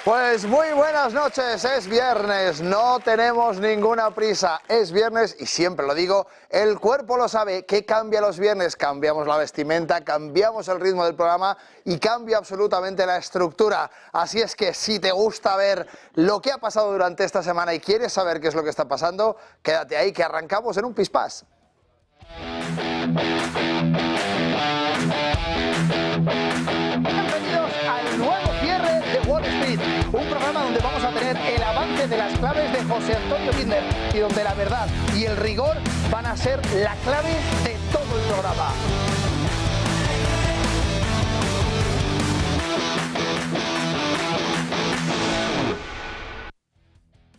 Pues muy buenas noches, es viernes, no tenemos ninguna prisa, es viernes y siempre lo digo, el cuerpo lo sabe, ¿qué cambia los viernes? Cambiamos la vestimenta, cambiamos el ritmo del programa y cambia absolutamente la estructura. Así es que si te gusta ver lo que ha pasado durante esta semana y quieres saber qué es lo que está pasando, quédate ahí que arrancamos en un pispás. Bienvenidos al nuevo cierre de Wall Street, un programa donde vamos a tener el avance de las claves de José Antonio Bittner y donde la verdad y el rigor van a ser la clave de todo el programa.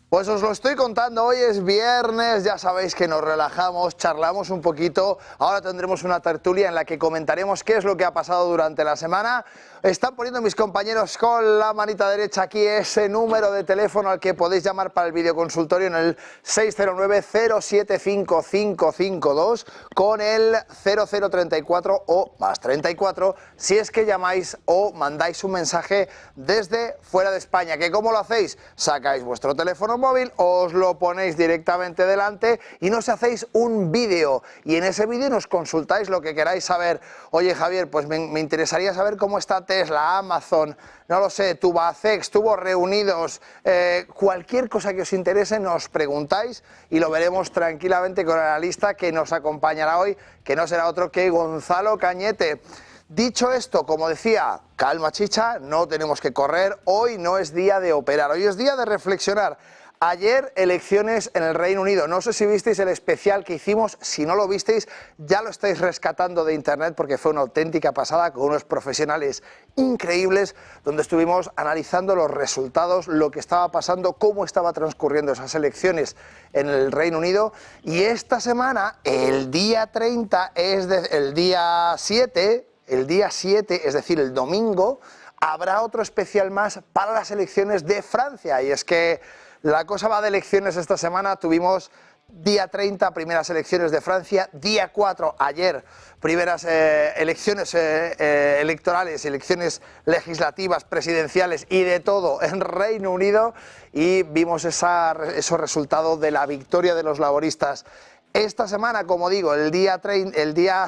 Pues os lo estoy contando, hoy es viernes, ya sabéis que nos relajamos, charlamos un poquito, ahora tendremos una tertulia en la que comentaremos qué es lo que ha pasado durante la semana. Están poniendo mis compañeros con la manita derecha aquí ese número de teléfono al que podéis llamar para el videoconsultorio en el 609-075-552 con el 0034 o más 34 si es que llamáis o mandáis un mensaje desde fuera de España. ¿Que cómo lo hacéis? Sacáis vuestro teléfono móvil, os lo ponéis directamente delante y nos hacéis un vídeo y en ese vídeo nos consultáis lo que queráis saber. Oye Javier, pues me interesaría saber cómo está Tesla, Amazon, no lo sé, Tubacex, Tubos Reunidos, cualquier cosa que os interese nos preguntáis y lo veremos tranquilamente con el analista que nos acompañará hoy, que no será otro que Gonzalo Cañete. Dicho esto, como decía, calma chicha, no tenemos que correr, hoy no es día de operar, hoy es día de reflexionar. Ayer elecciones en el Reino Unido, no sé si visteis el especial que hicimos, si no lo visteis ya lo estáis rescatando de internet porque fue una auténtica pasada con unos profesionales increíbles donde estuvimos analizando los resultados, lo que estaba pasando, cómo estaba transcurriendo esas elecciones en el Reino Unido y esta semana, el día 30, el día 7, es decir, el domingo, habrá otro especial más para las elecciones de Francia y es que la cosa va de elecciones esta semana, tuvimos día 30 primeras elecciones de Francia, día 4 ayer primeras elecciones electorales, elecciones legislativas, presidenciales y de todo en Reino Unido y vimos esos resultados de la victoria de los laboristas. Esta semana, como digo, el día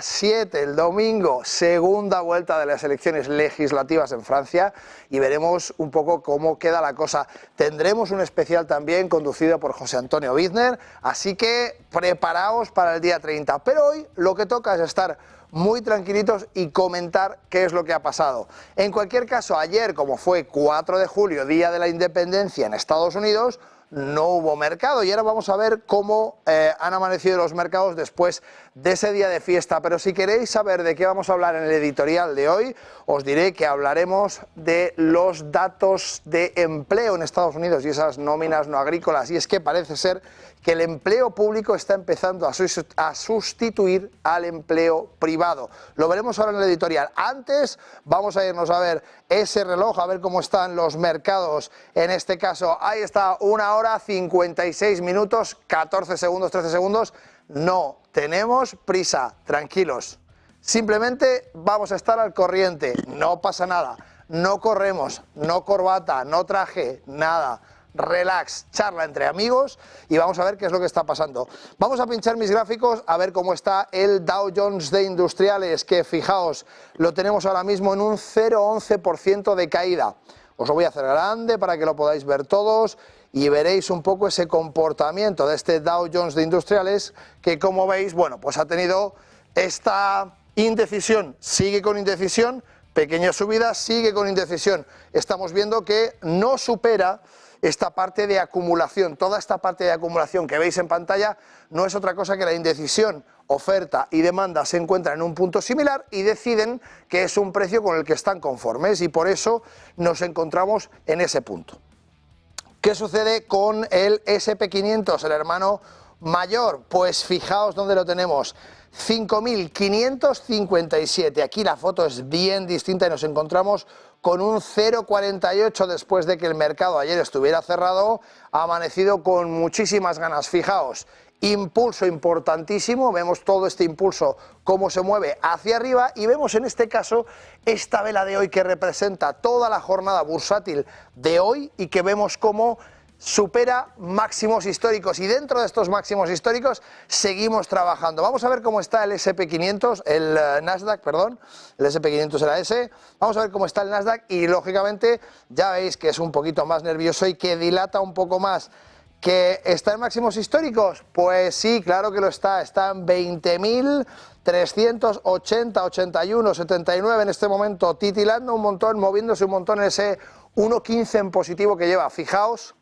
7, el domingo, segunda vuelta de las elecciones legislativas en Francia y veremos un poco cómo queda la cosa. Tendremos un especial también conducido por José Antonio Bittner, así que preparaos para el día 30. Pero hoy lo que toca es estar muy tranquilitos y comentar qué es lo que ha pasado. En cualquier caso, ayer, como fue 4 de julio, Día de la Independencia en Estados Unidos, no hubo mercado y ahora vamos a ver cómo han amanecido los mercados después de ese día de fiesta. Pero si queréis saber de qué vamos a hablar en el editorial de hoy, os diré que hablaremos de los datos de empleo en Estados Unidos y esas nóminas no agrícolas. Y es que parece ser que el empleo público está empezando a sustituir al empleo privado. Lo veremos ahora en el editorial. Antes vamos a irnos a ver ese reloj, a ver cómo están los mercados. En este caso, ahí está, 1 hora, 56 minutos, 14 segundos, 13 segundos. No tenemos prisa, tranquilos. Simplemente vamos a estar al corriente, no pasa nada. No corremos, no corbata, no traje, nada. Relax, charla entre amigos y vamos a ver qué es lo que está pasando. Vamos a pinchar mis gráficos a ver cómo está el Dow Jones de Industriales, que fijaos, lo tenemos ahora mismo en un 0,11% de caída. Os lo voy a hacer grande para que lo podáis ver todos y veréis un poco ese comportamiento de este Dow Jones de Industriales que, como veis, bueno, pues ha tenido esta indecisión, sigue con indecisión, pequeña subida, sigue con indecisión. Estamos viendo que no supera esta parte de acumulación, toda esta parte de acumulación que veis en pantalla no es otra cosa que la indecisión, oferta y demanda se encuentran en un punto similar y deciden que es un precio con el que están conformes y por eso nos encontramos en ese punto. ¿Qué sucede con el SP500, el hermano mayor? Pues fijaos dónde lo tenemos, 5.557, aquí la foto es bien distinta y nos encontramos con un 0,48 después de que el mercado ayer estuviera cerrado, ha amanecido con muchísimas ganas. Fijaos, impulso importantísimo, vemos todo este impulso cómo se mueve hacia arriba y vemos en este caso esta vela de hoy que representa toda la jornada bursátil de hoy y que vemos cómo supera máximos históricos y dentro de estos máximos históricos seguimos trabajando. Vamos a ver cómo está el SP500, el Nasdaq, perdón, el SP500 era ese. Vamos a ver cómo está el Nasdaq y lógicamente ya veis que es un poquito más nervioso y que dilata un poco más. ¿Que está en máximos históricos? Pues sí, claro que lo está en 20.380, 81, 79 en este momento, titilando un montón, moviéndose un montón en ese 1.15 en positivo que lleva. Fijaos,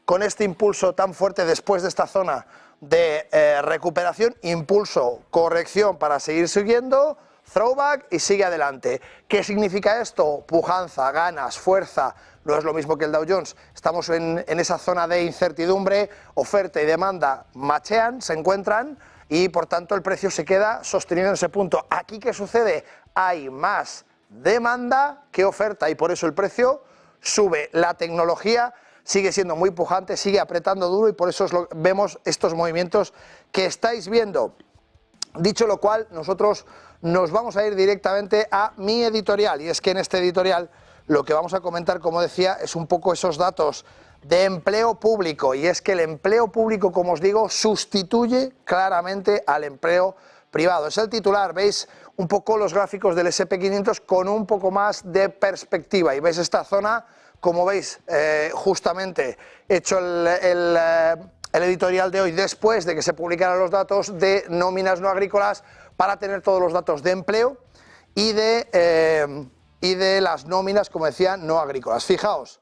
con este impulso tan fuerte después de esta zona de recuperación, impulso, corrección para seguir siguiendo, throwback y sigue adelante. ¿Qué significa esto? Pujanza, ganas, fuerza. No es lo mismo que el Dow Jones. Estamos en esa zona de incertidumbre, oferta y demanda machean, se encuentran y por tanto el precio se queda sostenido en ese punto. Aquí, ¿qué sucede? Hay más demanda que oferta y por eso el precio sube. La tecnología sigue siendo muy pujante, sigue apretando duro y por eso vemos estos movimientos que estáis viendo. Dicho lo cual, nosotros nos vamos a ir directamente a mi editorial y es que en este editorial lo que vamos a comentar, como decía, es un poco esos datos de empleo público y es que el empleo público, como os digo, sustituye claramente al empleo privado. Es el titular, veis un poco los gráficos del SP500 con un poco más de perspectiva y veis esta zona, como veis, justamente hecho el editorial de hoy después de que se publicaran los datos de nóminas no agrícolas para tener todos los datos de empleo y de las nóminas, como decía, no agrícolas. Fijaos,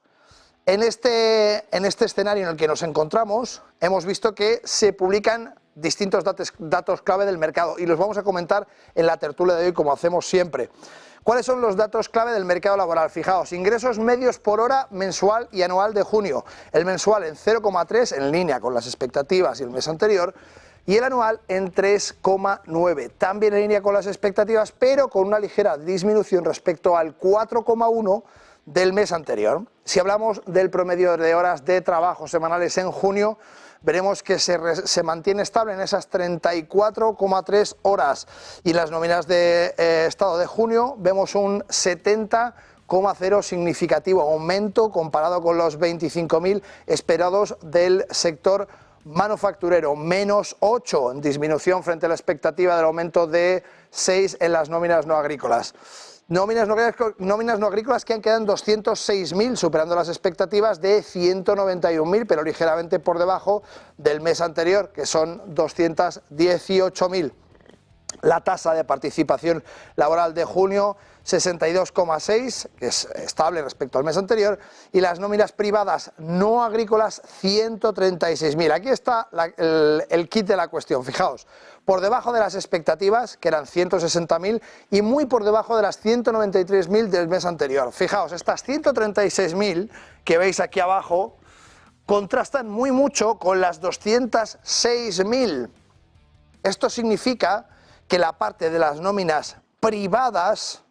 en este escenario en el que nos encontramos, hemos visto que se publican distintos datos clave del mercado y los vamos a comentar en la tertulia de hoy, como hacemos siempre. ¿Cuáles son los datos clave del mercado laboral? Fijaos, ingresos medios por hora mensual y anual de junio. El mensual en 0,3, en línea con las expectativas y el mes anterior, y el anual en 3,9, también en línea con las expectativas, pero con una ligera disminución respecto al 4,1 del mes anterior. Si hablamos del promedio de horas de trabajo semanales en junio, veremos que se mantiene estable en esas 34,3 horas y las nóminas de estado de junio vemos un 70,0 significativo aumento comparado con los 25.000 esperados del sector manufacturero, menos 8 en disminución frente a la expectativa del aumento de 6 en las nóminas no agrícolas. Nóminas no agrícolas que han quedado en 206.000, superando las expectativas de 191.000, pero ligeramente por debajo del mes anterior, que son 218.000. La tasa de participación laboral de junio, 62,6, que es estable respecto al mes anterior, y las nóminas privadas no agrícolas, 136.000. Aquí está el kit de la cuestión, fijaos, por debajo de las expectativas, que eran 160.000, y muy por debajo de las 193.000 del mes anterior. Fijaos, estas 136.000 que veis aquí abajo, contrastan muy mucho con las 206.000. Esto significa que la parte de las nóminas privadas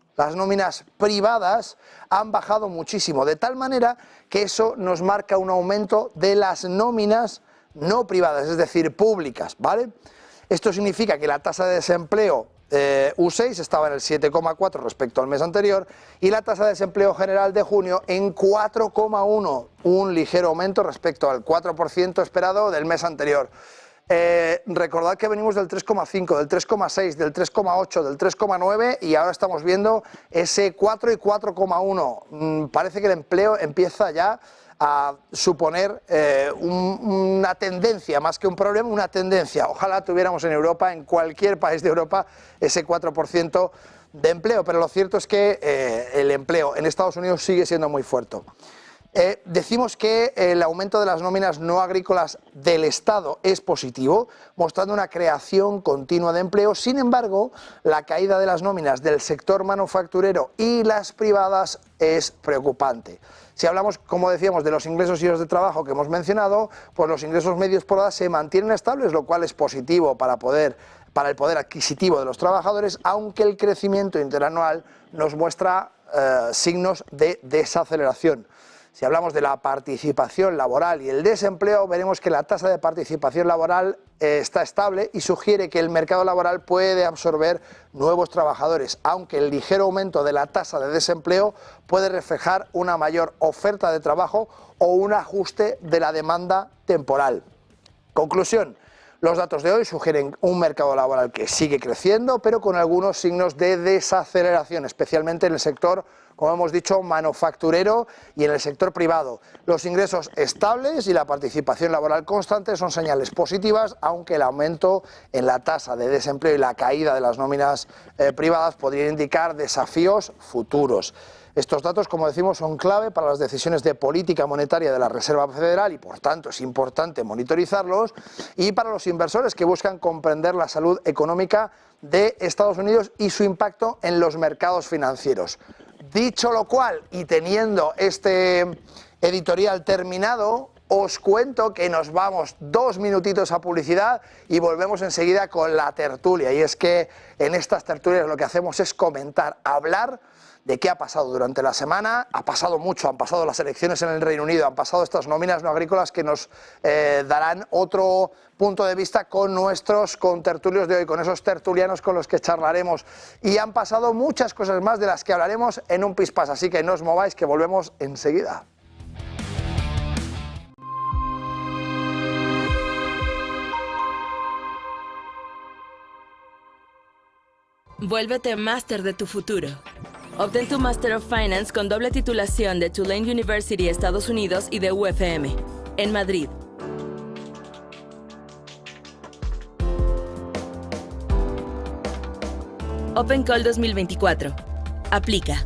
han bajado muchísimo, de tal manera que eso nos marca un aumento de las nóminas no privadas, es decir, públicas, ¿vale? Esto significa que la tasa de desempleo U6 estaba en el 7,4 respecto al mes anterior y la tasa de desempleo general de junio en 4,1, un ligero aumento respecto al 4% esperado del mes anterior. Recordad que venimos del 3,5, del 3,6, del 3,8, del 3,9 y ahora estamos viendo ese 4 y 4,1. Parece que el empleo empieza ya a suponer una tendencia, más que un problema, una tendencia. Ojalá tuviéramos en Europa, en cualquier país de Europa, ese 4% de empleo, pero lo cierto es que el empleo en Estados Unidos sigue siendo muy fuerte. Decimos que el aumento de las nóminas no agrícolas del Estado es positivo, mostrando una creación continua de empleo. Sin embargo, la caída de las nóminas del sector manufacturero y las privadas es preocupante. Si hablamos, como decíamos, de los ingresos y horas de trabajo que hemos mencionado, pues los ingresos medios por hora se mantienen estables, lo cual es positivo para el poder adquisitivo de los trabajadores, aunque el crecimiento interanual nos muestra signos de desaceleración. Si hablamos de la participación laboral y el desempleo, veremos que la tasa de participación laboral está estable y sugiere que el mercado laboral puede absorber nuevos trabajadores, aunque el ligero aumento de la tasa de desempleo puede reflejar una mayor oferta de trabajo o un ajuste de la demanda temporal. Conclusión. Los datos de hoy sugieren un mercado laboral que sigue creciendo, pero con algunos signos de desaceleración, especialmente en el sector, como hemos dicho, manufacturero y en el sector privado. Los ingresos estables y la participación laboral constante son señales positivas, aunque el aumento en la tasa de desempleo y la caída de las nóminas privadas podrían indicar desafíos futuros. Estos datos, como decimos, son clave para las decisiones de política monetaria de la Reserva Federal y, por tanto, es importante monitorizarlos, y para los inversores que buscan comprender la salud económica de Estados Unidos y su impacto en los mercados financieros. Dicho lo cual, y teniendo este editorial terminado, os cuento que nos vamos 2 minutitos a publicidad y volvemos enseguida con la tertulia. Y es que en estas tertulias lo que hacemos es comentar, hablar de qué ha pasado durante la semana. Ha pasado mucho, han pasado las elecciones en el Reino Unido, han pasado estas nóminas no agrícolas que nos darán otro punto de vista con nuestros contertulios de hoy, con esos tertulianos con los que charlaremos. Y han pasado muchas cosas más de las que hablaremos en un pispás, así que no os mováis, que volvemos enseguida. Vuélvete máster de tu futuro. Obtén tu Master of Finance con doble titulación de Tulane University, Estados Unidos, y de UFM, en Madrid. Open Call 2024. Aplica.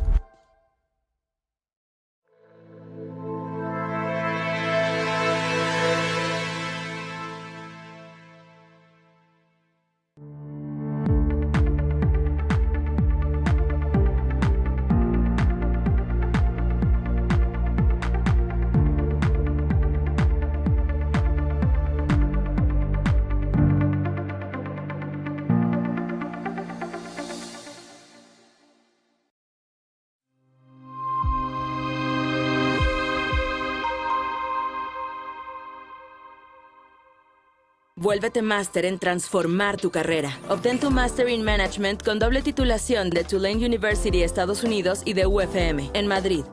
Vuélvete máster en transformar tu carrera. Obtén tu Master in Management con doble titulación de Tulane University, Estados Unidos, y de UFM, en Madrid.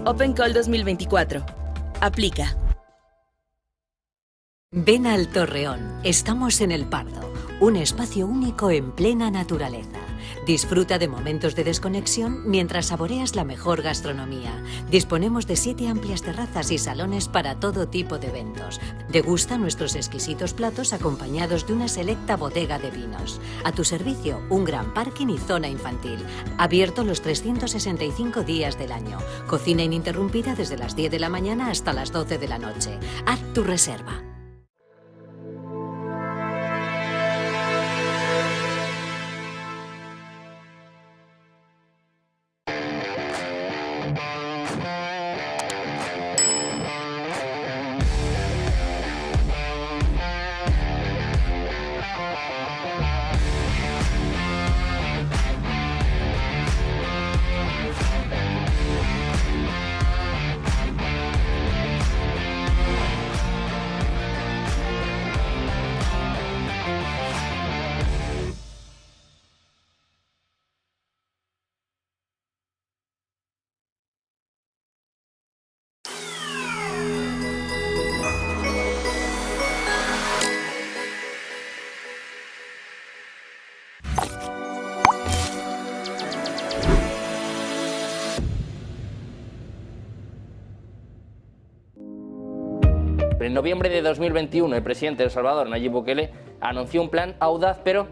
Open Call 2024. Aplica. Ven al Torreón. Estamos en El Pardo, un espacio único en plena naturaleza. Disfruta de momentos de desconexión mientras saboreas la mejor gastronomía. Disponemos de 7 amplias terrazas y salones para todo tipo de eventos. Degusta nuestros exquisitos platos acompañados de una selecta bodega de vinos. A tu servicio, un gran parking y zona infantil. Abierto los 365 días del año. Cocina ininterrumpida desde las 10 de la mañana hasta las 12 de la noche. Haz tu reserva. En noviembre de 2021, el presidente de El Salvador, Nayib Bukele, anunció un plan audaz, pero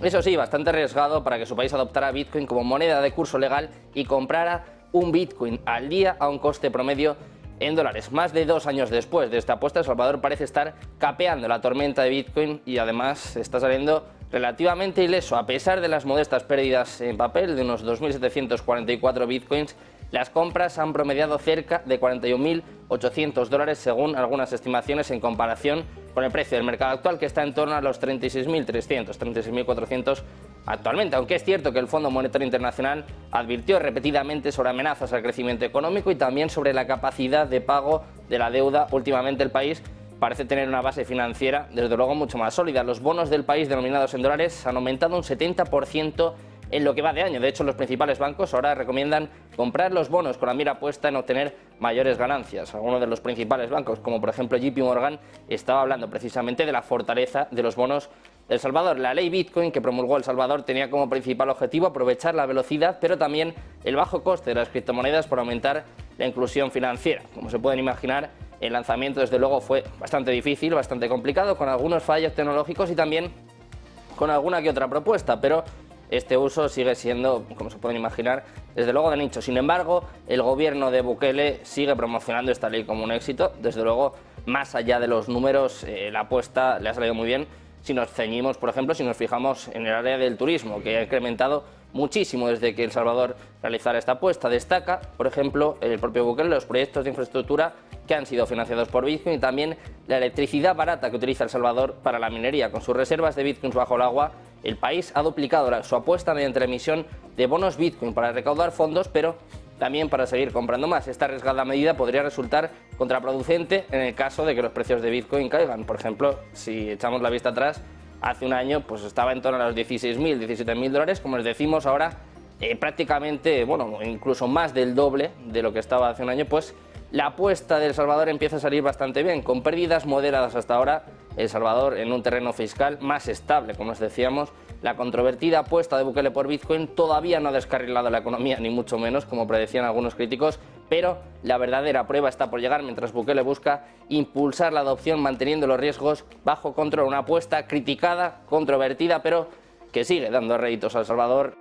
eso sí, bastante arriesgado, para que su país adoptara Bitcoin como moneda de curso legal y comprara un Bitcoin al día a un coste promedio en dólares. Más de 2 años después de esta apuesta, El Salvador parece estar capeando la tormenta de Bitcoin y además está saliendo relativamente ileso. A pesar de las modestas pérdidas en papel de unos 2.744 Bitcoins, las compras han promediado cerca de 41.800 dólares según algunas estimaciones, en comparación con el precio del mercado actual, que está en torno a los 36.300, 36.400 actualmente, aunque es cierto que el Fondo Monetario Internacional advirtió repetidamente sobre amenazas al crecimiento económico y también sobre la capacidad de pago de la deuda. Últimamente el país parece tener una base financiera, desde luego, mucho más sólida. Los bonos del país denominados en dólares han aumentado un 70% en lo que va de año. De hecho, los principales bancos ahora recomiendan comprar los bonos con la mira puesta en obtener mayores ganancias. Algunos de los principales bancos, como por ejemplo JP Morgan, estaba hablando precisamente de la fortaleza de los bonos de El Salvador. La ley Bitcoin que promulgó El Salvador tenía como principal objetivo aprovechar la velocidad, pero también el bajo coste de las criptomonedas para aumentar la inclusión financiera. Como se pueden imaginar, el lanzamiento desde luego fue bastante difícil, bastante complicado, con algunos fallos tecnológicos y también con alguna que otra propuesta, pero este uso sigue siendo, como se pueden imaginar, desde luego de nicho. Sin embargo, el gobierno de Bukele sigue promocionando esta ley como un éxito. Desde luego, más allá de los números, la apuesta le ha salido muy bien. Si nos ceñimos, por ejemplo, si nos fijamos en el área del turismo, que ha incrementado muchísimo desde que El Salvador realizara esta apuesta. Destaca, por ejemplo, el propio Bukele, los proyectos de infraestructura que han sido financiados por Bitcoin y también la electricidad barata que utiliza El Salvador para la minería. Con sus reservas de Bitcoins bajo el agua, el país ha duplicado su apuesta mediante la emisión de bonos Bitcoin para recaudar fondos, pero también para seguir comprando más. Esta arriesgada medida podría resultar contraproducente en el caso de que los precios de Bitcoin caigan. Por ejemplo, si echamos la vista atrás, hace un año pues estaba en torno a los 16.000, 17.000 dólares, como les decimos ahora, prácticamente, bueno, incluso más del doble de lo que estaba hace un año. Pues la apuesta de El Salvador empieza a salir bastante bien, con pérdidas moderadas hasta ahora. El Salvador en un terreno fiscal más estable, como os decíamos. La controvertida apuesta de Bukele por Bitcoin todavía no ha descarrilado la economía, ni mucho menos, como predecían algunos críticos, pero la verdadera prueba está por llegar mientras Bukele busca impulsar la adopción manteniendo los riesgos bajo control. Una apuesta criticada, controvertida, pero que sigue dando réditos a El Salvador.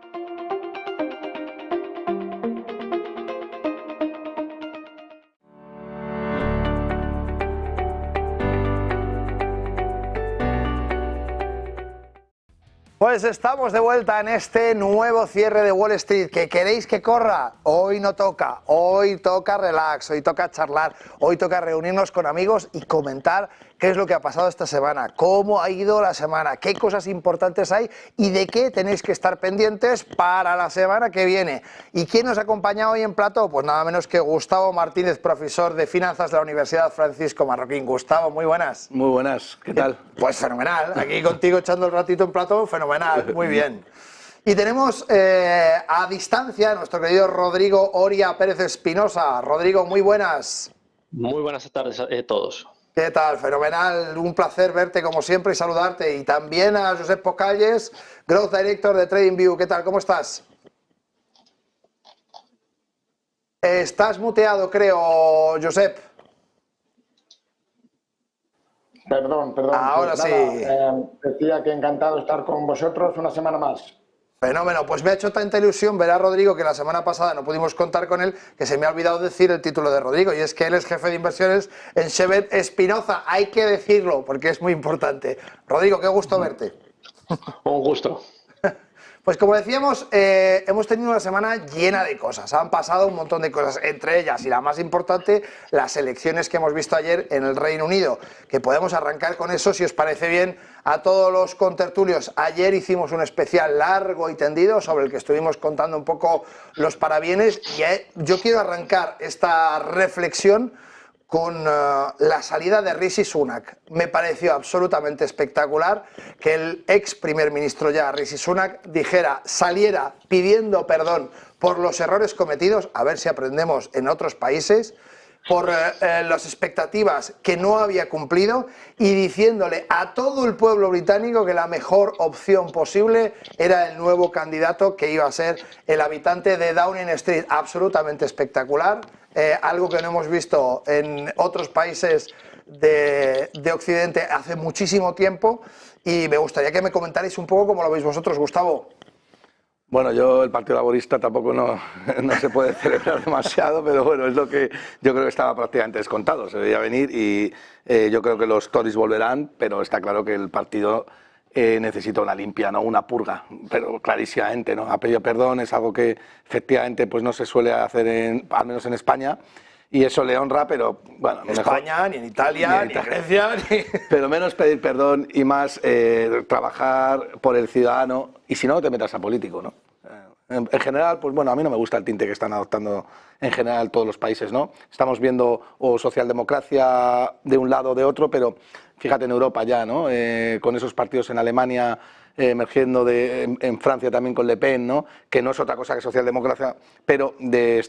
Pues estamos de vuelta en este nuevo cierre de Wall Street. ¿Que queréis que corra? Hoy no toca, hoy toca relax, hoy toca charlar, hoy toca reunirnos con amigos y comentar qué es lo que ha pasado esta semana, cómo ha ido la semana, qué cosas importantes hay y de qué tenéis que estar pendientes para la semana que viene. ¿Y quién nos acompaña hoy en plató? Pues nada menos que Gustavo Martínez, profesor de Finanzas de la Universidad Francisco Marroquín. Gustavo, muy buenas. Muy buenas, ¿qué tal? Pues fenomenal, aquí contigo echando el ratito en plató, fenomenal, muy bien. Y tenemos a distancia a nuestro querido Rodrigo Oria Pérez Espinosa. Rodrigo, muy buenas. Muy buenas tardes a todos. ¿Qué tal? Fenomenal, un placer verte como siempre y saludarte. Y también a Josep Pocalles, Growth Director de TradingView. ¿Qué tal? ¿Cómo estás? Estás muteado, creo, Josep. Perdón. Ahora pues sí. Decía que encantado de estar con vosotros una semana más. Fenómeno, pues me ha hecho tanta ilusión ver a Rodrigo que la semana pasada no pudimos contar con él, que se me ha olvidado decir el título de Rodrigo, y es que él es jefe de inversiones en Chevet Espinoza. Hay que decirlo porque es muy importante. Rodrigo, qué gusto verte. Un gusto. Pues como decíamos, hemos tenido una semana llena de cosas, han pasado un montón de cosas, entre ellas y la más importante, las elecciones que hemos visto ayer en el Reino Unido, que podemos arrancar con eso si os parece bien a todos los contertulios. Ayer hicimos un especial largo y tendido sobre el que estuvimos contando un poco los parabienes y yo quiero arrancar esta reflexión con la salida de Rishi Sunak. Me pareció absolutamente espectacular que el ex primer ministro ya, Rishi Sunak, saliera pidiendo perdón por los errores cometidos, a ver si aprendemos en otros países, por las expectativas que no había cumplido y diciéndole a todo el pueblo británico que la mejor opción posible era el nuevo candidato que iba a ser el habitante de Downing Street. Absolutamente espectacular. Algo que no hemos visto en otros países de Occidente hace muchísimo tiempo y me gustaría que me comentarais un poco cómo lo veis vosotros, Gustavo. Bueno, el Partido Laborista tampoco no se puede celebrar demasiado, pero bueno, es lo que yo creo que estaba prácticamente descontado, se veía venir y yo creo que los Tories volverán, pero está claro que el partido necesita una limpia, ¿no? Una purga, pero clarísimamente, ¿no? Ha pedido perdón, es algo que efectivamente pues no se suele hacer, al menos en España, y eso le honra, pero bueno, En España, ni en Italia, ni en Grecia, ni... Pero menos pedir perdón y más trabajar por el ciudadano, y si no, no te metas a político, ¿no? En general, pues bueno, a mí no me gusta el tinte que están adoptando en general todos los países, ¿no? Estamos viendo o socialdemocracia de un lado o de otro, pero fíjate en Europa ya, ¿no? Con esos partidos en Alemania emergiendo en Francia también con Le Pen, ¿no? Que no es otra cosa que socialdemocracia, pero de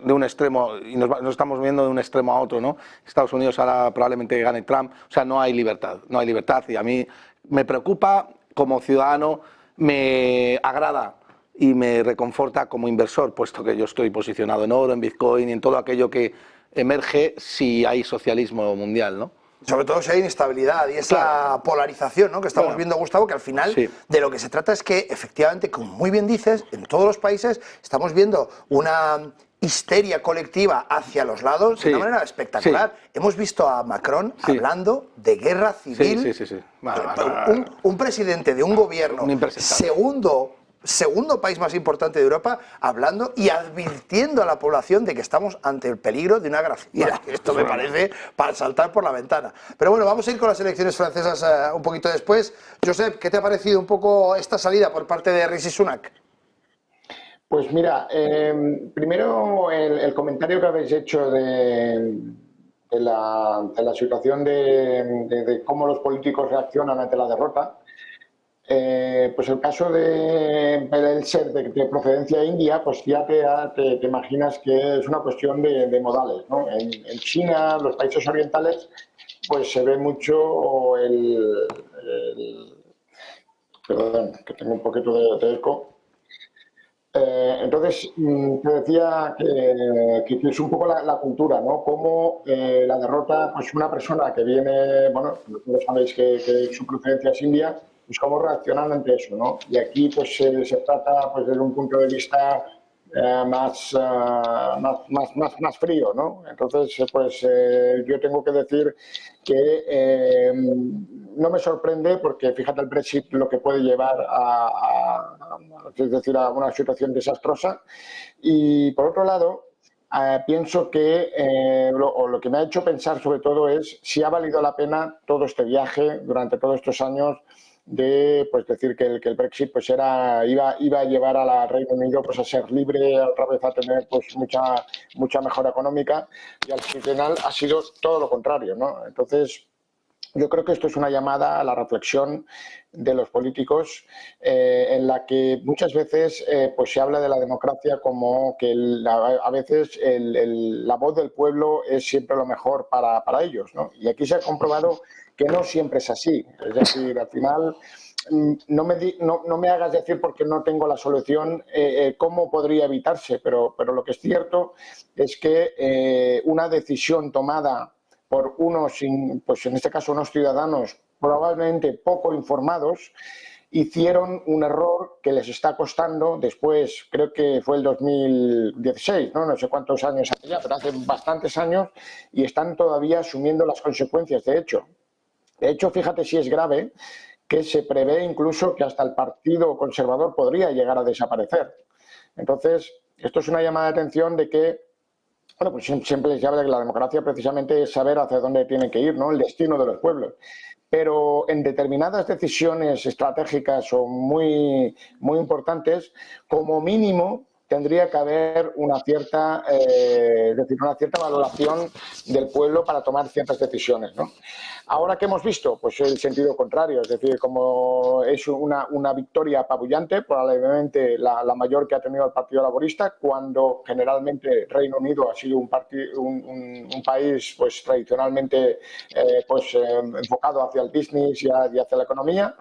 un extremo, y nos estamos viendo de un extremo a otro, ¿no? Estados Unidos ahora probablemente gane Trump, o sea, no hay libertad, y a mí me preocupa como ciudadano, me agrada y me reconforta como inversor, puesto que yo estoy posicionado en oro, en Bitcoin y en todo aquello que emerge si hay socialismo mundial, ¿no? Sobre todo si hay inestabilidad y esa polarización, ¿no?, que estamos viendo, Gustavo, que al final de lo que se trata es que, efectivamente, como muy bien dices, en todos los países estamos viendo una histeria colectiva hacia los lados de una manera espectacular. Hemos visto a Macron hablando de guerra civil. Un presidente de un gobierno segundo país más importante de Europa, hablando y advirtiendo a la población de que estamos ante el peligro de una guerra civil. Esto me parece para saltar por la ventana. Pero bueno, vamos a ir con las elecciones francesas un poquito después. Josep, ¿qué te ha parecido un poco esta salida por parte de Rishi Sunak? Pues mira, primero el comentario que habéis hecho de la situación de cómo los políticos reaccionan ante la derrota. Pues el caso de el ser de procedencia india, pues ya te imaginas que es una cuestión de modales, ¿no? En China, los países orientales, pues se ve mucho perdón, que tengo un poquito de eco. Entonces, te decía que es un poco la cultura, ¿no? Cómo la derrota, pues una persona que viene, bueno, no sabéis que su procedencia es india, pues cómo reaccionan ante eso, ¿no? Y aquí pues se trata pues desde un punto de vista más frío, ¿no? Entonces, pues yo tengo que decir que no me sorprende porque fíjate el Brexit lo que puede llevar es decir, a una situación desastrosa. Y por otro lado, pienso que lo que me ha hecho pensar sobre todo es si ha valido la pena todo este viaje durante todos estos años de pues decir que el Brexit pues iba a llevar a la Reino Unido pues a ser libre, otra vez a tener pues mucha mejora económica, y al final ha sido todo lo contrario, ¿no? Entonces yo creo que esto es una llamada a la reflexión de los políticos en la que muchas veces pues se habla de la democracia como que a veces la voz del pueblo es siempre lo mejor para ellos, ¿no? Y aquí se ha comprobado que no siempre es así. Es decir, al final no me hagas decir porque no tengo la solución cómo podría evitarse, pero lo que es cierto es que una decisión tomada por unos, pues en este caso unos ciudadanos probablemente poco informados, hicieron un error que les está costando después, creo que fue el 2016, no sé cuántos años hace ya, pero hace bastantes años, y están todavía asumiendo las consecuencias. De hecho, fíjate si es grave que se prevé incluso que hasta el Partido Conservador podría llegar a desaparecer. Entonces, esto es una llamada de atención de que, bueno, pues siempre se habla de que la democracia precisamente es saber hacia dónde tiene que ir, ¿no? El destino de los pueblos. Pero en determinadas decisiones estratégicas o muy importantes, como mínimo tendría que haber una cierta valoración del pueblo para tomar ciertas decisiones, ¿no? Ahora, ¿qué hemos visto? Pues el sentido contrario, es decir, como es una victoria apabullante, probablemente la mayor que ha tenido el Partido Laborista, cuando generalmente Reino Unido ha sido un país pues tradicionalmente enfocado hacia el business y hacia la economía,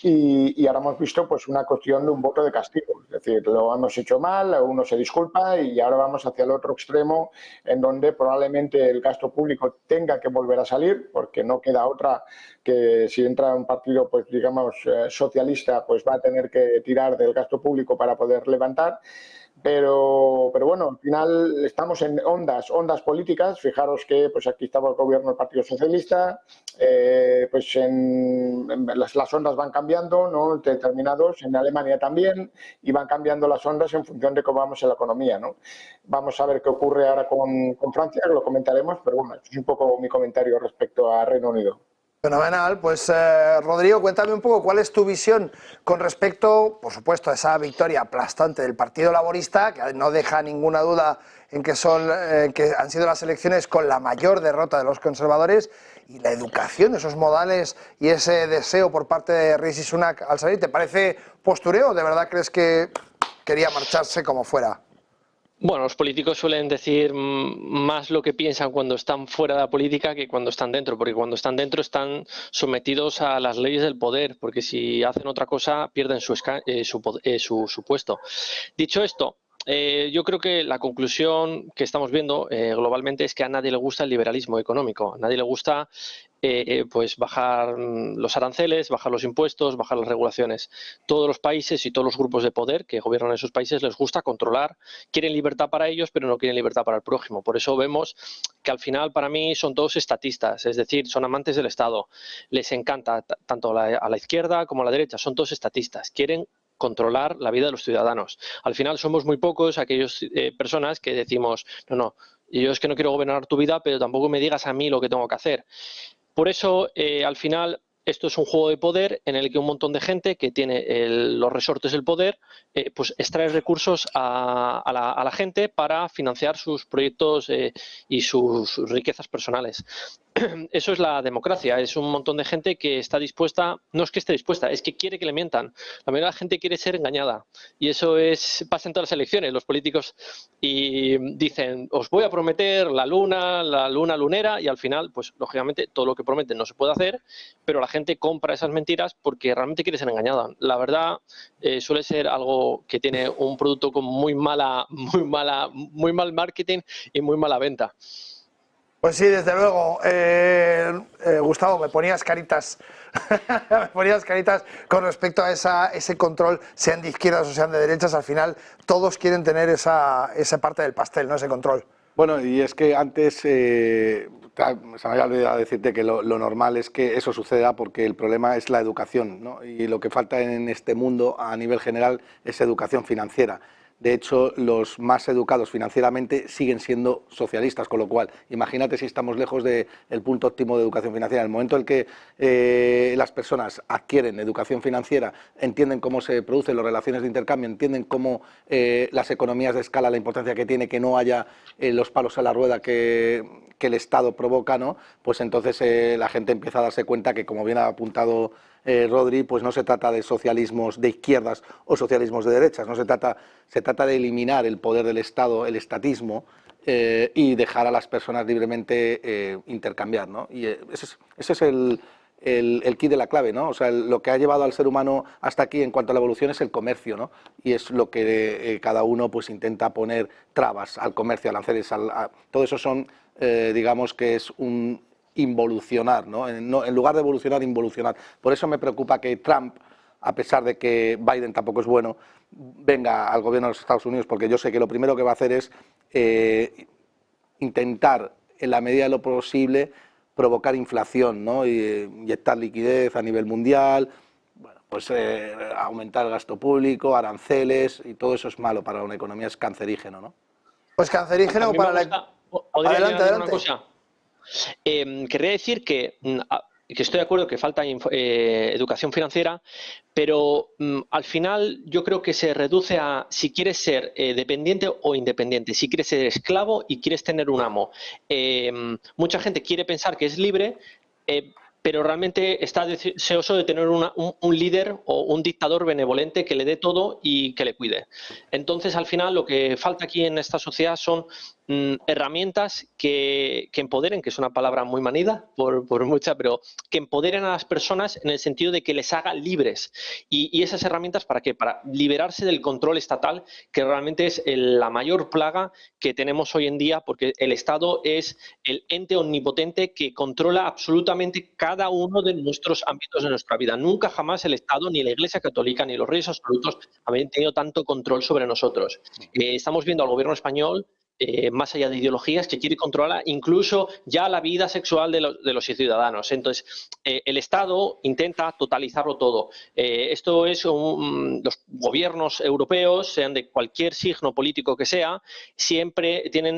y ahora hemos visto pues una cuestión de un voto de castigo, es decir, lo hemos hecho mal, uno se disculpa y ahora vamos hacia el otro extremo en donde probablemente el gasto público tenga que volver a salir, porque no queda otra que si entra un partido pues digamos socialista pues va a tener que tirar del gasto público para poder levantar. Pero bueno, al final estamos en ondas políticas. Fijaros que pues aquí estaba el gobierno del Partido Socialista, pues las ondas van cambiando, ¿no? Determinados, en Alemania también, y van cambiando las ondas en función de cómo vamos en la economía, ¿no? Vamos a ver qué ocurre ahora con Francia, que lo comentaremos, pero bueno, es un poco mi comentario respecto a Reino Unido. Fenomenal. Pues Rodrigo, cuéntame un poco cuál es tu visión con respecto, por supuesto, a esa victoria aplastante del Partido Laborista, que no deja ninguna duda en que han sido las elecciones con la mayor derrota de los conservadores, y la educación, esos modales y ese deseo por parte de Rishi Sunak al salir. ¿Te parece postureo o de verdad crees que quería marcharse como fuera? Bueno, los políticos suelen decir más lo que piensan cuando están fuera de la política que cuando están dentro, porque cuando están dentro están sometidos a las leyes del poder, porque si hacen otra cosa pierden su puesto. Dicho esto, yo creo que la conclusión que estamos viendo globalmente es que a nadie le gusta el liberalismo económico, a nadie le gusta pues bajar los aranceles, bajar los impuestos, bajar las regulaciones. Todos los países y todos los grupos de poder que gobiernan esos países les gusta controlar, quieren libertad para ellos, pero no quieren libertad para el prójimo. Por eso vemos que al final para mí son todos estatistas, es decir, son amantes del Estado. Les encanta tanto a la izquierda como a la derecha, son todos estatistas, quieren controlar la vida de los ciudadanos. Al final somos muy pocos aquellas personas que decimos, no, yo es que no quiero gobernar tu vida, pero tampoco me digas a mí lo que tengo que hacer. Por eso, al final, esto es un juego de poder en el que un montón de gente que tiene los resortes del poder pues extrae recursos a la gente para financiar sus proyectos y sus riquezas personales. Eso es la democracia, es un montón de gente que está dispuesta, no es que esté dispuesta, es que quiere que le mientan. La mayoría de la gente quiere ser engañada y eso pasa en todas las elecciones. Los políticos y dicen, os voy a prometer la luna lunera, y al final, pues lógicamente todo lo que prometen no se puede hacer, pero la gente compra esas mentiras porque realmente quiere ser engañada. La verdad suele ser algo que tiene un producto con muy mal marketing y muy mala venta. Pues sí, desde luego. Gustavo, me ponías caritas. Me ponías caritas con respecto a ese control, sean de izquierdas o sean de derechas. Al final, todos quieren tener esa parte del pastel, ¿no? Ese control. Bueno, y es que antes se me había olvidado decirte que lo normal es que eso suceda porque el problema es la educación, ¿no? Y lo que falta en este mundo a nivel general es educación financiera. De hecho, los más educados financieramente siguen siendo socialistas, con lo cual, imagínate si estamos lejos del punto óptimo de educación financiera. En el momento en el que las personas adquieren educación financiera, entienden cómo se producen las relaciones de intercambio, entienden cómo las economías de escala, la importancia que tiene que no haya los palos a la rueda que el Estado provoca, ¿no? Pues entonces la gente empieza a darse cuenta que, como bien ha apuntado Rodri, pues no se trata de socialismos de izquierdas o socialismos de derechas, no se trata de eliminar el poder del Estado, el estatismo, y dejar a las personas libremente intercambiar, ¿no? Y ese es el quid de la clave, ¿no? O sea, lo que ha llevado al ser humano hasta aquí en cuanto a la evolución es el comercio, ¿no? Y es lo que cada uno pues intenta poner trabas al comercio, al aranceles, todo eso son, digamos que es un involucionar, ¿no? En lugar de evolucionar, involucionar. Por eso me preocupa que Trump, a pesar de que Biden tampoco es bueno, venga al gobierno de los Estados Unidos, porque yo sé que lo primero que va a hacer es intentar, en la medida de lo posible, provocar inflación, ¿no? Y inyectar liquidez a nivel mundial, bueno, pues aumentar el gasto público, aranceles, y todo eso es malo para una economía, es cancerígeno, ¿no? Pues cancerígeno para la... Adelante. Una cosa. Querría decir que estoy de acuerdo que falta educación financiera, pero al final yo creo que se reduce a si quieres ser dependiente o independiente, si quieres ser esclavo y quieres tener un amo. Mucha gente quiere pensar que es libre, pero realmente está deseoso de tener un líder o un dictador benevolente que le dé todo y que le cuide. Entonces, al final, lo que falta aquí en esta sociedad son herramientas que empoderen, que es una palabra muy manida por mucha, pero que empoderen a las personas en el sentido de que les haga libres. Y esas herramientas, ¿para qué? Para liberarse del control estatal, que realmente es la mayor plaga que tenemos hoy en día, porque el Estado es el ente omnipotente que controla absolutamente cada uno de nuestros ámbitos de nuestra vida. Nunca jamás el Estado, ni la Iglesia Católica, ni los reyes absolutos habían tenido tanto control sobre nosotros. Estamos viendo al gobierno español más allá de ideologías, que quiere controlar incluso ya la vida sexual de los ciudadanos. Entonces, el Estado intenta totalizarlo todo. Esto es los gobiernos europeos, sean de cualquier signo político que sea, siempre tienen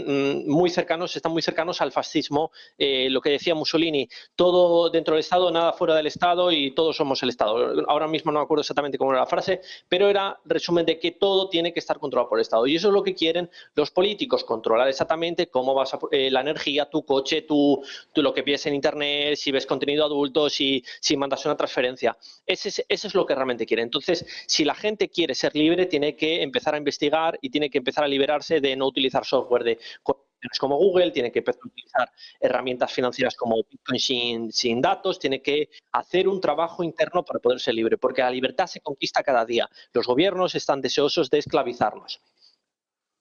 están muy cercanos al fascismo. Lo que decía Mussolini, todo dentro del Estado, nada fuera del Estado y todos somos el Estado. Ahora mismo no me acuerdo exactamente cómo era la frase, pero era resumen de que todo tiene que estar controlado por el Estado. Y eso es lo que quieren los políticos, controlar exactamente cómo vas a, la energía, tu coche, tú lo que pides en Internet, si ves contenido adulto, si mandas una transferencia. Eso es lo que realmente quieren. Entonces, si la gente quiere ser libre, tiene que empezar a investigar y tiene que empezar a liberarse de no utilizar software de como Google, tiene que empezar a utilizar herramientas financieras como Bitcoin sin datos, tiene que hacer un trabajo interno para poder ser libre, porque la libertad se conquista cada día. Los gobiernos están deseosos de esclavizarnos.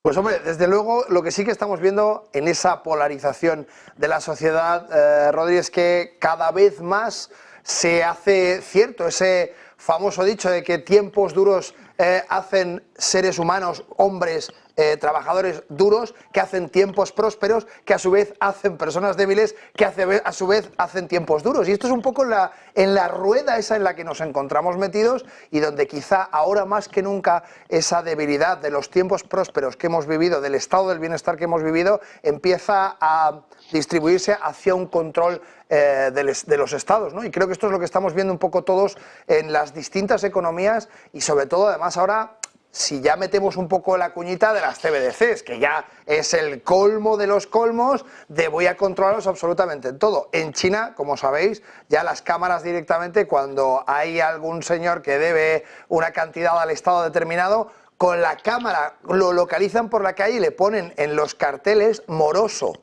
Pues hombre, desde luego lo que sí que estamos viendo en esa polarización de la sociedad, Rodri, es que cada vez más se hace cierto ese famoso dicho de que tiempos duros hacen seres humanos, hombres, trabajadores duros, que hacen tiempos prósperos, que a su vez hacen personas débiles, que a su vez hacen tiempos duros. Y esto es un poco en la rueda esa en la que nos encontramos metidos y donde quizá ahora más que nunca esa debilidad de los tiempos prósperos que hemos vivido, del estado del bienestar que hemos vivido, empieza a distribuirse hacia un control de los estados, ¿no? Y creo que esto es lo que estamos viendo un poco todos en las distintas economías y sobre todo además ahora, si ya metemos un poco la cuñita de las CBDCs, que ya es el colmo de los colmos de voy a controlarlos absolutamente en todo. En China, como sabéis, ya las cámaras directamente, cuando hay algún señor que debe una cantidad al estado determinado, con la cámara lo localizan por la calle y le ponen en los carteles moroso.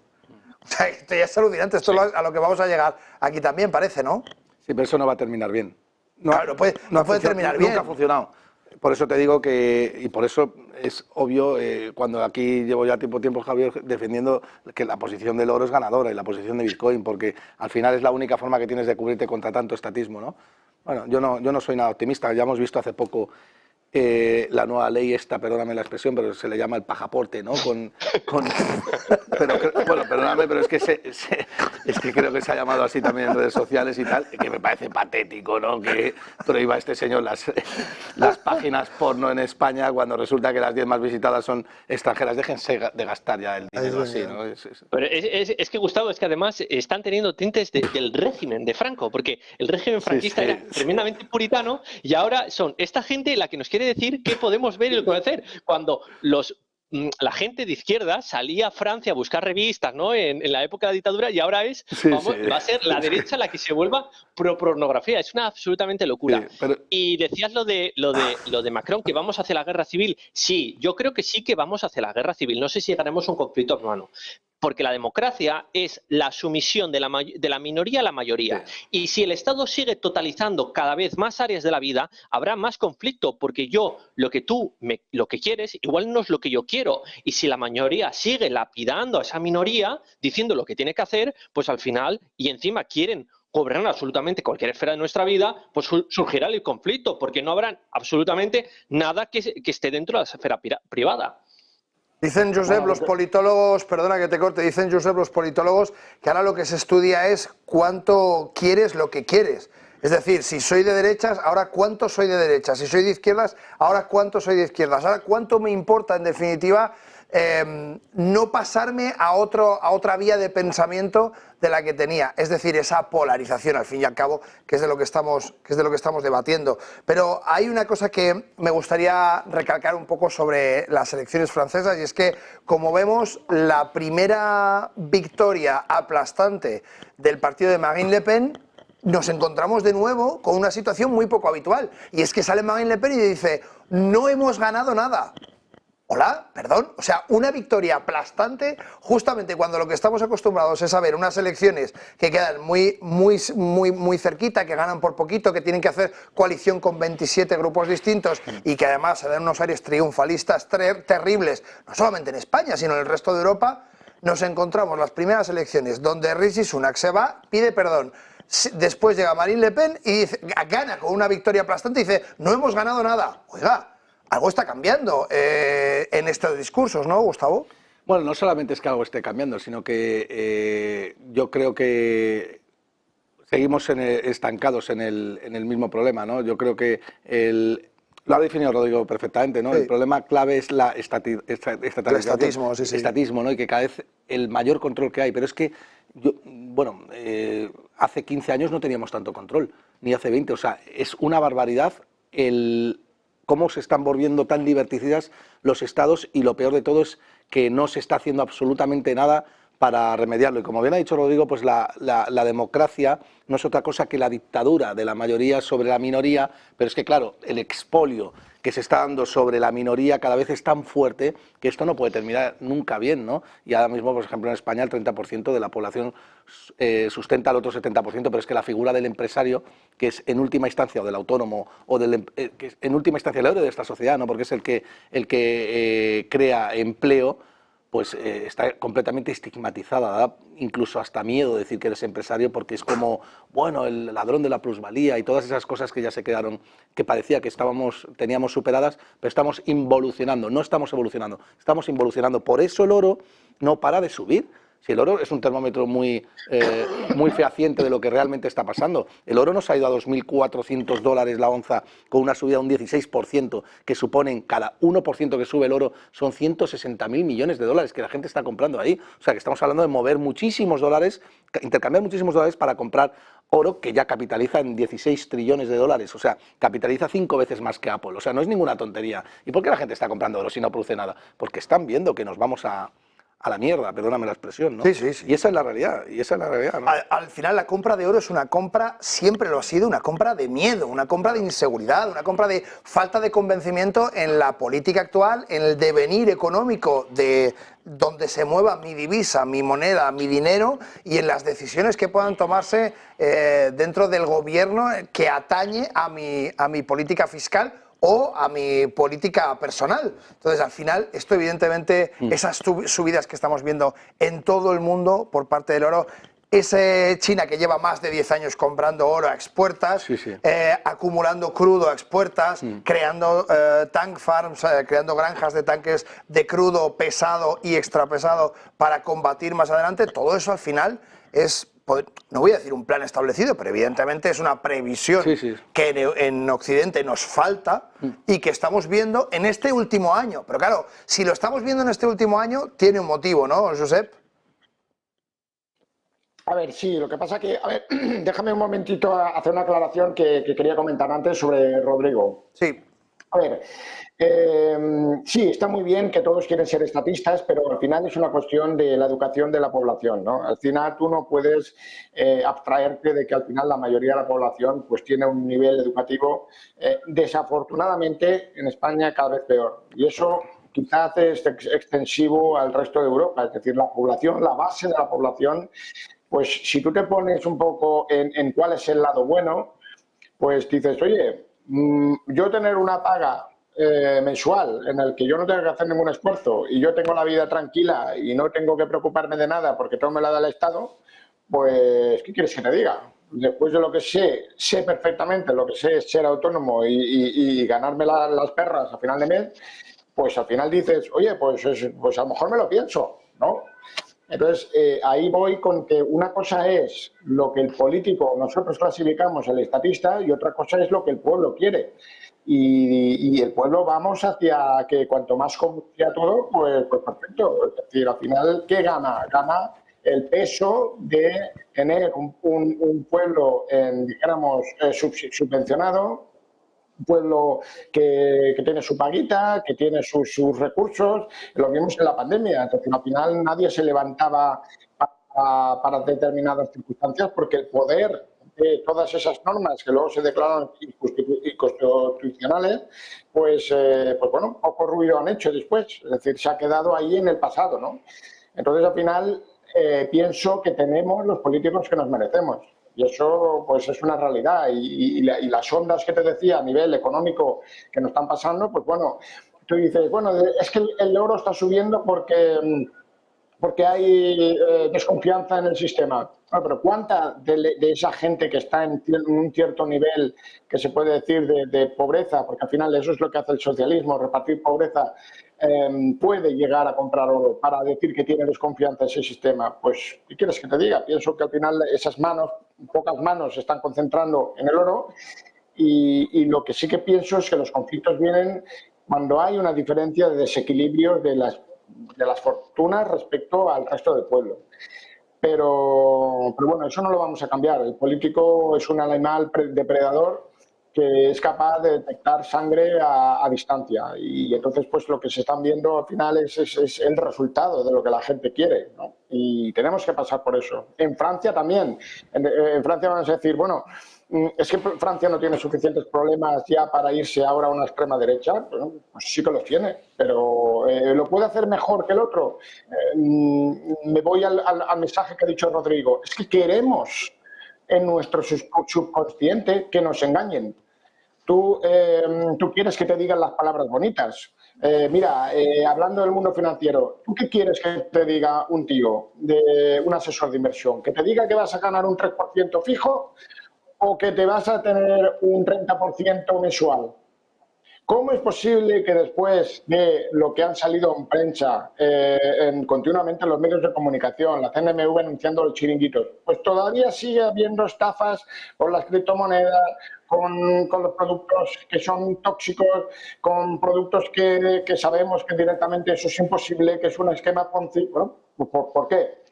O sea, esto ya es alucinante, esto es a lo que vamos a llegar aquí también, parece, ¿no? Sí, pero eso no va a terminar bien. Claro, no puede terminar bien. Nunca ha funcionado. Por eso te digo que, y por eso es obvio, cuando aquí llevo ya tiempo, Javier, defendiendo que la posición del oro es ganadora y la posición de Bitcoin, porque al final es la única forma que tienes de cubrirte contra tanto estatismo, ¿no? Bueno, yo no soy nada optimista, ya hemos visto hace poco la nueva ley esta, perdóname la expresión, pero se le llama el pajaporte, ¿no? Pero, bueno, perdóname, pero es que creo que se ha llamado así también en redes sociales y tal, que me parece patético, ¿no? Que prohíba este señor las páginas porno en España cuando resulta que las 10 más visitadas son extranjeras. Déjense de gastar ya el dinero así, ¿no? Pero es que, Gustavo, es que además están teniendo tintes del régimen de Franco, porque el régimen franquista era tremendamente puritano y ahora son esta gente la que nos quiere decir qué podemos ver y lo que podemos hacer. Cuando la gente de izquierda salía a Francia a buscar revistas, ¿no? En la época de la dictadura y ahora va a ser la derecha la que se vuelva pro-pornografía. Es una absolutamente locura. Sí, pero... Y decías lo de Macron, que vamos hacia la guerra civil. Sí, yo creo que sí que vamos hacia la guerra civil. No sé si llegaremos a un conflicto hermano. Porque la democracia es la sumisión de la minoría a la mayoría. Sí. Y si el Estado sigue totalizando cada vez más áreas de la vida, habrá más conflicto, porque lo que quieres, igual no es lo que yo quiero. Y si la mayoría sigue lapidando a esa minoría, diciendo lo que tiene que hacer, pues al final, y encima quieren gobernar absolutamente cualquier esfera de nuestra vida, pues surgirá el conflicto, porque no habrá absolutamente nada que esté dentro de la esfera privada. Dicen, Josep, los politólogos, perdona que te corte, dicen, Josep, los politólogos, que ahora lo que se estudia es cuánto quieres lo que quieres. Es decir, si soy de derechas, ahora cuánto soy de derechas. Si soy de izquierdas, ahora cuánto soy de izquierdas. Ahora cuánto me importa, en definitiva, no pasarme a otra vía de pensamiento de la que tenía. Es decir, esa polarización, al fin y al cabo, que es de lo que estamos debatiendo. Pero hay una cosa que me gustaría recalcar un poco sobre las elecciones francesas, y es que, como vemos, la primera victoria aplastante del partido de Marine Le Pen, nos encontramos de nuevo con una situación muy poco habitual. Y es que sale Marine Le Pen y dice, no hemos ganado nada. Hola, perdón, o sea, una victoria aplastante justamente cuando lo que estamos acostumbrados es a ver unas elecciones que quedan muy cerquita, que ganan por poquito, que tienen que hacer coalición con 27 grupos distintos y que además se dan unos aires triunfalistas terribles, no solamente en España, sino en el resto de Europa. Nos encontramos las primeras elecciones donde Rishi Sunak se va, pide perdón. Después llega Marine Le Pen y dice, gana con una victoria aplastante y dice, no hemos ganado nada. Oiga, algo está cambiando en estos discursos, ¿no, Gustavo? Bueno, no solamente es que algo esté cambiando, sino que yo creo que seguimos estancados en el mismo problema, ¿no? Yo creo que lo ha definido Rodrigo perfectamente, ¿no? Sí. El problema clave es la El estatismo, sí, sí. estatismo, ¿no? Y que cada vez el mayor control que hay. Pero es que, hace 15 años no teníamos tanto control, ni hace 20. O sea, es una barbaridad cómo se están volviendo tan liberticidas los estados, y lo peor de todo es que no se está haciendo absolutamente nada para remediarlo. Y como bien ha dicho Rodrigo, pues la democracia no es otra cosa que la dictadura de la mayoría sobre la minoría, pero es que claro, el expolio que se está dando sobre la minoría cada vez es tan fuerte que esto no puede terminar nunca bien, ¿no? Y ahora mismo, por ejemplo, en España el 30% de la población sustenta al otro 70%, pero es que la figura del empresario, que es en última instancia, o del autónomo, o que es en última instancia el héroe de esta sociedad, ¿no? Porque es el que crea empleo, pues está completamente estigmatizada, da incluso hasta miedo decir que eres empresario, porque es como, bueno, el ladrón de la plusvalía y todas esas cosas que ya se quedaron, que parecía que teníamos superadas, pero estamos involucionando, no estamos evolucionando, estamos involucionando. Por eso el oro no para de subir. Si el oro es un termómetro muy fehaciente de lo que realmente está pasando. El oro nos ha ido a $2.400 la onza, con una subida de un 16%, que suponen cada 1% que sube el oro son 160.000 millones de dólares que la gente está comprando ahí. O sea, que estamos hablando de mover muchísimos dólares, intercambiar muchísimos dólares para comprar oro que ya capitaliza en 16 trillones de dólares. O sea, capitaliza 5 veces más que Apple. O sea, no es ninguna tontería. ¿Y por qué la gente está comprando oro si no produce nada? Porque están viendo que nos vamos a la mierda, perdóname la expresión, ¿no? Sí, sí, sí. Y esa es la realidad, ¿no? Al final la compra de oro es una compra, siempre lo ha sido, una compra de miedo, una compra de inseguridad, una compra de falta de convencimiento en la política actual, en el devenir económico de donde se mueva mi divisa, mi moneda, mi dinero, y en las decisiones que puedan tomarse dentro del gobierno que atañe a mi política fiscal o a mi política personal. Entonces, al final, esto evidentemente, esas subidas que estamos viendo en todo el mundo por parte del oro, China que lleva más de 10 años comprando oro a expuertas, acumulando crudo a expuertas, creando tank farms, creando granjas de tanques de crudo pesado y extrapesado para combatir más adelante, todo eso al final es, no voy a decir un plan establecido, pero evidentemente es una previsión que en Occidente nos falta y que estamos viendo en este último año. Pero claro, si lo estamos viendo en este último año, tiene un motivo, ¿no, Josep? A ver, sí, lo que pasa que, a ver, déjame un momentito hacer una aclaración que quería comentar antes sobre Rodrigo. Sí. A ver, sí, está muy bien que todos quieren ser estatistas, pero al final es una cuestión de la educación de la población, ¿no? Al final tú no puedes abstraerte de que al final la mayoría de la población pues tiene un nivel educativo desafortunadamente en España cada vez peor. Y eso quizás es extensivo al resto de Europa, es decir, la población, la base de la población, pues si tú te pones un poco en cuál es el lado bueno, pues dices, oye, yo tener una paga mensual en el que yo no tengo que hacer ningún esfuerzo y yo tengo la vida tranquila y no tengo que preocuparme de nada porque todo me la da el Estado, pues, ¿qué quieres que te diga? Después de lo que sé perfectamente, lo que sé es ser autónomo y ganarme las perras a final de mes, pues al final dices, oye, pues a lo mejor me lo pienso, ¿no? Entonces, ahí voy con que una cosa es lo que el político, nosotros clasificamos el estatista, y otra cosa es lo que el pueblo quiere. Y el pueblo vamos hacia que cuanto más común sea todo, pues perfecto. Es decir, al final, ¿qué gana? Gana el peso de tener un pueblo, dijéramos, subvencionado, un pueblo que tiene su paguita, que tiene sus recursos. Lo vimos en la pandemia. Entonces, al final nadie se levantaba para determinadas circunstancias porque el poder de todas esas normas que luego se declaran inconstitucionales, pues bueno, poco ruido han hecho después. Es decir, se ha quedado ahí en el pasado, ¿no? Entonces, al final, pienso que tenemos los políticos que nos merecemos. Y eso pues es una realidad. Y las ondas que te decía a nivel económico que nos están pasando, pues bueno, tú dices, bueno, es que el euro está subiendo porque hay desconfianza en el sistema. Bueno, pero ¿cuánta de esa gente que está en un cierto nivel que se puede decir de pobreza, porque al final eso es lo que hace el socialismo, repartir pobreza, puede llegar a comprar oro para decir que tiene desconfianza en ese sistema? Pues, ¿qué quieres que te diga? Pienso que al final esas manos, pocas manos, se están concentrando en el oro y lo que sí que pienso es que los conflictos vienen cuando hay una diferencia de desequilibrio de las fortunas respecto al resto del pueblo. Pero bueno, eso no lo vamos a cambiar. El político es un animal depredador que es capaz de detectar sangre a distancia y entonces pues lo que se están viendo al final es el resultado de lo que la gente quiere, ¿no? Y tenemos que pasar por eso. En Francia también. En Francia van a decir, bueno, es que Francia no tiene suficientes problemas ya para irse ahora a una extrema derecha. Bueno, pues sí que los tiene, pero ¿lo puede hacer mejor que el otro? Me voy al mensaje que ha dicho Rodrigo. Es que queremos en nuestro subconsciente que nos engañen. Tú quieres que te digan las palabras bonitas. Mira, hablando del mundo financiero, ¿tú qué quieres que te diga un tío, un asesor de inversión? ¿Que te diga que vas a ganar un 3% fijo o que te vas a tener un 30% mensual? ¿Cómo es posible que después de lo que han salido en prensa, continuamente en los medios de comunicación, la CNMV anunciando los chiringuitos, pues todavía sigue habiendo estafas con las criptomonedas, con los productos que son tóxicos, con productos que sabemos que directamente eso es imposible, que es un esquema Ponzi? Bueno, ¿por qué?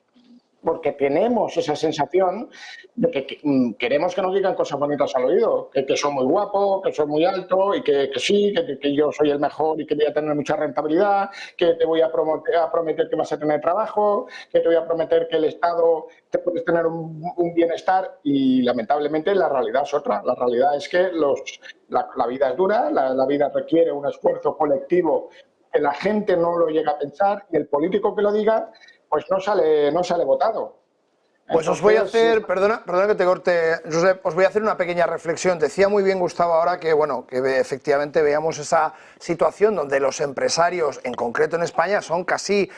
Porque tenemos esa sensación de que queremos que nos digan cosas bonitas al oído, que soy muy guapo, que soy muy alto y que sí, que yo soy el mejor y que voy a tener mucha rentabilidad, que te voy a prometer que vas a tener trabajo, que te voy a prometer que el Estado te puedes tener un bienestar y lamentablemente la realidad es otra. La realidad es que la vida es dura, la vida requiere un esfuerzo colectivo que la gente no lo llega a pensar y el político que lo diga pues no sale votado. Pues os voy a hacer, perdona que te corte, Josep, os voy a hacer una pequeña reflexión. Decía muy bien Gustavo ahora que, bueno, que efectivamente veamos esa situación donde los empresarios, en concreto en España, son casi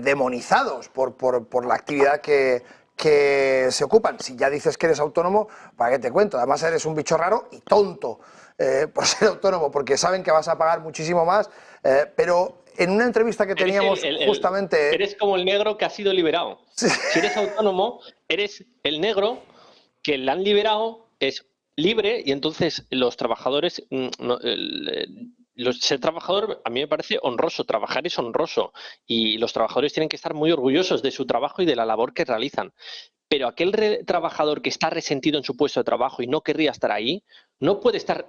demonizados por la actividad que se ocupan. Si ya dices que eres autónomo, ¿para qué te cuento? Además eres un bicho raro y tonto por ser autónomo, porque saben que vas a pagar muchísimo más, pero en una entrevista que teníamos justamente... Eres como el negro que ha sido liberado. Sí. Si eres autónomo, eres el negro que le han liberado, es libre y entonces los trabajadores... ser trabajador a mí me parece honroso, trabajar es honroso y los trabajadores tienen que estar muy orgullosos de su trabajo y de la labor que realizan. Pero aquel trabajador que está resentido en su puesto de trabajo y no querría estar ahí, no puede estar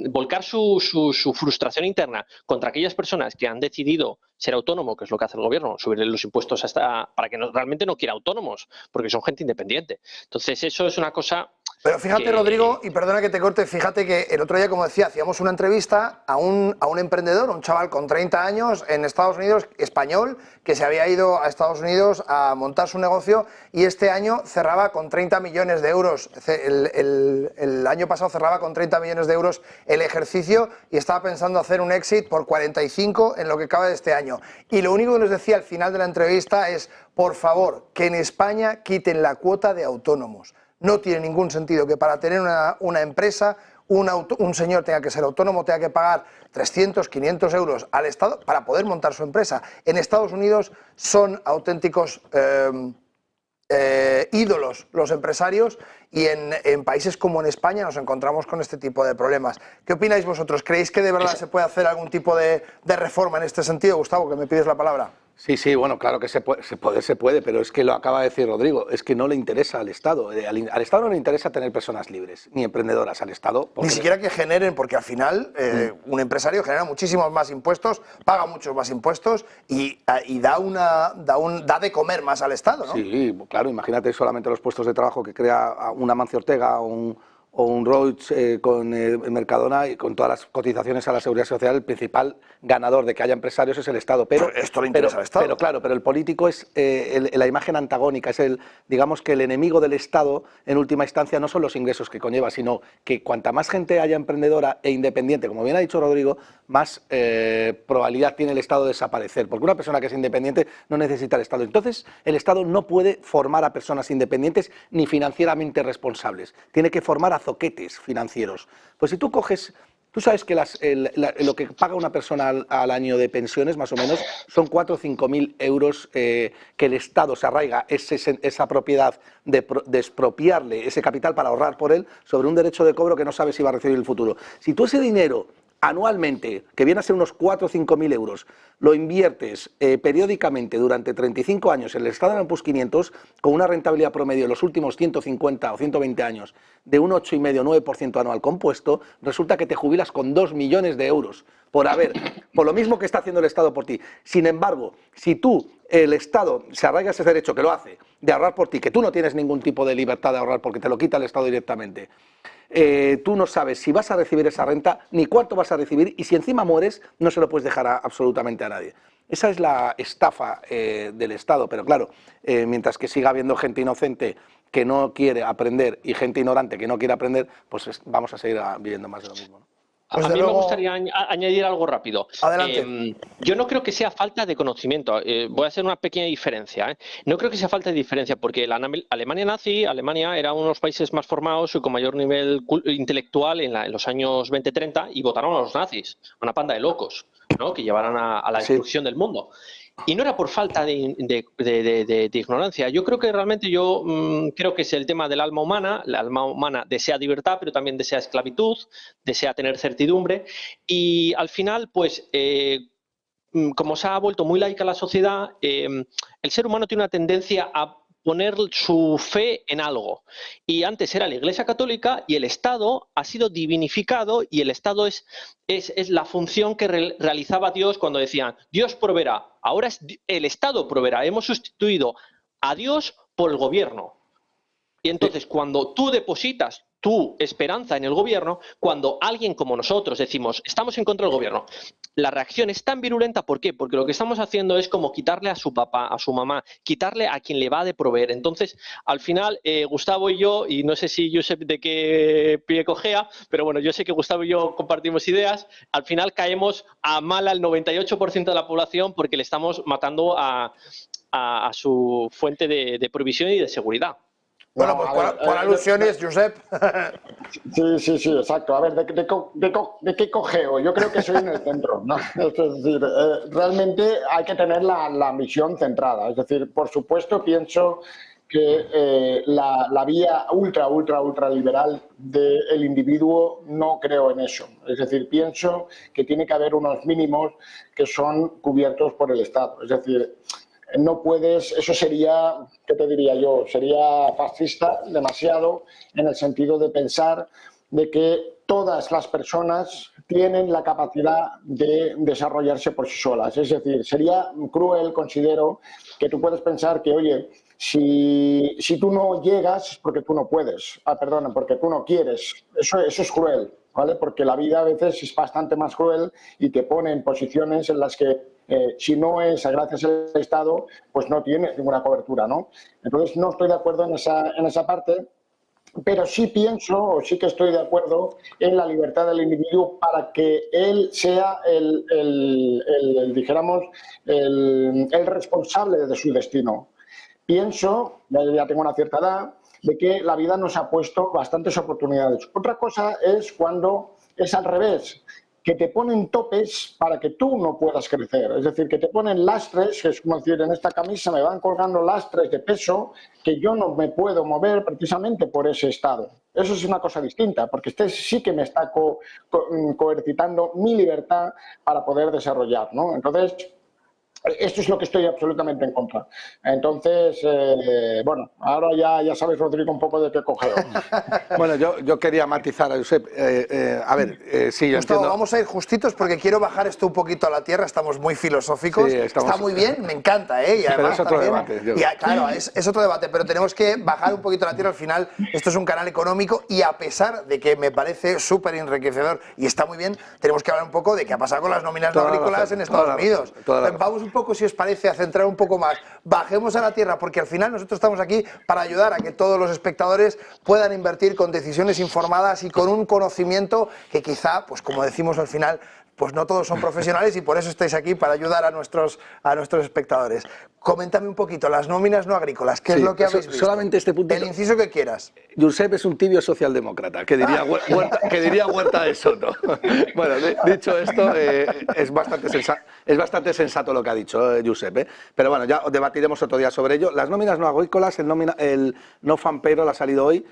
volcar su frustración interna contra aquellas personas que han decidido ser autónomo, que es lo que hace el gobierno, subir los impuestos para que realmente no quiera autónomos, porque son gente independiente. Entonces eso es una cosa... Pero fíjate, Rodrigo, y perdona que te corte, fíjate que el otro día, como decía, hacíamos una entrevista a un emprendedor, un chaval con 30 años en Estados Unidos, español, que se había ido a Estados Unidos a montar su negocio y este año cerraba con 30 millones de euros. El año pasado cerraba con 30 millones de euros el ejercicio y estaba pensando hacer un exit por 45 en lo que acaba de este año. Y lo único que nos decía al final de la entrevista es, por favor, que en España quiten la cuota de autónomos. No tiene ningún sentido que para tener una empresa un señor tenga que ser autónomo, tenga que pagar 300, 500 euros al Estado para poder montar su empresa. En Estados Unidos son auténticos ídolos los empresarios y en países como en España nos encontramos con este tipo de problemas. ¿Qué opináis vosotros? ¿Creéis que de verdad se puede hacer algún tipo de reforma en este sentido? Gustavo, que me pides la palabra. Sí, bueno, claro que se puede, pero es que lo acaba de decir Rodrigo, es que no le interesa al Estado. Al Estado no le interesa tener personas libres, ni emprendedoras. Al Estado... Ni siquiera que generen, porque al final un empresario genera muchísimos más impuestos, paga muchos más impuestos y da de comer más al Estado, ¿no? Sí, claro, imagínate solamente los puestos de trabajo que crea una Amancio Ortega o un Roig con el Mercadona y con todas las cotizaciones a la Seguridad Social. El principal ganador de que haya empresarios es el Estado. Pero esto le interesa al Estado. Pero el político es la imagen antagónica, es digamos que el enemigo del Estado en última instancia no son los ingresos que conlleva, sino que cuanta más gente haya emprendedora e independiente, como bien ha dicho Rodrigo, más probabilidad tiene el Estado de desaparecer, porque una persona que es independiente no necesita el Estado. Entonces, el Estado no puede formar a personas independientes ni financieramente responsables, tiene que formar a zoquetes financieros. Pues si tú coges Tú sabes que lo que paga una persona al año de pensiones, más o menos, son 4 o 5 mil euros que el Estado se arraiga esa propiedad de expropiarle ese capital para ahorrar por él sobre un derecho de cobro que no sabe si va a recibir en el futuro. Si tú ese dinero anualmente, que viene a ser unos 4 o 5 mil euros, lo inviertes periódicamente durante 35 años en el Standard & Poor's 500 con una rentabilidad promedio en los últimos 150 o 120 años de un 8,5-9% anual compuesto, resulta que te jubilas con 2 millones de euros por lo mismo que está haciendo el Estado por ti. Sin embargo, si el Estado se arraiga ese derecho, que lo hace, de ahorrar por ti, que tú no tienes ningún tipo de libertad de ahorrar porque te lo quita el Estado directamente, tú no sabes si vas a recibir esa renta, ni cuánto vas a recibir, y si encima mueres, no se lo puedes dejar absolutamente a nadie. Esa es la estafa del Estado, pero claro, mientras que siga habiendo gente inocente que no quiere aprender y gente ignorante que no quiere aprender, pues vamos a seguir viviendo más de lo mismo, ¿no? Pues a mí me gustaría añadir algo rápido. Adelante. Yo no creo que sea falta de conocimiento. Voy a hacer una pequeña diferencia. No creo que sea falta de diferencia, porque la Alemania nazi, Alemania era uno de los países más formados y con mayor nivel intelectual en los años 20-30 y votaron a los nazis, una panda de locos, ¿no? Que llevaran a la destrucción del mundo. Y no era por falta de ignorancia. Yo creo que realmente creo que es el tema del alma humana. La alma humana desea libertad, pero también desea esclavitud, desea tener certidumbre. Y al final, pues, como se ha vuelto muy laica la sociedad, el ser humano tiene una tendencia a poner su fe en algo. Y antes era la Iglesia Católica y el Estado ha sido divinificado, y el Estado es la función que realizaba Dios cuando decían Dios proveerá. Ahora es el Estado proveerá. Hemos sustituido a Dios por el gobierno. Y entonces, cuando tú depositas tu esperanza en el gobierno, cuando alguien como nosotros decimos estamos en contra del gobierno, la reacción es tan virulenta. ¿Por qué? Porque lo que estamos haciendo es como quitarle a su papá, a su mamá, quitarle a quien le va de proveer. Entonces, al final, Gustavo y yo, y no sé si Josep de qué pie cojea, pero bueno, yo sé que Gustavo y yo compartimos ideas, al final caemos a mal al 98% de la población porque le estamos matando a su fuente de provisión y de seguridad. Bueno, pues por alusiones, Josep. Sí, exacto. A ver, ¿de qué cojeo? Yo creo que soy en el centro, ¿no? Es decir, realmente hay que tener la misión centrada. Es decir, por supuesto, pienso que la vía ultra liberal del individuo, no creo en eso. Es decir, pienso que tiene que haber unos mínimos que son cubiertos por el Estado. Es decir, no puedes, eso sería, ¿qué te diría yo? Sería fascista demasiado, en el sentido de pensar de que todas las personas tienen la capacidad de desarrollarse por sí solas. Es decir, sería cruel, considero, que tú puedes pensar que, oye, si tú no llegas es porque tú no puedes, porque tú no quieres. Eso es cruel, ¿vale? Porque la vida a veces es bastante más cruel y te pone en posiciones en las que si no es gracias al Estado, pues no tienes ninguna cobertura, ¿no? Entonces no estoy de acuerdo en esa parte, pero sí pienso, o sí que estoy de acuerdo en la libertad del individuo para que él sea dijéramos, el responsable de su destino. Pienso, ya tengo una cierta edad, de que la vida nos ha puesto bastantes oportunidades. Otra cosa es cuando es al revés, que te ponen topes para que tú no puedas crecer. Es decir, que te ponen lastres, que es como decir, en esta camisa me van colgando lastres de peso que yo no me puedo mover precisamente por ese estado. Eso es una cosa distinta, porque este sí que me está coercitando mi libertad para poder desarrollar, ¿no? Entonces, esto es lo que estoy absolutamente en contra. Entonces, bueno, ahora ya sabes, Rodrigo, un poco de qué cogeo. Bueno, yo quería matizar a Josep. A ver, sí, yo entiendo. Vamos a ir justitos porque quiero bajar esto un poquito a la tierra. Estamos muy filosóficos. Sí, Está muy bien, me encanta, ¿eh? Y además, pero es otro también, debate. Claro, es otro debate, pero tenemos que bajar un poquito a la tierra. Al final, esto es un canal económico y a pesar de que me parece súper enriquecedor y está muy bien, tenemos que hablar un poco de qué ha pasado con las nóminas no agrícolas en Estados Unidos. Vamos un poco, si os parece, a centrar un poco más. Bajemos a la tierra, porque al final nosotros estamos aquí para ayudar a que todos los espectadores puedan invertir con decisiones informadas y con un conocimiento que quizá, pues como decimos al final, pues no todos son profesionales y por eso estáis aquí, para ayudar a nuestros espectadores. Coméntame un poquito, las nóminas no agrícolas, ¿qué es lo que habéis visto? Solamente este punto. El inciso que quieras. Josep es un tibio socialdemócrata, que diría Huerta de Soto. Bueno, dicho esto, es bastante sensato lo que ha dicho Josep, pero bueno, ya debatiremos otro día sobre ello. Las nóminas no agrícolas, el no farm payroll ha salido hoy,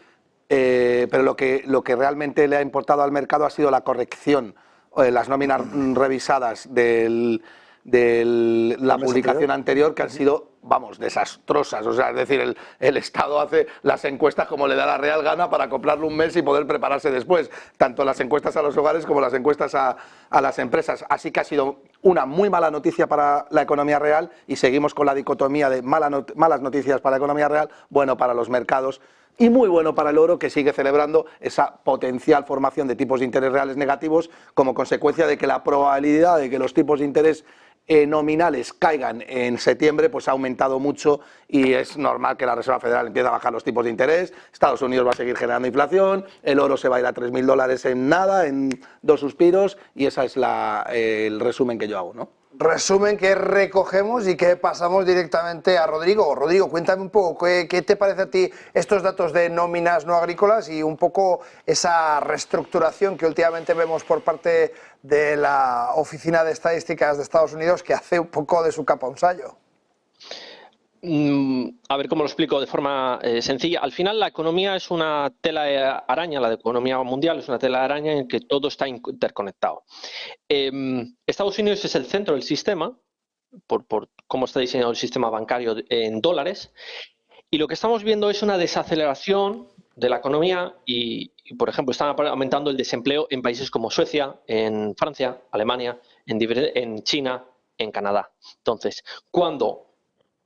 pero lo que realmente le ha importado al mercado ha sido la corrección, las nóminas revisadas de la publicación anterior, que han sido, vamos, desastrosas. O sea, es decir, el Estado hace las encuestas como le da la real gana para comprarle un mes y poder prepararse después, tanto las encuestas a los hogares como las encuestas a las empresas. Así que ha sido una muy mala noticia para la economía real, y seguimos con la dicotomía de malas noticias para la economía real, bueno para los mercados, y muy bueno para el oro, que sigue celebrando esa potencial formación de tipos de interés reales negativos como consecuencia de que la probabilidad de que los tipos de interés nominales caigan en septiembre pues ha aumentado mucho, y es normal que la Reserva Federal empiece a bajar los tipos de interés. Estados Unidos va a seguir generando inflación, el oro se va a ir a $3.000 en nada, en 2 suspiros, y ese es el resumen que yo hago, ¿no? Resumen que recogemos y que pasamos directamente a Rodrigo. Rodrigo, cuéntame un poco, ¿qué te parece a ti estos datos de nóminas no agrícolas y un poco esa reestructuración que últimamente vemos por parte de la Oficina de Estadísticas de Estados Unidos, que hace un poco de su capa un sayo? A ver cómo lo explico de forma sencilla. Al final, la economía es una tela de araña, la economía mundial es una tela de araña en que todo está interconectado. Estados Unidos es el centro del sistema, por cómo está diseñado el sistema bancario en dólares, y lo que estamos viendo es una desaceleración de la economía y por ejemplo, está aumentando el desempleo en países como Suecia, en Francia, Alemania, en China, en Canadá. Entonces, cuando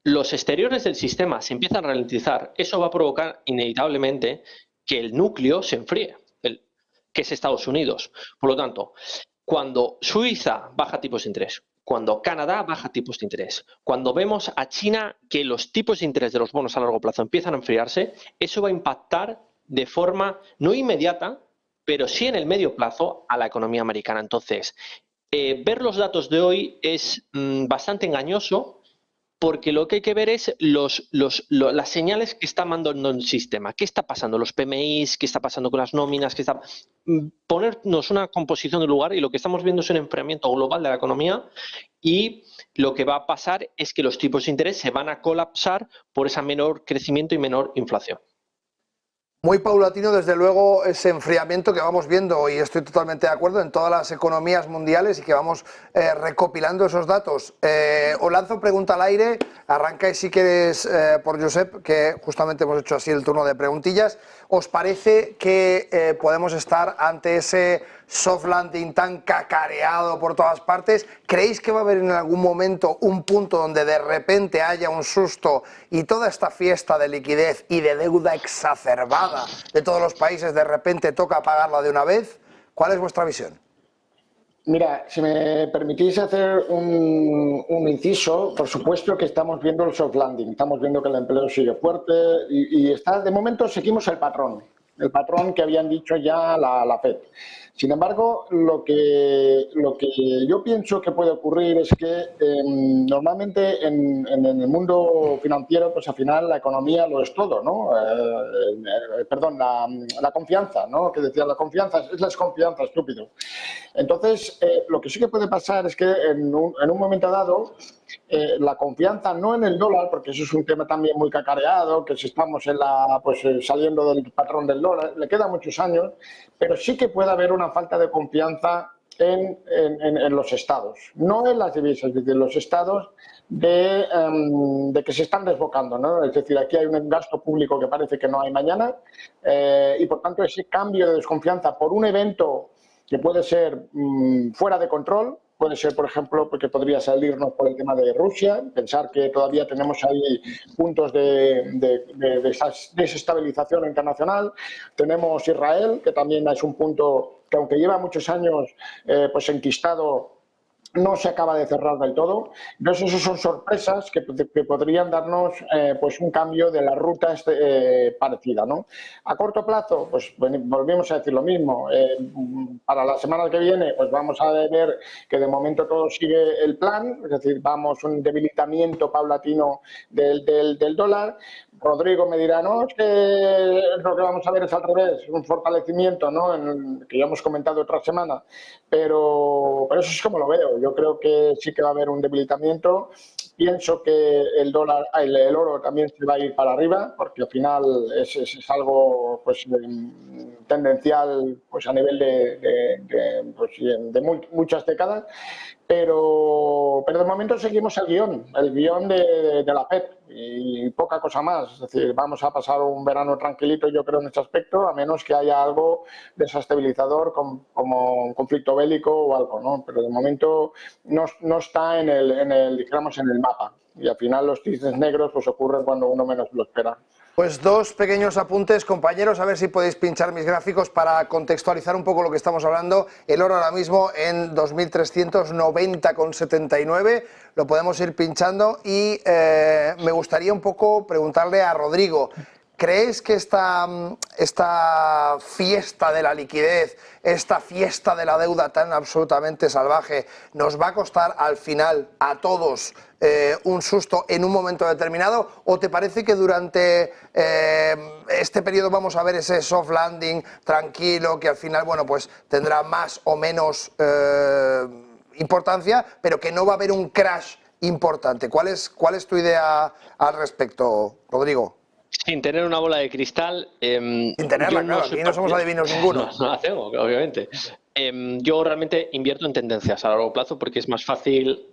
los exteriores del sistema se empiezan a ralentizar, eso va a provocar inevitablemente que el núcleo se enfríe, que es Estados Unidos. Por lo tanto, cuando Suiza baja tipos de interés, cuando Canadá baja tipos de interés, cuando vemos a China que los tipos de interés de los bonos a largo plazo empiezan a enfriarse, eso va a impactar de forma no inmediata, pero sí en el medio plazo a la economía americana. Entonces, ver los datos de hoy es bastante engañoso, porque lo que hay que ver es las señales que está mandando el sistema. ¿Qué está pasando? Los PMIs, ¿qué está pasando con las nóminas? Ponernos una composición del lugar, y lo que estamos viendo es un enfriamiento global de la economía, y lo que va a pasar es que los tipos de interés se van a colapsar por ese menor crecimiento y menor inflación. Muy paulatino, desde luego, ese enfriamiento que vamos viendo, y estoy totalmente de acuerdo, en todas las economías mundiales, y que vamos recopilando esos datos. Os lanzo pregunta al aire, arrancáis si queréis por Josep, que justamente hemos hecho así el turno de preguntillas. ¿Os parece que podemos estar ante ese soft landing tan cacareado por todas partes? ¿Creéis que va a haber en algún momento un punto donde de repente haya un susto y toda esta fiesta de liquidez y de deuda exacerbada de todos los países de repente toca pagarla de una vez? ¿Cuál es vuestra visión? Mira, si me permitís hacer un inciso, por supuesto que estamos viendo el soft landing, estamos viendo que el empleo sigue fuerte y está, de momento seguimos el patrón que habían dicho ya la FED. Sin embargo, lo que yo pienso que puede ocurrir es que normalmente en el mundo financiero, pues al final la economía lo es todo, ¿no? Perdón, la confianza, ¿no? Que decía, la confianza es la desconfianza, estúpido. Entonces, lo que sí que puede pasar es que en un momento dado, la confianza no en el dólar, porque eso es un tema también muy cacareado, que si estamos saliendo del patrón del dólar, le quedan muchos años, pero sí que puede haber una falta de confianza en los estados, no en las divisas, es decir, los estados de que se están desbocando, ¿no? Es decir, aquí hay un gasto público que parece que no hay mañana, y por tanto ese cambio de desconfianza por un evento que puede ser fuera de control. Puede ser, por ejemplo, porque podría salirnos por el tema de Rusia, pensar que todavía tenemos ahí puntos de desestabilización internacional. Tenemos Israel, que también es un punto que, aunque lleva muchos años pues enquistado, no se acaba de cerrar del todo. Entonces, esas son sorpresas que podrían darnos pues un cambio de la ruta parecida, ¿no? A corto plazo, pues volvemos a decir lo mismo. Para la semana que viene, pues vamos a ver que de momento todo sigue el plan, es decir, vamos un debilitamiento paulatino del dólar. Rodrigo me dirá, no, es que lo que vamos a ver es al revés, un fortalecimiento, ¿no? Que ya hemos comentado otra semana, pero eso es como lo veo. Yo creo que sí que va a haber un debilitamiento. Pienso que el oro también se va a ir para arriba, porque al final es algo pues tendencial pues a nivel de muchas décadas. Pero de momento seguimos el guión de la FED y poca cosa más. Es decir, vamos a pasar un verano tranquilito, yo creo, en este aspecto, a menos que haya algo desestabilizador como un conflicto bélico o algo, ¿no? Pero de momento no está en el mapa. Y al final los cisnes negros pues ocurren cuando uno menos lo espera. Pues dos pequeños apuntes, compañeros, a ver si podéis pinchar mis gráficos para contextualizar un poco lo que estamos hablando. El oro ahora mismo en 2.390,79, lo podemos ir pinchando y me gustaría un poco preguntarle a Rodrigo, ¿crees que esta fiesta de la liquidez, esta fiesta de la deuda tan absolutamente salvaje, nos va a costar al final a todos un susto en un momento determinado? ¿O te parece que durante este periodo vamos a ver ese soft landing tranquilo que al final, bueno, pues tendrá más o menos importancia, pero que no va a haber un crash importante? ¿Cuál es tu idea al respecto, Rodrigo? Sin tener una bola de cristal. Sin tenerla, claro, aquí no somos adivinos ninguno. No la tengo, obviamente. Yo realmente invierto en tendencias a largo plazo porque es más fácil.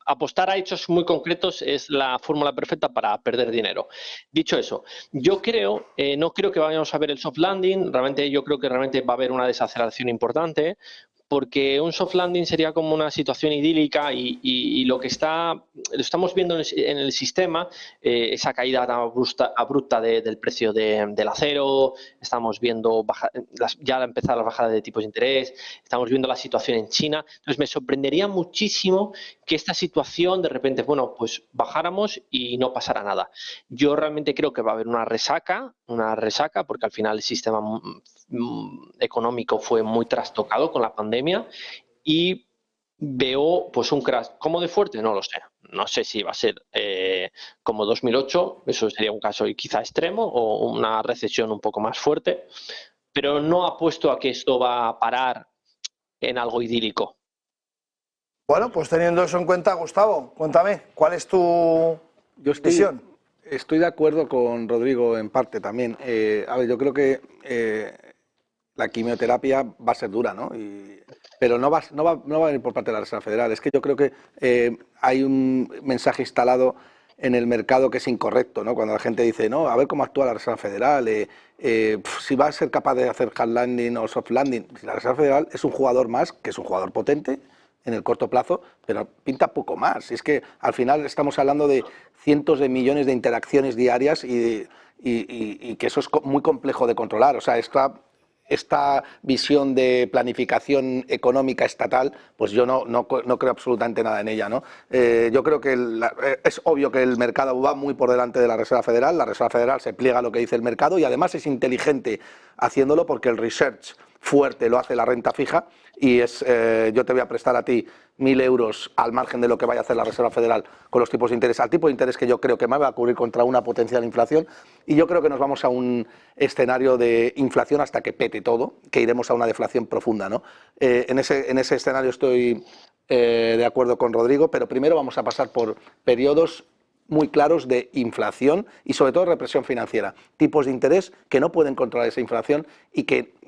Apostar a hechos muy concretos es la fórmula perfecta para perder dinero. Dicho eso, yo creo, no creo que vayamos a ver el soft landing. Realmente yo creo que realmente va a haber una desaceleración importante, porque un soft landing sería como una situación idílica y lo estamos viendo en el sistema, esa caída tan abrupta del precio del acero, estamos viendo ya empezar las bajadas de tipos de interés, estamos viendo la situación en China. Entonces me sorprendería muchísimo que esta situación de repente, bueno, pues bajáramos y no pasara nada. Yo realmente creo que va a haber una resaca porque al final el sistema económico fue muy trastocado con la pandemia y veo pues un crash. ¿Cómo de fuerte? No lo sé. No sé si va a ser como 2008, eso sería un caso quizá extremo, o una recesión un poco más fuerte, pero no apuesto a que esto va a parar en algo idílico. Bueno, pues teniendo eso en cuenta, Gustavo, cuéntame, ¿cuál es tu visión? Estoy de acuerdo con Rodrigo en parte también. A ver, yo creo que la quimioterapia va a ser dura, ¿no? Pero no va a venir por parte de la Reserva Federal. Es que yo creo que hay un mensaje instalado en el mercado que es incorrecto, ¿no? Cuando la gente dice, no, a ver cómo actúa la Reserva Federal, si va a ser capaz de hacer hard landing o soft landing. La Reserva Federal es un jugador más, que es un jugador potente en el corto plazo, pero pinta poco más. Es que al final estamos hablando de cientos de millones de interacciones diarias y que eso es muy complejo de controlar. O sea, esta visión de planificación económica estatal, pues yo no creo absolutamente nada en ella, ¿no? Yo creo que es obvio que el mercado va muy por delante de la Reserva Federal. La Reserva Federal se pliega a lo que dice el mercado y además es inteligente haciéndolo porque el research fuerte lo hace la renta fija y yo te voy a prestar a ti 1.000 euros al margen de lo que vaya a hacer la Reserva Federal con los tipos de interés, al tipo de interés que yo creo que me va a cubrir contra una potencial inflación, y yo creo que nos vamos a un escenario de inflación hasta que pete todo, que iremos a una deflación profunda, ¿no? En ese escenario estoy de acuerdo con Rodrigo, pero primero vamos a pasar por periodos muy claros de inflación y sobre todo represión financiera, tipos de interés que no pueden controlar esa inflación y que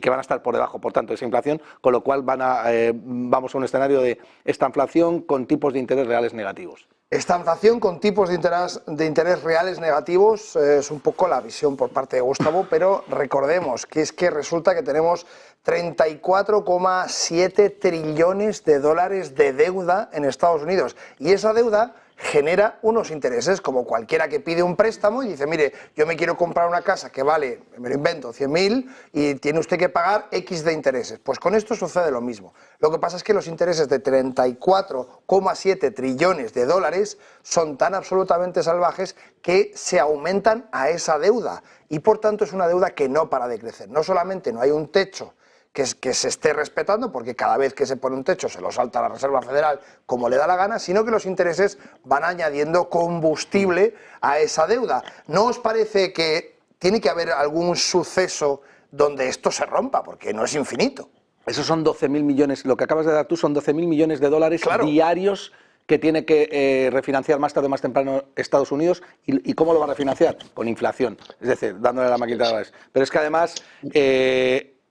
van a estar por debajo, por tanto, de esa inflación, con lo cual vamos a un escenario de estanflación con tipos de interés reales negativos. Estanflación con tipos de interés reales negativos es un poco la visión por parte de Gustavo, pero recordemos que es que resulta que tenemos 34,7 trillones de dólares de deuda en Estados Unidos y esa deuda genera unos intereses, como cualquiera que pide un préstamo y dice, mire, yo me quiero comprar una casa que vale, me lo invento, 100.000 y tiene usted que pagar X de intereses. Pues con esto sucede lo mismo. Lo que pasa es que los intereses de 34,7 trillones de dólares son tan absolutamente salvajes que se aumentan a esa deuda y por tanto es una deuda que no para de crecer. No solamente no hay un techo que se esté respetando, porque cada vez que se pone un techo se lo salta la Reserva Federal como le da la gana, sino que los intereses van añadiendo combustible a esa deuda. ¿No os parece que tiene que haber algún suceso donde esto se rompa? Porque no es infinito. Esos son 12.000 millones, lo que acabas de dar tú son 12.000 millones de dólares diarios que tiene que refinanciar más tarde o más temprano Estados Unidos. ¿Y cómo lo va a refinanciar? Con inflación, es decir, dándole la maquinita de dólares. Pero es que además...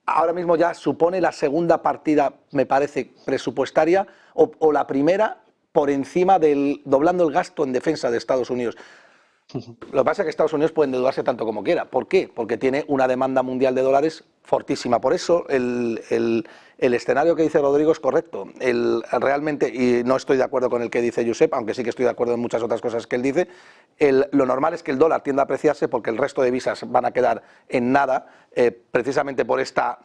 ahora mismo ya supone la segunda partida, me parece, presupuestaria o la primera por encima doblando el gasto en defensa de Estados Unidos. Lo que pasa es que Estados Unidos puede endeudarse tanto como quiera. ¿Por qué? Porque tiene una demanda mundial de dólares fortísima. Por eso el escenario que dice Rodrigo es correcto. Realmente, y no estoy de acuerdo con el que dice Josep, aunque sí que estoy de acuerdo en muchas otras cosas que él dice, lo normal es que el dólar tienda a apreciarse porque el resto de divisas van a quedar en nada, precisamente por esta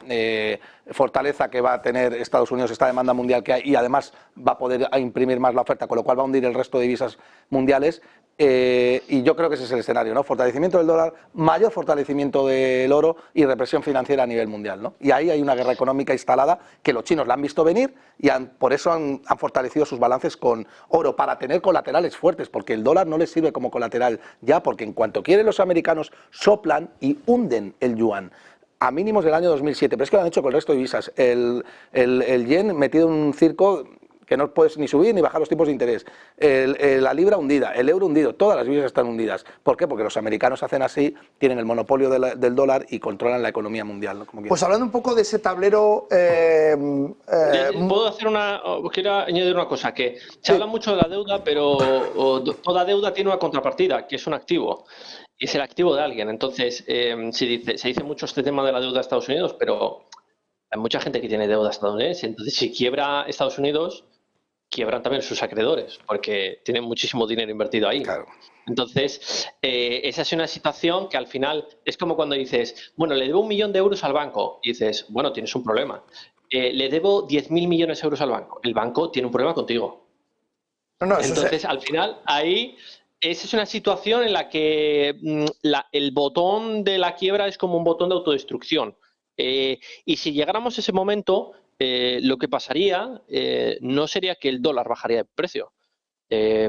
fortaleza que va a tener Estados Unidos, esta demanda mundial que hay, y además va a poder imprimir más la oferta, con lo cual va a hundir el resto de divisas mundiales. Y yo creo que ese es el escenario, ¿no? Fortalecimiento del dólar, mayor fortalecimiento del oro y represión financiera a nivel mundial, ¿no? Y ahí hay una guerra económica instalada que los chinos la han visto venir y por eso han fortalecido sus balances con oro, para tener colaterales fuertes, porque el dólar no les sirve como colateral ya, porque en cuanto quieren los americanos soplan y hunden el yuan a mínimos del año 2007, pero es que lo han hecho con el resto de divisas. El yen metido en un circo que no puedes ni subir ni bajar los tipos de interés, la libra hundida, el euro hundido, todas las divisas están hundidas. ¿Por qué? Porque los americanos hacen así, tienen el monopolio del dólar y controlan la economía mundial, ¿no? Pues hablando un poco de ese tablero... quiero añadir una cosa, que se habla mucho de la deuda, pero toda deuda tiene una contrapartida, que es un activo. Y es el activo de alguien. Entonces, se dice mucho este tema de la deuda de Estados Unidos, pero hay mucha gente que tiene deuda estadounidense. Entonces, si quiebra Estados Unidos, quiebran también sus acreedores, porque tienen muchísimo dinero invertido ahí. Claro. Entonces, esa es una situación que al final es como cuando dices, bueno, le debo 1 millón de euros al banco. Y dices, bueno, tienes un problema. Le debo 10.000 millones de euros al banco. El banco tiene un problema contigo. Entonces, al final, ahí... Esa es una situación en la que el botón de la quiebra es como un botón de autodestrucción. Y si llegáramos a ese momento, lo que pasaría no sería que el dólar bajaría de precio.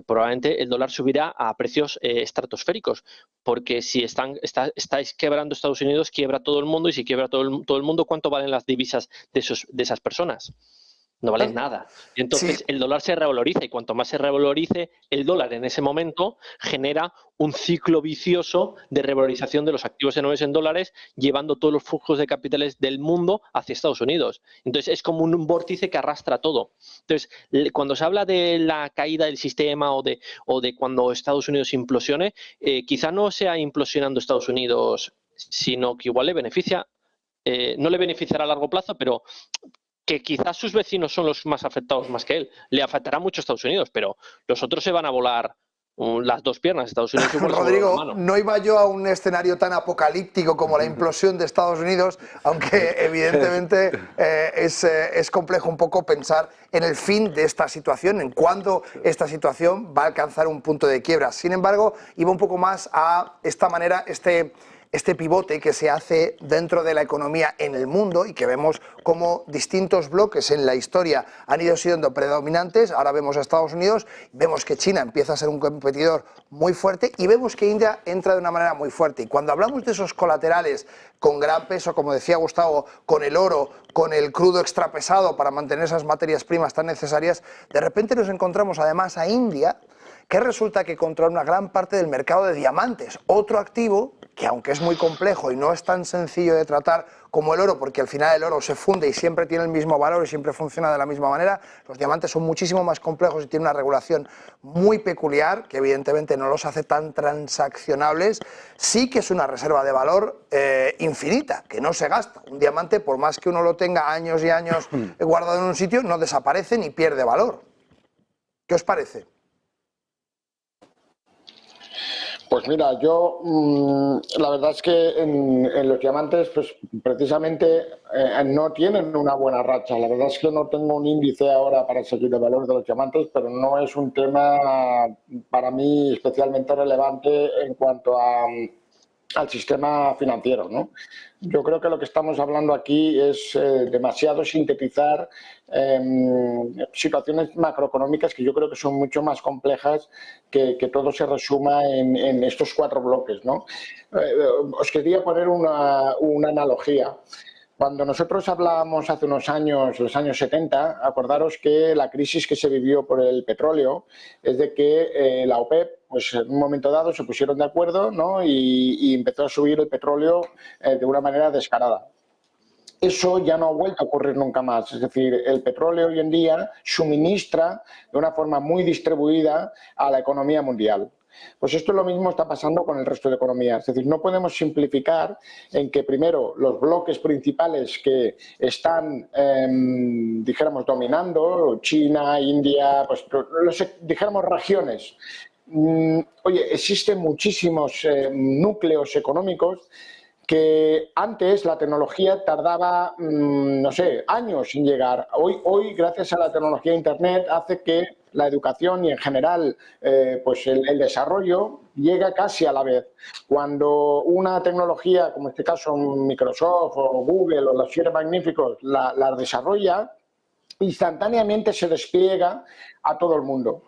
Probablemente el dólar subirá a precios estratosféricos, porque si estáis quebrando Estados Unidos, quiebra todo el mundo, y si quiebra todo el mundo, ¿cuánto valen las divisas de esas personas? No valen nada. Y entonces el dólar se revaloriza, y cuanto más se revalorice el dólar en ese momento, genera un ciclo vicioso de revalorización de los activos en dólares, llevando todos los flujos de capitales del mundo hacia Estados Unidos. Entonces es como un vórtice que arrastra todo. Entonces, cuando se habla de la caída del sistema o de cuando Estados Unidos implosione, quizá no sea implosionando Estados Unidos, sino que igual le beneficia, no le beneficiará a largo plazo, pero que quizás sus vecinos son los más afectados más que él. Le afectará mucho a Estados Unidos, pero los otros se van a volar las dos piernas. Estados Unidos igual. Rodrigo, no iba yo a un escenario tan apocalíptico como la implosión de Estados Unidos, aunque evidentemente es complejo un poco pensar en el fin de esta situación, en cuándo esta situación va a alcanzar un punto de quiebra. Sin embargo, iba un poco más a esta manera, este pivote que se hace dentro de la economía en el mundo, y que vemos como distintos bloques en la historia han ido siendo predominantes. Ahora vemos a Estados Unidos, vemos que China empieza a ser un competidor muy fuerte y vemos que India entra de una manera muy fuerte. Y cuando hablamos de esos colaterales con gran peso, como decía Gustavo, con el oro, con el crudo extrapesado para mantener esas materias primas tan necesarias, de repente nos encontramos además a India, que resulta que controla una gran parte del mercado de diamantes, otro activo que, aunque es muy complejo y no es tan sencillo de tratar como el oro, porque al final el oro se funde y siempre tiene el mismo valor y siempre funciona de la misma manera, los diamantes son muchísimo más complejos y tienen una regulación muy peculiar, que evidentemente no los hace tan transaccionables. Sí que es una reserva de valor infinita, que no se gasta. Un diamante, por más que uno lo tenga años y años guardado en un sitio, no desaparece ni pierde valor. ¿Qué os parece? Pues mira, yo la verdad es que en los diamantes, pues precisamente no tienen una buena racha. La verdad es que no tengo un índice ahora para seguir el valor de los diamantes, pero no es un tema para mí especialmente relevante en cuanto al sistema financiero, ¿no? Yo creo que lo que estamos hablando aquí es demasiado sintetizar situaciones macroeconómicas que yo creo que son mucho más complejas que todo se resuma en estos 4 bloques, ¿no? Os quería poner una analogía. Cuando nosotros hablábamos hace unos años, los años 70, acordaros que la crisis que se vivió por el petróleo es de que la OPEP, pues en un momento dado se pusieron de acuerdo, ¿no? y empezó a subir el petróleo de una manera descarada. Eso ya no ha vuelto a ocurrir nunca más. Es decir, el petróleo hoy en día suministra de una forma muy distribuida a la economía mundial. Pues esto lo mismo está pasando con el resto de economías. Es decir, no podemos simplificar en que primero los bloques principales que están, dijéramos, dominando, China, India, pues dijéramos regiones. Oye, existen muchísimos núcleos económicos que antes la tecnología tardaba, no sé, años en llegar. Hoy, gracias a la tecnología de Internet, hace que la educación y en general pues el desarrollo llega casi a la vez. Cuando una tecnología, como en este caso Microsoft o Google o los 7 magníficos, la desarrolla, instantáneamente se despliega a todo el mundo.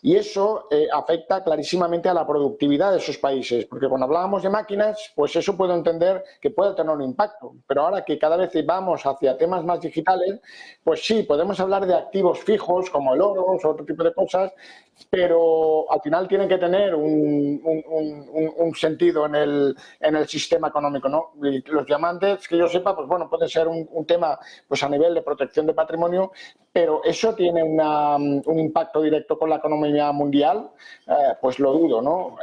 Y eso afecta clarísimamente a la productividad de esos países, porque cuando hablábamos de máquinas, pues eso puedo entender que puede tener un impacto, pero ahora que cada vez vamos hacia temas más digitales, pues sí, podemos hablar de activos fijos como el oro o otro tipo de cosas, pero al final tienen que tener un sentido en el sistema económico, ¿no? Y los diamantes, que yo sepa, pues bueno, puede ser un tema pues a nivel de protección de patrimonio, pero eso tiene un impacto directo con la economía mundial, pues lo dudo, ¿no?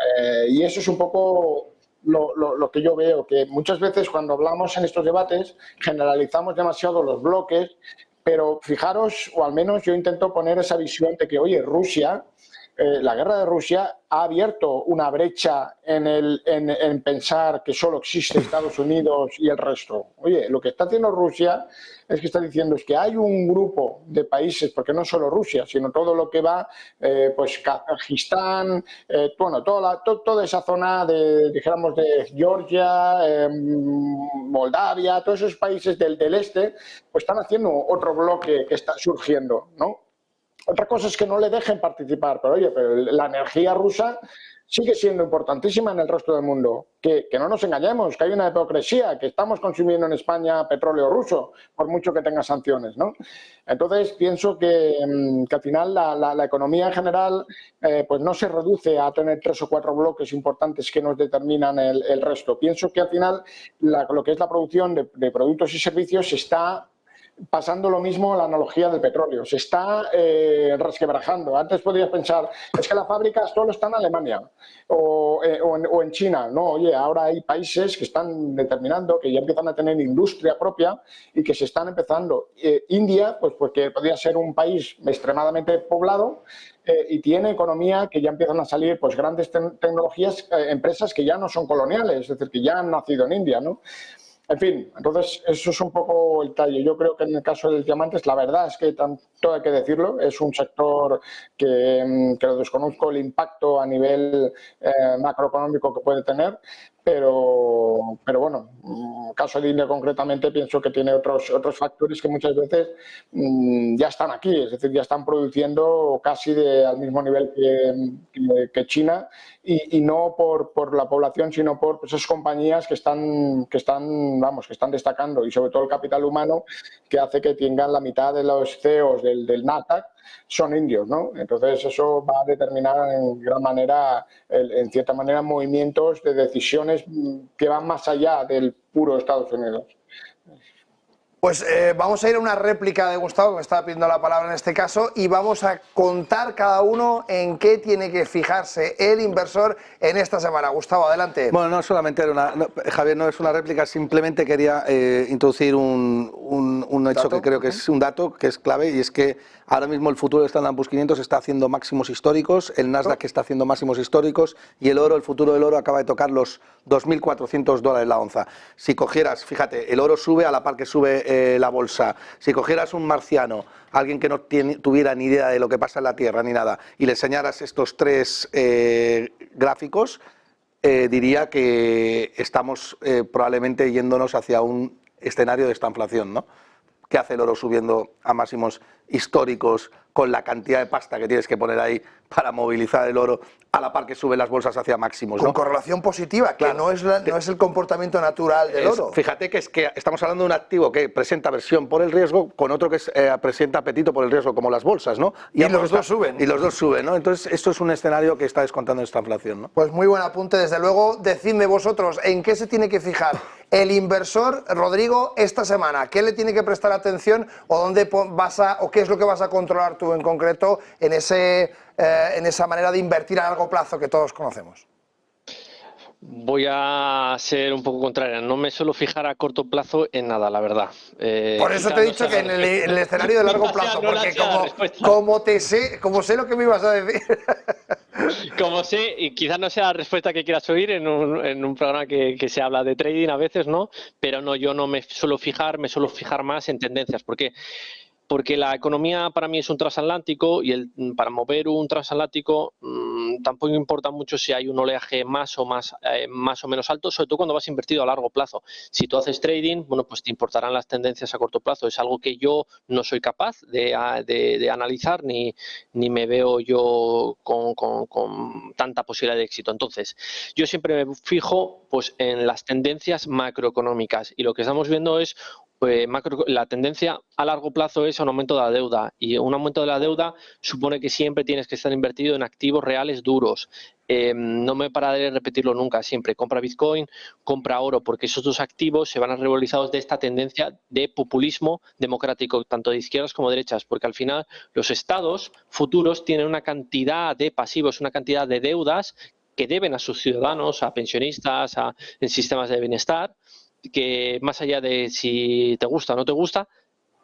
Y eso es un poco lo que yo veo, que muchas veces cuando hablamos en estos debates generalizamos demasiado los bloques, pero fijaros, o al menos yo intento poner esa visión de que, oye, Rusia, la guerra de Rusia ha abierto una brecha en pensar que solo existe Estados Unidos y el resto. Oye, lo que está haciendo Rusia es que está diciendo es que hay un grupo de países, porque no solo Rusia, sino todo lo que va, pues Kazajistán, bueno, toda esa zona dijéramos, de Georgia, Moldavia, todos esos países del este, pues están haciendo otro bloque que está surgiendo, ¿no? Otra cosa es que no le dejen participar, pero oye, pero la energía rusa sigue siendo importantísima en el resto del mundo. Que no nos engañemos, que hay una hipocresía, que estamos consumiendo en España petróleo ruso, por mucho que tenga sanciones, ¿no? Entonces, pienso que al final la economía en general pues no se reduce a tener 3 o 4 bloques importantes que nos determinan el resto. Pienso que al final lo que es la producción de productos y servicios está pasando lo mismo a la analogía del petróleo. Se está resquebrajando. Antes podrías pensar, es que las fábricas solo están en Alemania o en China. No, oye, ahora hay países que están determinando que ya empiezan a tener industria propia y que se están empezando. India, pues porque podría ser un país extremadamente poblado, y tiene economía que ya empiezan a salir pues grandes tecnologías, empresas que ya no son coloniales, es decir, que ya han nacido en India, ¿no? En fin, entonces eso es un poco el talle. Yo creo que en el caso de los diamantes, la verdad es que todo hay que decirlo, es un sector que lo desconozco el impacto a nivel macroeconómico que puede tener, pero bueno, en el caso de India concretamente pienso que tiene otros factores que muchas veces ya están aquí, es decir, ya están produciendo casi al mismo nivel que China y no por la población, sino por esas compañías que están destacando y sobre todo el capital humano que hace que tengan la mitad de los CEOs del Nasdaq son indios, ¿no? Entonces eso va a determinar en cierta manera, movimientos de decisiones que van más allá del puro Estados Unidos. Pues vamos a ir a una réplica de Gustavo, que me estaba pidiendo la palabra en este caso, y vamos a contar cada uno en qué tiene que fijarse el inversor en esta semana. Gustavo, adelante. Bueno, no solamente Javier, no es una réplica, simplemente quería introducir un un hecho que creo que es un dato que es clave, y es que ahora mismo el futuro del Standard & Poor's 500 está haciendo máximos históricos, el Nasdaq está haciendo máximos históricos, y el futuro del oro acaba de tocar los $2.400 la onza. Si cogieras, fíjate, el oro sube a la par que sube la bolsa. Si cogieras un marciano, alguien que no tuviera ni idea de lo que pasa en la Tierra ni nada, y le enseñaras estos tres gráficos, diría que estamos probablemente yéndonos hacia un escenario de esta inflación, ¿no? ¿Qué hace el oro subiendo a máximos históricos con la cantidad de pasta que tienes que poner ahí para movilizar el oro a la par que suben las bolsas hacia máximos, ¿no? Con correlación positiva, claro, que no es el comportamiento natural del oro. Fíjate que es que estamos hablando de un activo que presenta aversión por el riesgo con otro que presenta apetito por el riesgo, como las bolsas, ¿no? Y los dos suben. Y los dos suben, ¿no? Entonces, esto es un escenario que está descontando esta inflación, ¿no? Pues muy buen apunte, desde luego. Decidme vosotros, ¿en qué se tiene que fijar el inversor, Rodrigo, esta semana? ¿Qué le tiene que prestar atención o dónde o qué es lo que vas a controlar tú en concreto en esa manera de invertir a largo plazo que todos conocemos? Voy a ser un poco contraria. No me suelo fijar a corto plazo en nada, la verdad. Por eso te he dicho que en el escenario de largo plazo, porque como sé lo que me ibas a decir. Como sé, y quizás no sea la respuesta que quieras oír en un programa que se habla de trading a veces, ¿no? Pero no, yo no me suelo fijar más en tendencias. ¿Por qué? Porque la economía para mí es un transatlántico y para mover un transatlántico tampoco importa mucho si hay un oleaje más o menos alto, sobre todo cuando vas invertido a largo plazo. Si tú haces trading, bueno, pues te importarán las tendencias a corto plazo. Es algo que yo no soy capaz de analizar ni me veo yo con tanta posibilidad de éxito. Entonces, yo siempre me fijo pues en las tendencias macroeconómicas y lo que estamos viendo es la tendencia a largo plazo es un aumento de la deuda, y un aumento de la deuda supone que siempre tienes que estar invertido en activos reales duros. No me pararé de repetirlo nunca, siempre compra Bitcoin, compra oro, porque esos dos activos se van a revalorizados de esta tendencia de populismo democrático, tanto de izquierdas como de derechas, porque al final los estados futuros tienen una cantidad de pasivos, una cantidad de deudas que deben a sus ciudadanos, a pensionistas, en sistemas de bienestar, que más allá de si te gusta o no te gusta,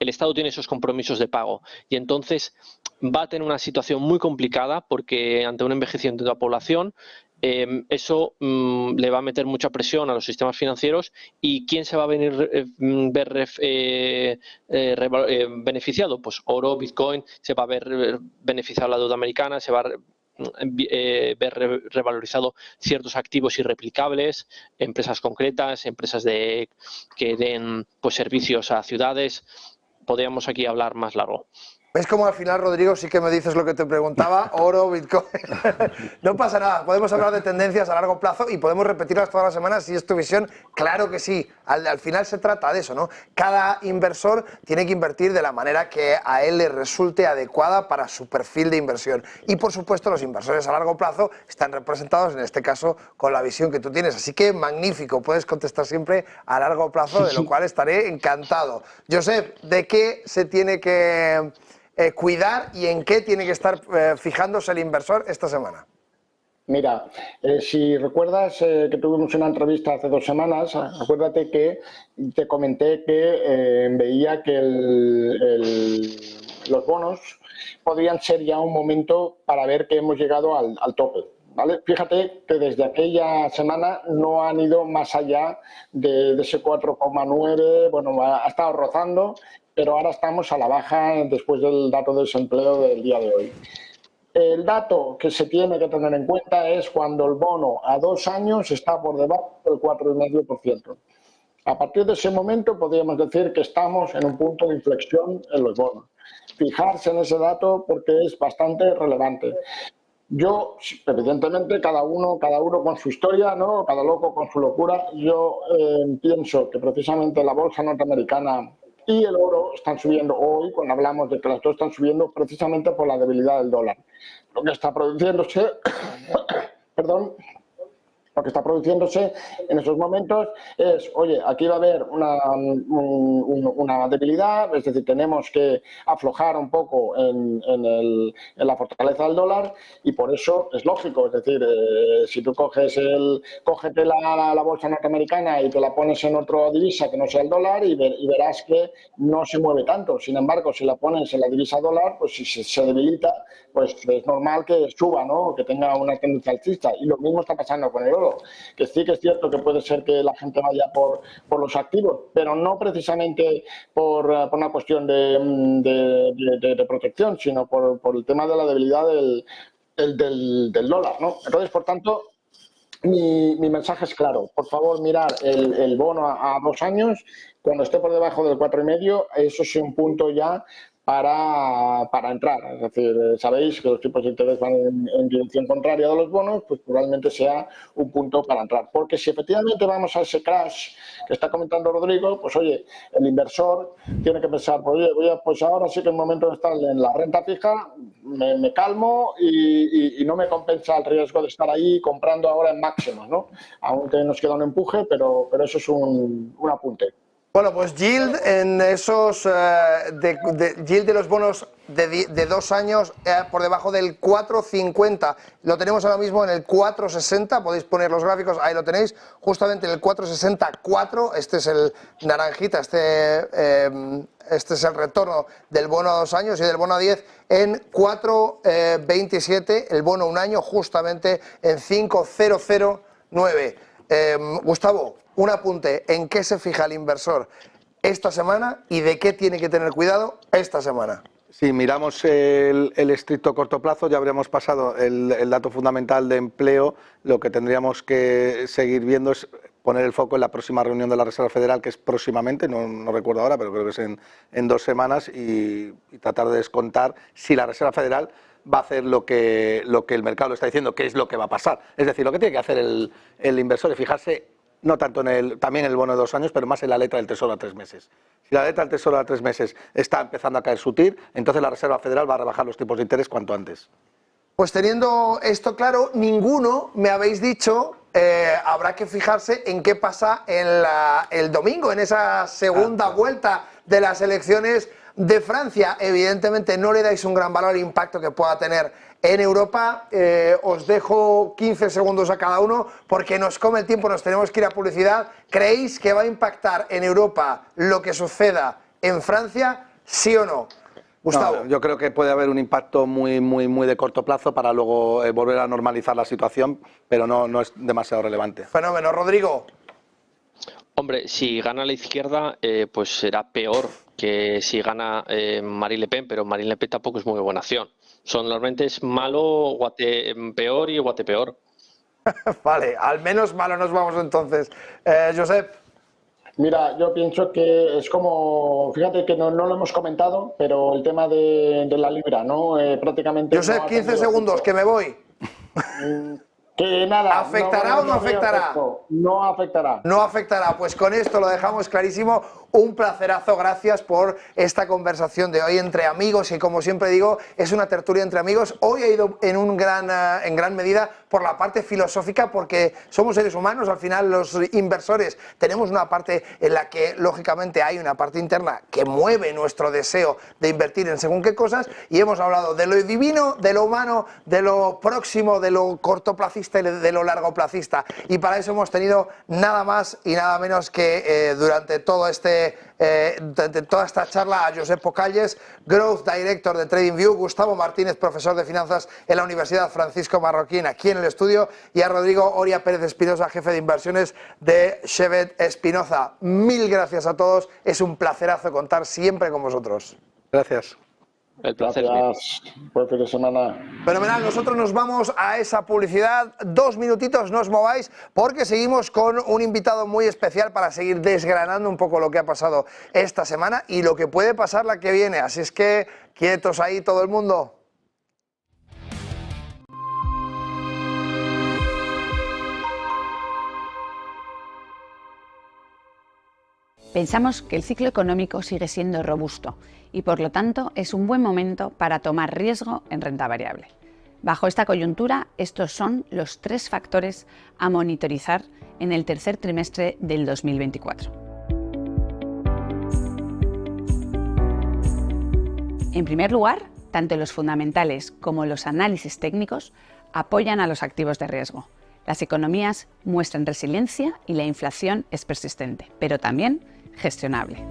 el Estado tiene esos compromisos de pago, y entonces va a tener una situación muy complicada porque ante un envejecimiento de la población eso le va a meter mucha presión a los sistemas financieros, y ¿quién se va a beneficiado? Pues oro, Bitcoin, se va a ver beneficiado la deuda americana, se va a ver revalorizado ciertos activos irreplicables, empresas concretas, empresas que den pues servicios a ciudades. Podríamos aquí hablar más largo. ¿Ves cómo al final, Rodrigo, sí que me dices lo que te preguntaba? Oro, Bitcoin. No pasa nada, podemos hablar de tendencias a largo plazo y podemos repetirlas todas las semanas si es tu visión. Claro que sí, al final se trata de eso, ¿no? Cada inversor tiene que invertir de la manera que a él le resulte adecuada para su perfil de inversión. Y por supuesto los inversores a largo plazo están representados en este caso con la visión que tú tienes. Así que magnífico, puedes contestar siempre a largo plazo, de lo cual estaré encantado. Josep, ¿de qué se tiene que cuidar y en qué tiene que estar fijándose el inversor esta semana? Mira, si recuerdas que tuvimos una entrevista hace 2 semanas, acuérdate que te comenté que veía que los bonos podrían ser ya un momento para ver que hemos llegado al tope, ¿vale? Fíjate que desde aquella semana no han ido más allá de ese 4,9, bueno, ha estado rozando, pero ahora estamos a la baja después del dato de desempleo del día de hoy. El dato que se tiene que tener en cuenta es cuando el bono a 2 años está por debajo del 4,5%. A partir de ese momento podríamos decir que estamos en un punto de inflexión en los bonos. Fijarse en ese dato porque es bastante relevante. Yo, evidentemente, cada uno con su historia, ¿no? Cada loco con su locura. Yo pienso que precisamente la bolsa norteamericana y el oro están subiendo hoy, cuando hablamos de que las dos están subiendo precisamente por la debilidad del dólar. Lo que está produciéndose, perdón, Lo que está produciéndose en esos momentos es, oye, aquí va a haber una debilidad, es decir, tenemos que aflojar un poco en la fortaleza del dólar y por eso es lógico, es decir, si tú cógete la bolsa norteamericana y te la pones en otra divisa que no sea el dólar y verás que no se mueve tanto. Sin embargo, si la pones en la divisa dólar, pues si se debilita, pues es normal que suba, ¿no? Que tenga una tendencia alcista. Y lo mismo está pasando con el oro, que sí que es cierto que puede ser que la gente vaya por los activos, pero no precisamente por una cuestión de protección, sino por el tema de la debilidad del dólar, ¿no? Entonces, por tanto, mi mensaje es claro. Por favor, mirar el bono a 2 años. Cuando esté por debajo del 4,5, eso es un punto ya para entrar. Es decir, sabéis que los tipos de interés van en dirección contraria de los bonos, pues probablemente sea un punto para entrar. Porque si efectivamente vamos a ese crash que está comentando Rodrigo, pues oye, el inversor tiene que pensar, pues ahora sí que es momento de estar en la renta fija, me calmo y no me compensa el riesgo de estar ahí comprando ahora en máximos, ¿no? Aunque nos queda un empuje, pero eso es un apunte. Bueno, pues yield en esos yield de los bonos de 2 años por debajo del 4,50. Lo tenemos ahora mismo en el 4,60. Podéis poner los gráficos, ahí lo tenéis, justamente en el 4,64. Este es el naranjita, este es el retorno del bono a 2 años y del bono a 10 en 4,27. El bono a 1 año justamente en 5,009. Gustavo, un apunte, ¿en qué se fija el inversor esta semana y de qué tiene que tener cuidado esta semana? Si miramos el estricto corto plazo, ya habríamos pasado el dato fundamental de empleo. Lo que tendríamos que seguir viendo es poner el foco en la próxima reunión de la Reserva Federal, que es próximamente, no recuerdo ahora, pero creo que es en 2 semanas, y tratar de descontar si la Reserva Federal va a hacer lo que el mercado está diciendo, que es lo que va a pasar. Es decir, lo que tiene que hacer el inversor es fijarse no tanto también en el bono de 2 años, pero más en la letra del Tesoro a 3 meses. Si la letra del Tesoro a 3 meses está empezando a caer su TIR, entonces la Reserva Federal va a rebajar los tipos de interés cuanto antes. Pues teniendo esto claro, ninguno me habéis dicho, habrá que fijarse en qué pasa el domingo, en esa segunda vuelta de las elecciones de Francia. Evidentemente no le dais un gran valor al impacto que pueda tener en Europa. Os dejo 15 segundos a cada uno porque nos come el tiempo, nos tenemos que ir a publicidad. ¿Creéis que va a impactar en Europa lo que suceda en Francia, sí o no? Gustavo. No, yo creo que puede haber un impacto muy de corto plazo para luego volver a normalizar la situación, pero no es demasiado relevante. Fenómeno. Rodrigo. Hombre, si gana la izquierda, pues será peor que si gana Marine Le Pen, pero Marine Le Pen tampoco es muy buena acción. Normalmente es malo, peor y guatepeor. Vale, al menos malo nos vamos entonces. Josep. Mira, yo pienso que es como, fíjate que no lo hemos comentado, pero el tema de la libra, ¿no? Prácticamente... Josep, 15 segundos, que me voy. Que nada. ¿Afectará o no afectará? No afectará. No afectará. Pues con esto lo dejamos clarísimo. Un placerazo, gracias por esta conversación de hoy entre amigos y como siempre digo, es una tertulia entre amigos. Hoy ha ido en gran medida por la parte filosófica porque somos seres humanos, al final los inversores tenemos una parte en la que lógicamente hay una parte interna que mueve nuestro deseo de invertir en según qué cosas y hemos hablado de lo divino, de lo humano, de lo próximo, de lo cortoplacista y de lo largoplacista y para eso hemos tenido nada más y nada menos que durante toda esta charla a Josep Pocalles, Growth Director de TradingView, Gustavo Martínez, profesor de finanzas en la Universidad Francisco Marroquín, aquí en el estudio, y a Rodrigo Oria Pérez Espinosa, jefe de inversiones de Chevet Espinoza. Mil gracias a todos, es un placerazo contar siempre con vosotros. Gracias. El placer. Gracias. Buen fin de semana. Fenomenal, nosotros nos vamos a esa publicidad. 2 minutitos, no os mováis, porque seguimos con un invitado muy especial para seguir desgranando un poco lo que ha pasado esta semana y lo que puede pasar la que viene. Así es que, quietos ahí todo el mundo. Pensamos que el ciclo económico sigue siendo robusto y por lo tanto es un buen momento para tomar riesgo en renta variable. Bajo esta coyuntura, estos son los 3 factores a monitorizar en el tercer trimestre del 2024. En primer lugar, tanto los fundamentales como los análisis técnicos apoyan a los activos de riesgo. Las economías muestran resiliencia y la inflación es persistente, pero también gestionable.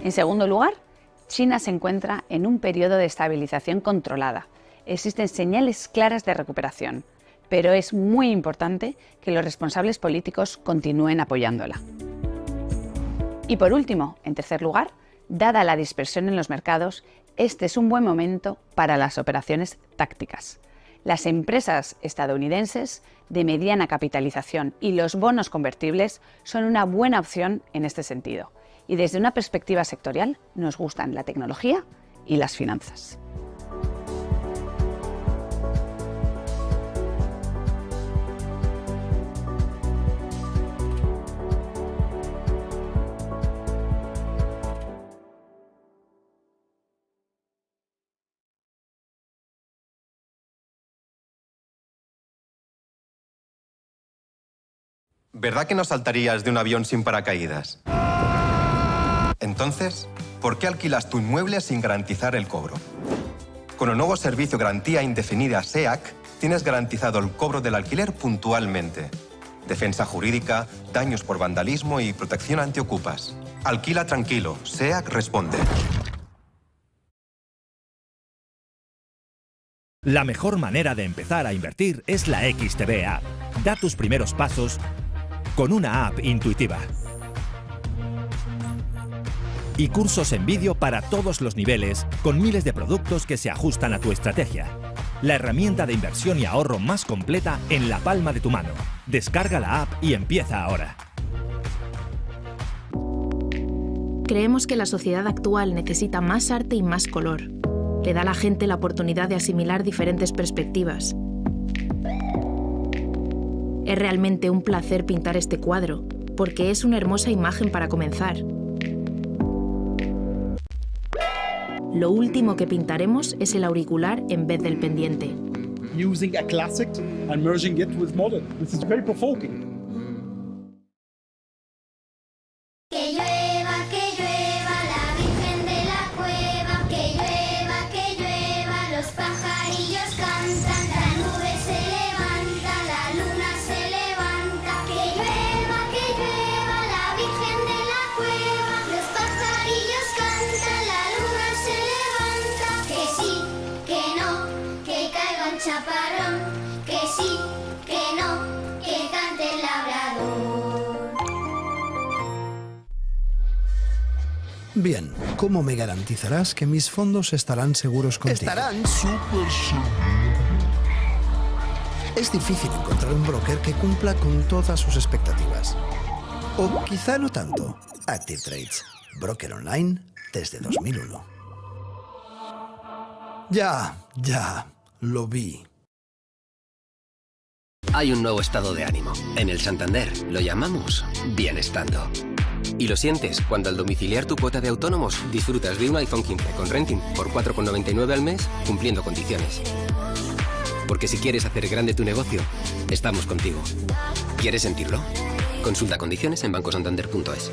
En segundo lugar, China se encuentra en un periodo de estabilización controlada. Existen señales claras de recuperación, pero es muy importante que los responsables políticos continúen apoyándola. Y por último, en tercer lugar, dada la dispersión en los mercados, este es un buen momento para las operaciones tácticas. Las empresas estadounidenses de mediana capitalización y los bonos convertibles son una buena opción en este sentido. Y desde una perspectiva sectorial, nos gustan la tecnología y las finanzas. ¿Verdad que no saltarías de un avión sin paracaídas? Entonces, ¿por qué alquilas tu inmueble sin garantizar el cobro? Con el nuevo servicio Garantía Indefinida SEAC, tienes garantizado el cobro del alquiler puntualmente. Defensa jurídica, daños por vandalismo y protección antiocupas. Alquila tranquilo, SEAC responde. La mejor manera de empezar a invertir es la XTB App. Da tus primeros pasos con una app intuitiva. Y cursos en vídeo para todos los niveles, con miles de productos que se ajustan a tu estrategia. La herramienta de inversión y ahorro más completa en la palma de tu mano. Descarga la app y empieza ahora. Creemos que la sociedad actual necesita más arte y más color. Le da a la gente la oportunidad de asimilar diferentes perspectivas. Es realmente un placer pintar este cuadro, porque es una hermosa imagen para comenzar. Lo último que pintaremos es el auricular en vez del pendiente. Using a classic and merging it with modern. This is very provoking. Que llueva, la Virgen de la Cueva. Que llueva, los pajarillos cantan. La nube se levanta, la luna se levanta. Que llueva, la Virgen de la Cueva. Los pajarillos cantan, la luna se levanta. Que sí, que no, que caiga un chaparrón. Que sí, que no, que cante el labrador. Bien, ¿cómo me garantizarás que mis fondos estarán seguros contigo? Estarán súper seguros. Es difícil encontrar un broker que cumpla con todas sus expectativas. O quizá no tanto. Active Trades, broker online desde 2001. Ya, lo vi. Hay un nuevo estado de ánimo. En el Santander lo llamamos bienestando. Y lo sientes cuando al domiciliar tu cuota de autónomos disfrutas de un iPhone 15 con renting por 4,99 al mes, cumpliendo condiciones. Porque si quieres hacer grande tu negocio, estamos contigo. ¿Quieres sentirlo? Consulta condiciones en bancosantander.es.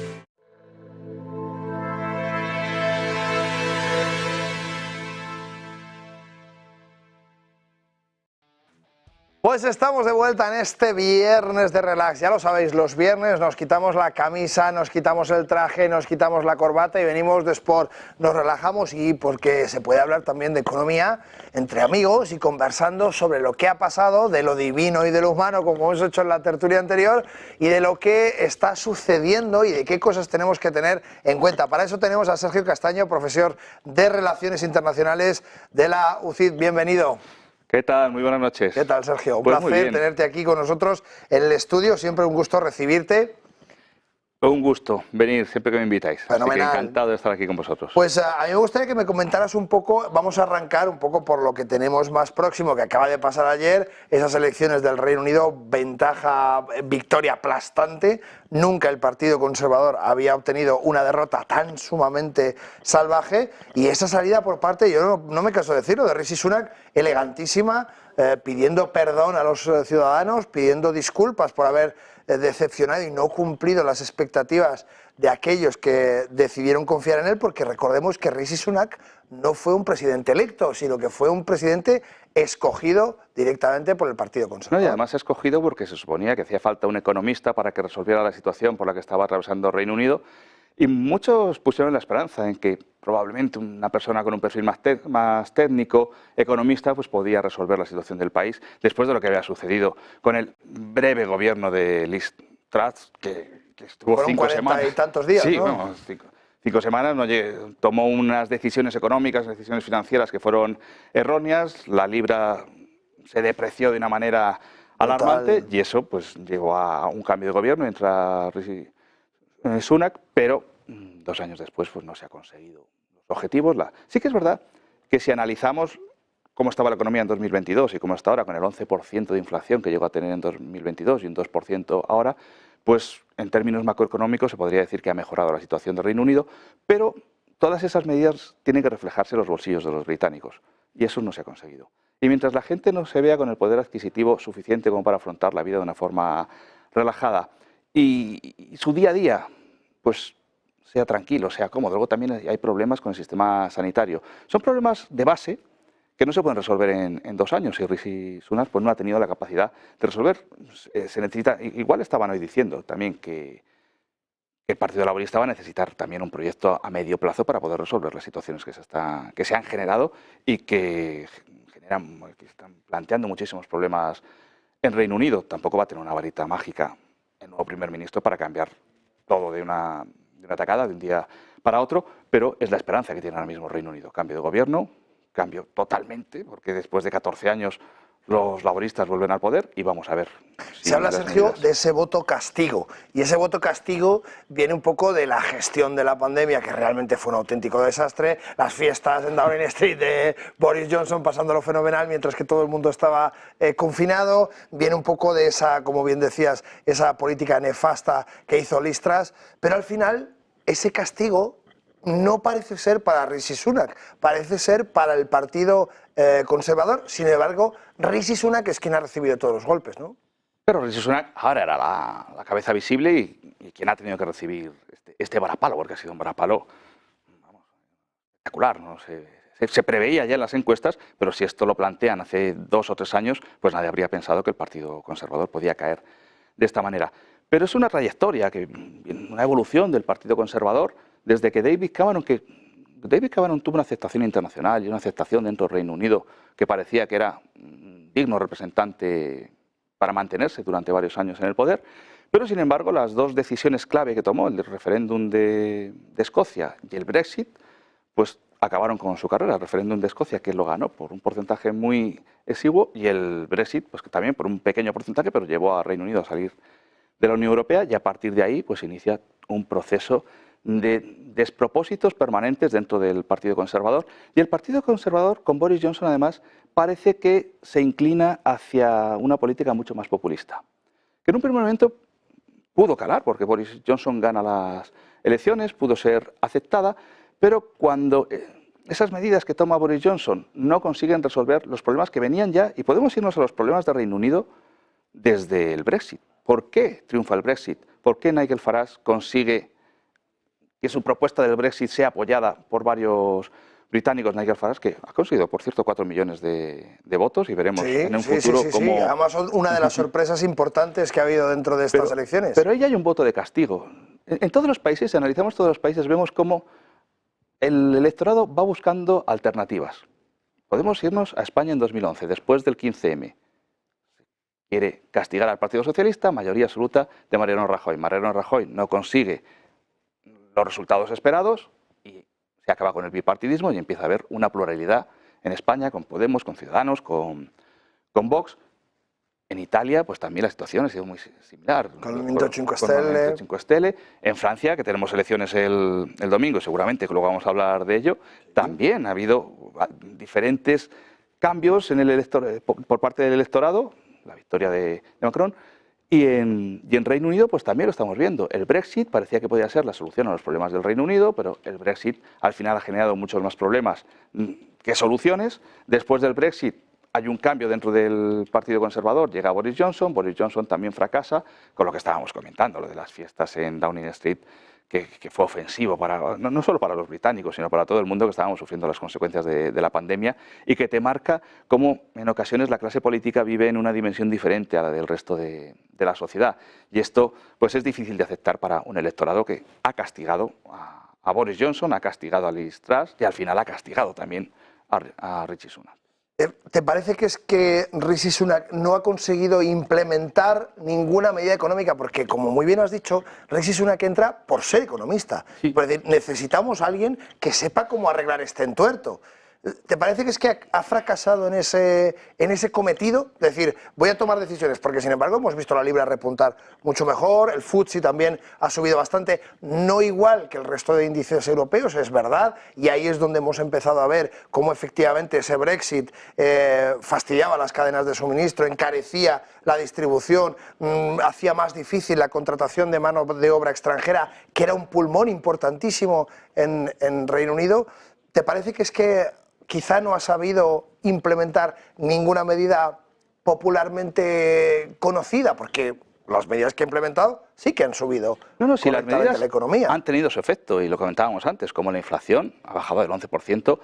Pues estamos de vuelta en este viernes de relax. Ya lo sabéis, los viernes nos quitamos la camisa, nos quitamos el traje, nos quitamos la corbata y venimos de sport. Nos relajamos y porque se puede hablar también de economía entre amigos y conversando sobre lo que ha pasado, de lo divino y de lo humano, como hemos hecho en la tertulia anterior, y de lo que está sucediendo y de qué cosas tenemos que tener en cuenta. Para eso tenemos a Sergio Castaño, profesor de Relaciones Internacionales de la UCID. Bienvenido. ¿Qué tal? Muy buenas noches. ¿Qué tal, Sergio? Un Pues placer tenerte aquí con nosotros en el estudio, siempre un gusto recibirte. Un gusto venir siempre que me invitáis. Fenomenal. Así que encantado de estar aquí con vosotros. Pues a mí me gustaría que me comentaras un poco, vamos a arrancar un poco por lo que tenemos más próximo, que acaba de pasar ayer, esas elecciones del Reino Unido, victoria aplastante. Nunca el Partido Conservador había obtenido una derrota tan sumamente salvaje, y esa salida por parte, yo no me canso de decirlo, de Rishi Sunak, elegantísima, pidiendo perdón a los ciudadanos, pidiendo disculpas por haber decepcionado y no cumplido las expectativas de aquellos que decidieron confiar en él, porque recordemos que Rishi Sunak no fue un presidente electo, sino que fue un presidente escogido directamente por el Partido Conservador. No, y además escogido porque se suponía que hacía falta un economista para que resolviera la situación por la que estaba atravesando el Reino Unido, y muchos pusieron la esperanza en que probablemente una persona con un perfil más técnico, economista, pues podía resolver la situación del país después de lo que había sucedido con el breve gobierno de Liz Truss, que estuvo Fueron 5 semanas. 40 y tantos días, sí, ¿no? 5 semanas, tomó unas decisiones económicas, decisiones financieras que fueron erróneas, la libra se depreció de una manera alarmante y eso pues llevó a un cambio de gobierno, entra Rishi Sunak, pero 2 años después pues no se ha conseguido los objetivos. Sí que es verdad que si analizamos cómo estaba la economía en 2022 y cómo está ahora, con el 11% de inflación que llegó a tener en 2022 y un 2% ahora, pues en términos macroeconómicos se podría decir que ha mejorado la situación del Reino Unido, pero todas esas medidas tienen que reflejarse en los bolsillos de los británicos y eso no se ha conseguido. Y mientras la gente no se vea con el poder adquisitivo suficiente como para afrontar la vida de una forma relajada y su día a día pues sea tranquilo, sea cómodo. Luego también hay problemas con el sistema sanitario. Son problemas de base que no se pueden resolver en 2 años, y Rishi Sunak pues no ha tenido la capacidad de resolver. Se necesita, igual estaban hoy diciendo también que el Partido Laborista va a necesitar también un proyecto a medio plazo para poder resolver las situaciones que se han generado y que están planteando muchísimos problemas en Reino Unido. Tampoco va a tener una varita mágica el nuevo primer ministro para cambiar todo de una tacada, de un día para otro, pero es la esperanza que tiene ahora mismo el Reino Unido. Cambio de gobierno, cambio totalmente, porque después de 14 años los laboristas vuelven al poder y vamos a ver. Se habla, Sergio, de ese voto castigo, y ese voto castigo viene un poco de la gestión de la pandemia, que realmente fue un auténtico desastre, las fiestas en Downing Street de Boris Johnson pasándolo fenomenal mientras que todo el mundo estaba confinado, viene un poco de esa, como bien decías, esa política nefasta que hizo Liz Truss, pero al final ese castigo no parece ser para Rishi Sunak, parece ser para el Partido Conservador. Sin embargo, Rishi Sunak es quien ha recibido todos los golpes, ¿no? Pero Rishi Sunak ahora era la cabeza visible y quien ha tenido que recibir este varapalo, porque ha sido un varapalo espectacular, ¿no? Se preveía ya en las encuestas, pero si esto lo plantean hace 2 o 3 años, pues nadie habría pensado que el Partido Conservador podía caer de esta manera. Pero es una trayectoria, una evolución del Partido Conservador, desde que David Cameron tuvo una aceptación internacional y una aceptación dentro del Reino Unido que parecía que era un digno representante para mantenerse durante varios años en el poder, pero sin embargo las 2 decisiones clave que tomó, el referéndum de Escocia y el Brexit, pues acabaron con su carrera. El referéndum de Escocia, que lo ganó por un porcentaje muy exiguo, y el Brexit, pues que también por un pequeño porcentaje, pero llevó al Reino Unido a salir de la Unión Europea, y a partir de ahí pues inicia un proceso de despropósitos permanentes dentro del Partido Conservador. Y el Partido Conservador, con Boris Johnson, además, parece que se inclina hacia una política mucho más populista, que en un primer momento pudo calar, porque Boris Johnson gana las elecciones, pudo ser aceptada, pero cuando esas medidas que toma Boris Johnson no consiguen resolver los problemas que venían ya, y podemos irnos a los problemas del Reino Unido desde el Brexit. ¿Por qué triunfa el Brexit? ¿Por qué Nigel Farage consigue que su propuesta del Brexit sea apoyada por varios británicos? Nigel Farage, que ha conseguido, por cierto, 4 millones de votos, y veremos en un futuro cómo... Además, una de las sorpresas importantes que ha habido dentro de estas elecciones. Pero ahí hay un voto de castigo. En todos los países, si analizamos todos los países, vemos cómo el electorado va buscando alternativas. Podemos irnos a España en 2011, después del 15M. Quiere castigar al Partido Socialista, mayoría absoluta de Mariano Rajoy. Mariano Rajoy no consigue los resultados esperados y se acaba con el bipartidismo y empieza a haber una pluralidad en España con Podemos, con Ciudadanos, con Vox. En Italia, pues también la situación ha sido muy similar. Con el Movimiento 5 Stelle. En Francia, que tenemos elecciones el domingo, seguramente que luego vamos a hablar de ello, también ha habido diferentes cambios en por parte del electorado, la victoria de Macron, y en Reino Unido pues también lo estamos viendo. El Brexit parecía que podía ser la solución a los problemas del Reino Unido, pero el Brexit al final ha generado muchos más problemas que soluciones. Después del Brexit hay un cambio dentro del Partido Conservador, llega Boris Johnson también fracasa, con lo que estábamos comentando, lo de las fiestas en Downing Street, que fue ofensivo no solo para los británicos, sino para todo el mundo que estábamos sufriendo las consecuencias de la pandemia, y que te marca cómo en ocasiones la clase política vive en una dimensión diferente a la del resto de la sociedad. Y esto pues es difícil de aceptar para un electorado que ha castigado a Boris Johnson, ha castigado a Liz Truss y al final ha castigado también a Rishi Sunak. ¿Te parece que es que Rishi Sunak no ha conseguido implementar ninguna medida económica? Porque, como muy bien has dicho, Rishi Sunak entra por ser economista. Sí. Es decir, necesitamos a alguien que sepa cómo arreglar este entuerto. ¿Te parece que es que ha fracasado en ese cometido? Es decir, voy a tomar decisiones, porque sin embargo hemos visto la libra repuntar mucho mejor, el FTSE también ha subido bastante, no igual que el resto de índices europeos, es verdad, y ahí es donde hemos empezado a ver cómo efectivamente ese Brexit fastidiaba las cadenas de suministro, encarecía la distribución, hacía más difícil la contratación de mano de obra extranjera, que era un pulmón importantísimo en Reino Unido. ¿Te parece que es que quizá no ha sabido implementar ninguna medida popularmente conocida? Porque las medidas que ha implementado sí que han subido si las medidas la economía. Han tenido su efecto, y lo comentábamos antes, como la inflación ha bajado del 11%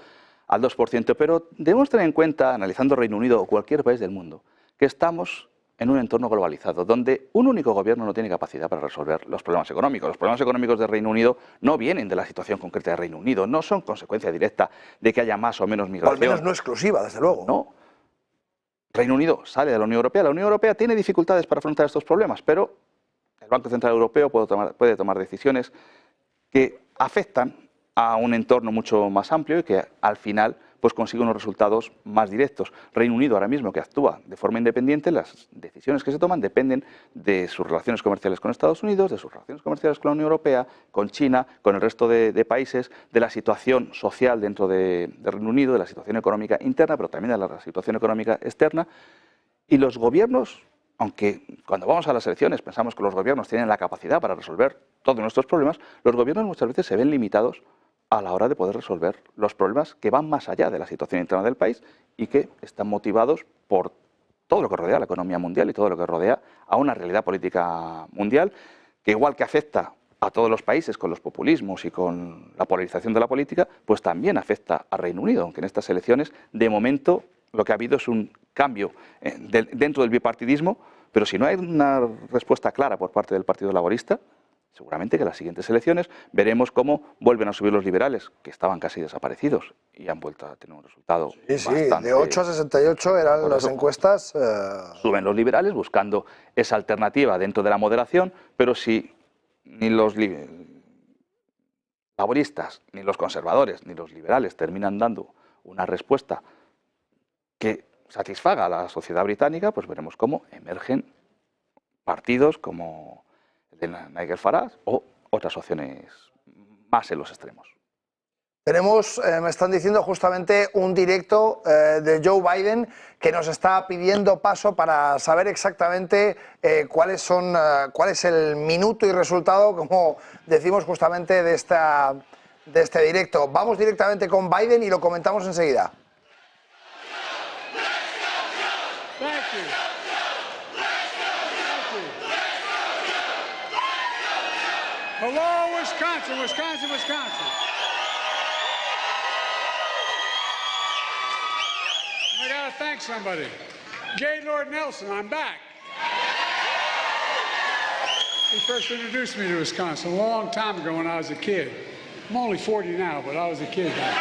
al 2%, pero debemos tener en cuenta, analizando Reino Unido o cualquier país del mundo, que estamos en un entorno globalizado, donde un único gobierno no tiene capacidad para resolver los problemas económicos. Los problemas económicos de Reino Unido no vienen de la situación concreta de Reino Unido, no son consecuencia directa de que haya más o menos migración. O al menos no exclusiva, desde luego. No. Reino Unido sale de la Unión Europea. La Unión Europea tiene dificultades para afrontar estos problemas, pero el Banco Central Europeo puede tomar decisiones que afectan a un entorno mucho más amplio y que al final pues consigue unos resultados más directos. Reino Unido ahora mismo, que actúa de forma independiente, las decisiones que se toman dependen de sus relaciones comerciales con Estados Unidos, de sus relaciones comerciales con la Unión Europea, con China, con el resto de países, de la situación social dentro de Reino Unido, de la situación económica interna, pero también de la situación económica externa. Y los gobiernos, aunque cuando vamos a las elecciones pensamos que los gobiernos tienen la capacidad para resolver todos nuestros problemas, los gobiernos muchas veces se ven limitados a la hora de poder resolver los problemas que van más allá de la situación interna del país y que están motivados por todo lo que rodea a la economía mundial y todo lo que rodea a una realidad política mundial que, igual que afecta a todos los países con los populismos y con la polarización de la política, pues también afecta a Reino Unido, aunque en estas elecciones de momento lo que ha habido es un cambio dentro del bipartidismo, pero si no hay una respuesta clara por parte del Partido Laborista, seguramente que en las siguientes elecciones veremos cómo vuelven a subir los liberales, que estaban casi desaparecidos y han vuelto a tener un resultado bastante... de 8 a 68 eran las encuestas... Suben los liberales buscando esa alternativa dentro de la moderación, pero si ni los laboristas, ni los conservadores, ni los liberales terminan dando una respuesta que satisfaga a la sociedad británica, pues veremos cómo emergen partidos como de Nigel Farage o otras opciones más en los extremos. Tenemos, me están diciendo justamente, un directo de Joe Biden que nos está pidiendo paso para saber exactamente cuál es el minuto y resultado, como decimos justamente, de este directo. Vamos directamente con Biden y lo comentamos enseguida. Hello, Wisconsin, Wisconsin, Wisconsin. I gotta thank somebody. Gaylord Nelson, I'm back. He first introduced me to Wisconsin a long time ago when I was a kid. I'm only 40 now, but I was a kid then.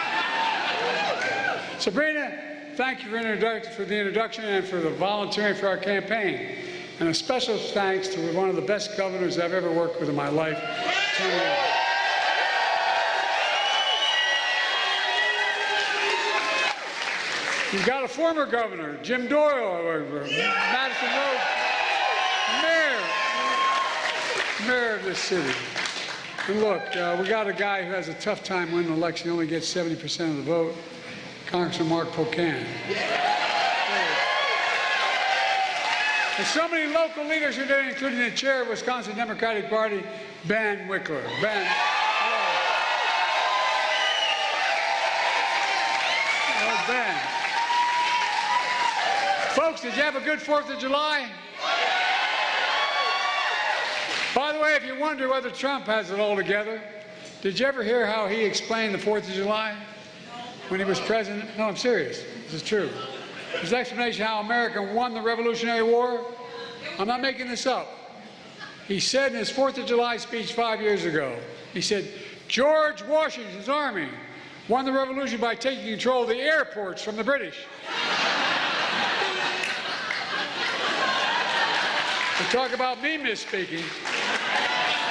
Sabrina, thank you for the introduction and for the volunteering for our campaign. And a special thanks to one of the best governors I've ever worked with in my life, Tony Evers. You've got a former governor, Jim Doyle, Madison Road, mayor of this city. And look, we got a guy who has a tough time winning an election. He only gets 70% of the vote. Congressman Mark Pocan. And so many local leaders are doing, including the chair of Wisconsin Democratic Party, Ben Wickler. Ben. Oh, Ben. Folks, did you have a good 4th of July? By the way, if you wonder whether Trump has it all together, did you ever hear how he explained the 4th of July when he was president? No, I'm serious. This is true. His explanation how America won the Revolutionary War, I'm not making this up. He said in his 4th of July speech 5 years ago, he said, George Washington's army won the revolution by taking control of the airports from the British. To talk about me misspeaking,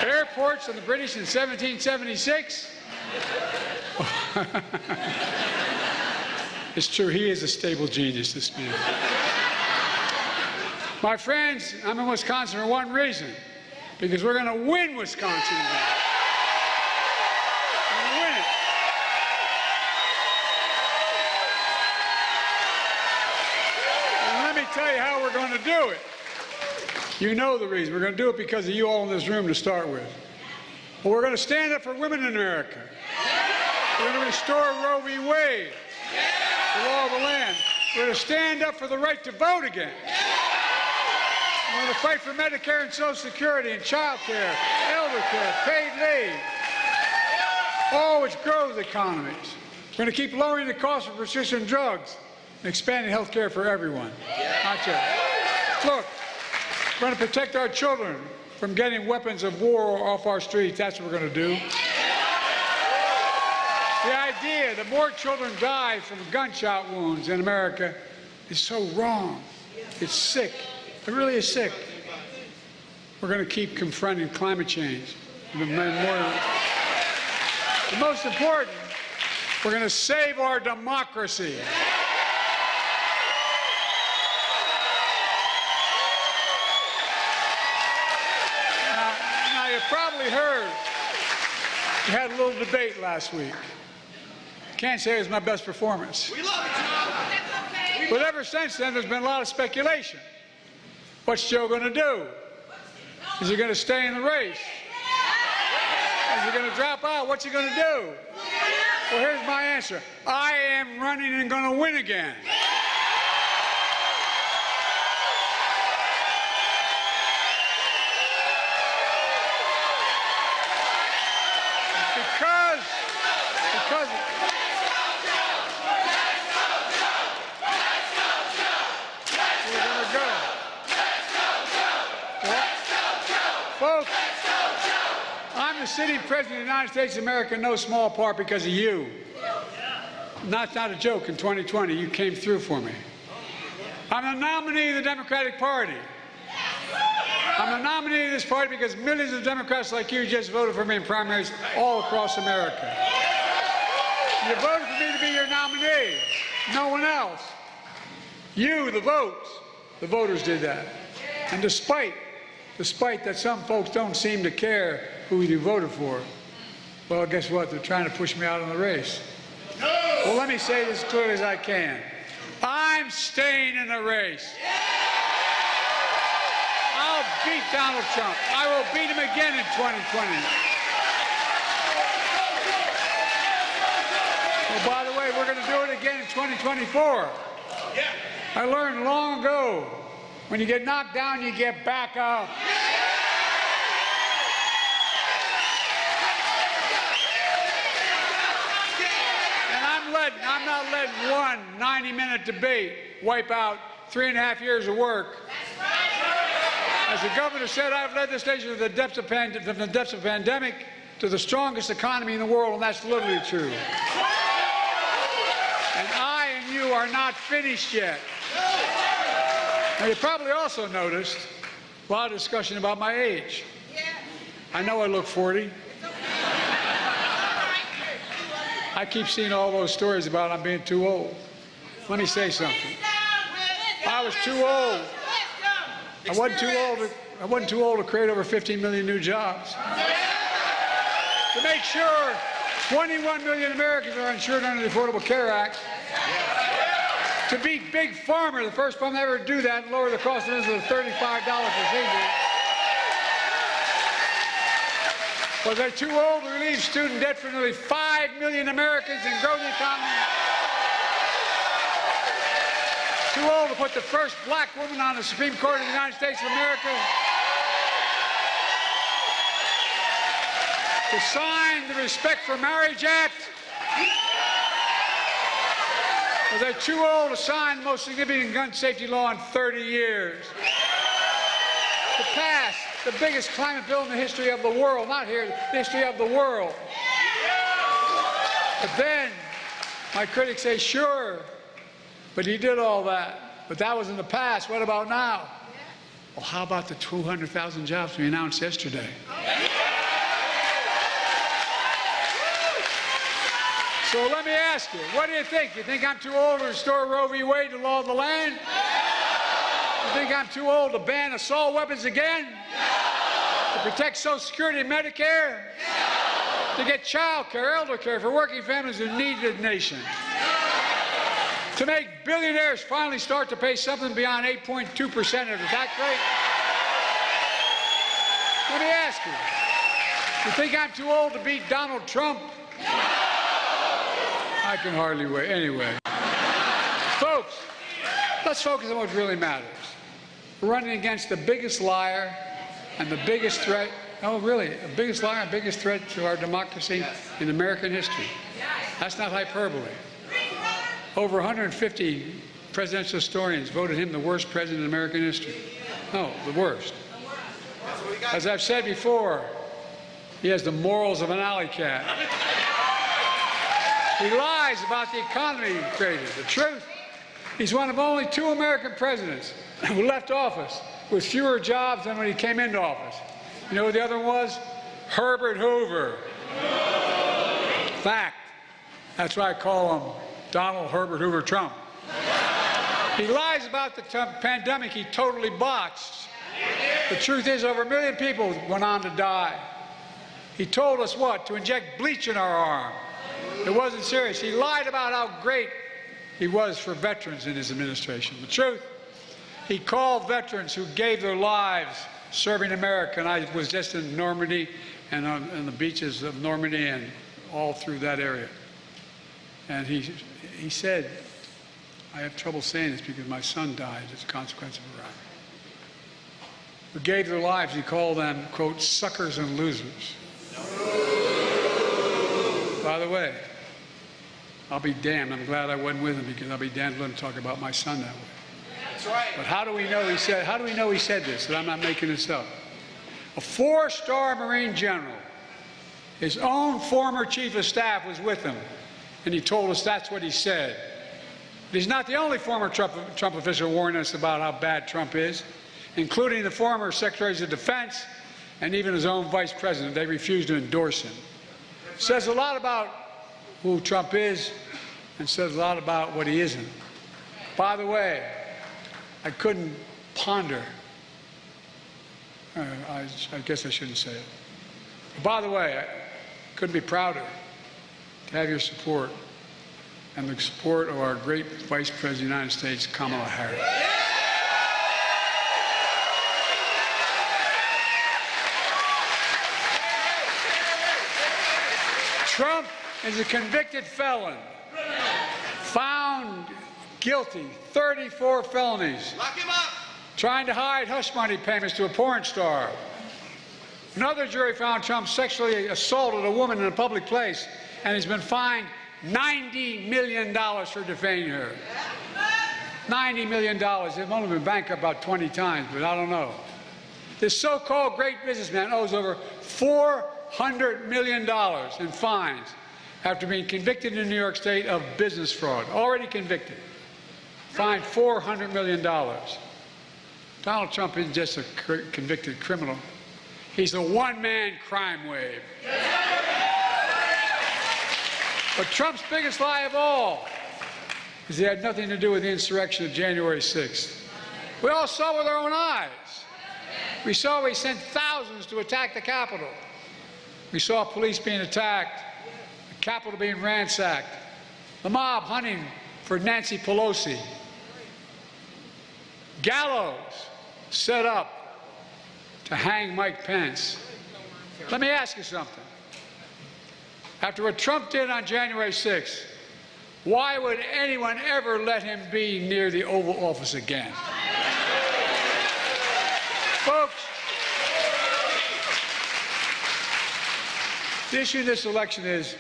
airports from the British in 1776. It's true, he is a stable genius, this man. My friends, I'm in Wisconsin for one reason, because we're going to win Wisconsin today. We're going to win it. And let me tell you how we're going to do it. You know the reason. We're going to do it because of you all in this room to start with. Well, we're going to stand up for women in America. We're going to restore Roe v. Wade, the law of the land. We're going to stand up for the right to vote again. We're going to fight for Medicare and Social Security and child care, elder care, paid leave, all which grows economies. We're going to keep lowering the cost of prescription drugs and expanding health care for everyone. Not just. Look, we're going to protect our children from getting weapons of war off our streets. That's what we're going to do. The idea that more children die from gunshot wounds in America is so wrong. It's sick. It really is sick. We're going to keep confronting climate change. The most important, we're going to save our democracy. Now you probably heard, we had a little debate last week. Can't say it was my best performance. We love it, Joe. But ever since then, there's been a lot of speculation. What's Joe going to do? Is he going to stay in the race? Is he going to drop out? What's he going to do? Well, here's my answer. I am running and going to win again. Because we're going to go. Folks, I'm the sitting president of the United States of America in no small part because of you. Not a joke. In 2020, you came through for me. I'm the nominee of the Democratic Party. I'm the nominee of this party because millions of Democrats like you just voted for me in primaries all across America. You voted for me to be your nominee, no one else. You, the voters did that. And despite that some folks don't seem to care who you voted for, well, guess what? They're trying to push me out of the race. Well, let me say this as clearly as I can. I'm staying in the race. I'll beat Donald Trump. I will beat him again in 2020. Well, by the way, we're going to do it again in 2024. I learned long ago, when you get knocked down, you get back up. And I'm not letting one 90-minute debate wipe out 3.5 years of work. As the governor said, I've led this nation from the depths of pandemic to the strongest economy in the world, and that's literally true. And I and you are not finished yet. Now, you probably also noticed a lot of discussion about my age. I know I look 40. I keep seeing all those stories about I'm being too old. let me say something. I was too old. I wasn't too old to create over 15 million new jobs. To make sure 21 million Americans are insured under the Affordable Care Act. To beat Big Pharma, the first one to ever do that, and lower the cost of insulin to $35 procedure. Was I too old to relieve student debt for nearly 5 million Americans and grow the economy? Too old to put the first black woman on the Supreme Court of the United States of America? To sign the Respect for Marriage Act? Was I too old to sign the most significant gun safety law in 30 years? To pass the biggest climate bill in the history of the world, not here, the history of the world. But then, my critics say, sure, but he did all that. But that was in the past. What about now? Well, how about the 200,000 jobs we announced yesterday? So let me ask you, what do you think? You think I'm too old to restore Roe v. Wade, the law of the land? You think I'm too old to ban assault weapons again? To protect Social Security and Medicare? To get child care, elder care for working families who need the nation? To make billionaires finally start to pay something beyond 8.2% of the tax rate? Let me ask you, you think I'm too old to beat Donald Trump? I can hardly wait. Anyway. Folks, let's focus on what really matters. We're running against the biggest liar and the biggest threat, oh really, the biggest liar and biggest threat to our democracy in American history. That's not hyperbole. Over 150 presidential historians voted him the worst president in American history. No, the worst. As I've said before, he has the morals of an alley cat. He lies about the economy he created. The truth, he's one of only 2 American presidents who left office with fewer jobs than when he came into office. You know who the other one was? Herbert Hoover. Fact. That's why I call him Donald Herbert Hoover Trump. He lies about the pandemic he totally botched. The truth is, over 1 million people went on to die. He told us what? To inject bleach in our arm. It wasn't serious. He lied about how great he was for veterans in his administration. The truth, he called veterans who gave their lives serving America, and I was just in Normandy and on the beaches of Normandy and all through that area. And he said, I have trouble saying this because my son died as a consequence of Iraq. Who gave their lives, he called them, quote, suckers and losers. By the way, I'll be damned. I'm glad I wasn't with him because I'll be damned to let him talk about my son that way. That's right. But how do we know he said this, that I'm not making this up? A 4-star Marine general, his own former chief of staff was with him, and he told us that's what he said. But he's not the only former Trump official warning us about how bad Trump is, including the former secretaries of defense and even his own vice president. They refused to endorse him. Says a lot about who Trump is and says a lot about what he isn't. By the way, I couldn't ponder, I guess I shouldn't say it. But by the way, I couldn't be prouder to have your support and the support of our great Vice President of the United States, Kamala Harris. Trump is a convicted felon, found guilty, 34 felonies. Lock him up. Trying to hide hush money payments to a porn star. Another jury found Trump sexually assaulted a woman in a public place, and he's been fined $90 million for defaming her. $90 million. They've only been bankrupt about 20 times, but I don't know. This so-called great businessman owes over $400 million in fines after being convicted in New York State of business fraud. Already convicted. Fined $400 million. Donald Trump isn't just a convicted criminal. He's a one-man crime wave. But Trump's biggest lie of all because it had nothing to do with the insurrection of January 6th. We all saw with our own eyes. We saw we sent thousands to attack the Capitol. We saw police being attacked, the Capitol being ransacked, the mob hunting for Nancy Pelosi, gallows set up to hang Mike Pence. Let me ask you something. After what Trump did on January 6th, why would anyone ever let him be near the Oval Office again? Folks, the issue in this election is,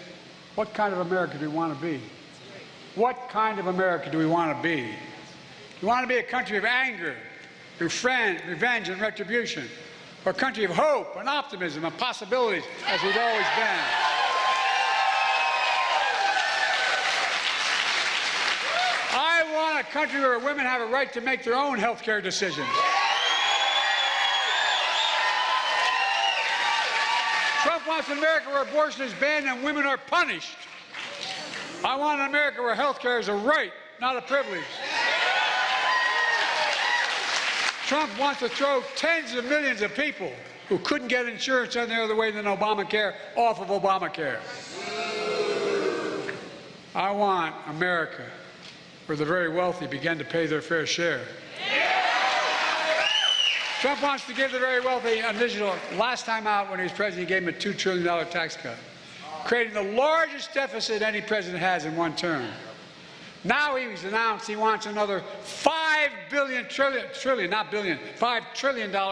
what kind of America do we want to be? What kind of America do we want to be? Do we want to be a country of anger, revenge, and retribution? Or a country of hope and optimism and possibilities, as we've always been? I want a country where women have a right to make their own health care decisions. Trump wants an America where abortion is banned and women are punished. I want an America where health care is a right, not a privilege. Trump wants to throw tens of millions of people who couldn't get insurance any other way than Obamacare off of Obamacare. I want America where the very wealthy begin to pay their fair share. Trump wants to give the very wealthy an additional, last time out when he was president, he gave them a $2 trillion tax cut, creating the largest deficit any president has in one term. Now he's announced he wants another $5 trillion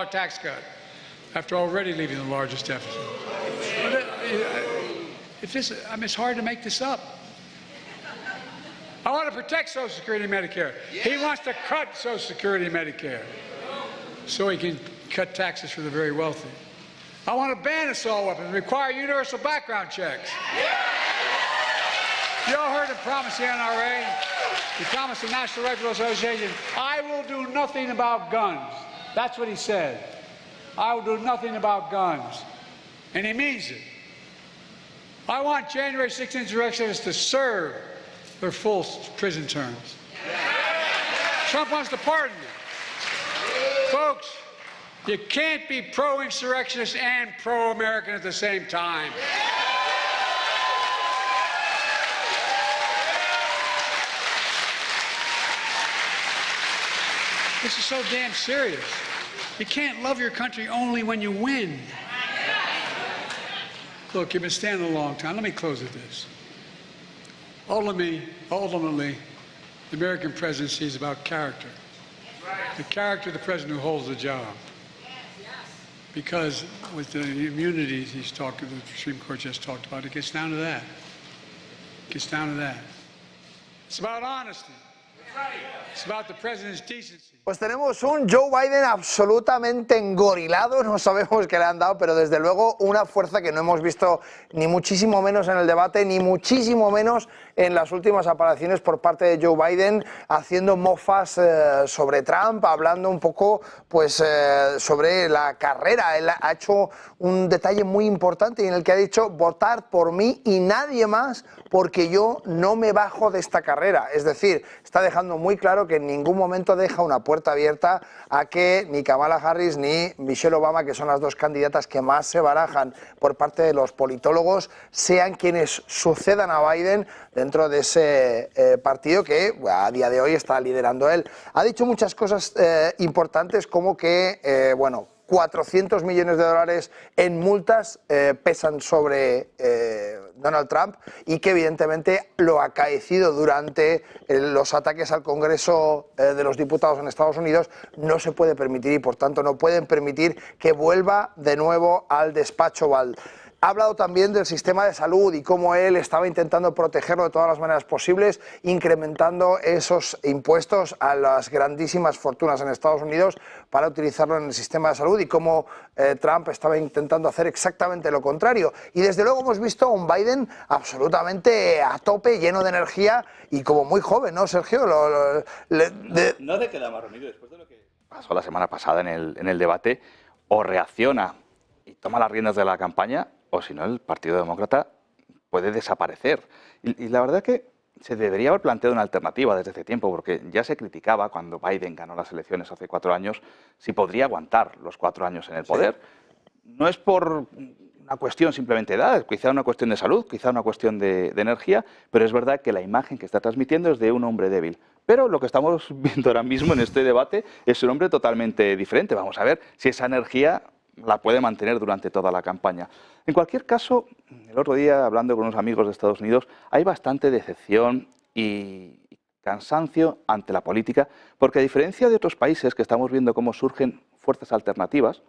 tax cut after already leaving the largest deficit. It's hard to make this up. I want to protect Social Security and Medicare. He wants to cut Social Security and Medicare so he can cut taxes for the very wealthy. I want to ban assault weapons and require universal background checks. You all heard him promise the NRA. He promised the National Rifle Association, I will do nothing about guns. That's what he said. I will do nothing about guns. And he means it. I want January 6th insurrectionists to serve their full prison terms. Trump wants to pardon them. Folks, you can't be pro-insurrectionist and pro-American at the same time. This is so damn serious. You can't love your country only when you win. Look, you've been standing a long time. Let me close with this. Ultimately, the American presidency is about character. The character of the president who holds the job. Because with the immunities the Supreme Court just talked about, it gets down to that. It gets down to that. It's about honesty. It's about the president's decency. Pues tenemos un Joe Biden absolutamente engorilado, no sabemos qué le han dado, pero desde luego una fuerza que no hemos visto ni muchísimo menos en el debate, ni muchísimo menos en las últimas apariciones por parte de Joe Biden, haciendo mofas sobre Trump, hablando un poco pues, sobre la carrera. Él ha hecho un detalle muy importante en el que ha dicho, votar por mí y nadie más, porque yo no me bajo de esta carrera. Es decir, está dejando muy claro que en ningún momento deja una puerta abierta a que ni Kamala Harris ni Michelle Obama, que son las dos candidatas que más se barajan por parte de los politólogos, sean quienes sucedan a Biden dentro de ese partido que a día de hoy está liderando él. Ha dicho muchas cosas importantes como que, bueno, 400 millones de dólares en multas pesan sobre Donald Trump y que evidentemente lo acaecido durante los ataques al Congreso de los Diputados en Estados Unidos no se puede permitir y por tanto no pueden permitir que vuelva de nuevo al despacho Oval. Ha hablado también del sistema de salud y cómo él estaba intentando protegerlo de todas las maneras posibles, incrementando esos impuestos a las grandísimas fortunas en Estados Unidos para utilizarlo en el sistema de salud y cómo Trump estaba intentando hacer exactamente lo contrario. Y desde luego hemos visto a un Biden absolutamente a tope, lleno de energía y como muy joven, ¿no, Sergio? No te queda más remedio después de lo que pasó la semana pasada en el debate, o reacciona y toma las riendas de la campaña, o si no, el Partido Demócrata puede desaparecer. Y la verdad que se debería haber planteado una alternativa desde hace tiempo, porque ya se criticaba cuando Biden ganó las elecciones hace 4 años si podría aguantar los 4 años en el poder. No es por una cuestión simplemente de edad, quizá una cuestión de salud, quizá una cuestión de energía, pero es verdad que la imagen que está transmitiendo es de un hombre débil. Pero lo que estamos viendo ahora mismo en este debate es un hombre totalmente diferente. Vamos a ver si esa energía la puede mantener durante toda la campaña. En cualquier caso, el otro día, hablando con unos amigos de Estados Unidos, hay bastante decepción y cansancio ante la política, porque a diferencia de otros países que estamos viendo cómo surgen fuerzas alternativas,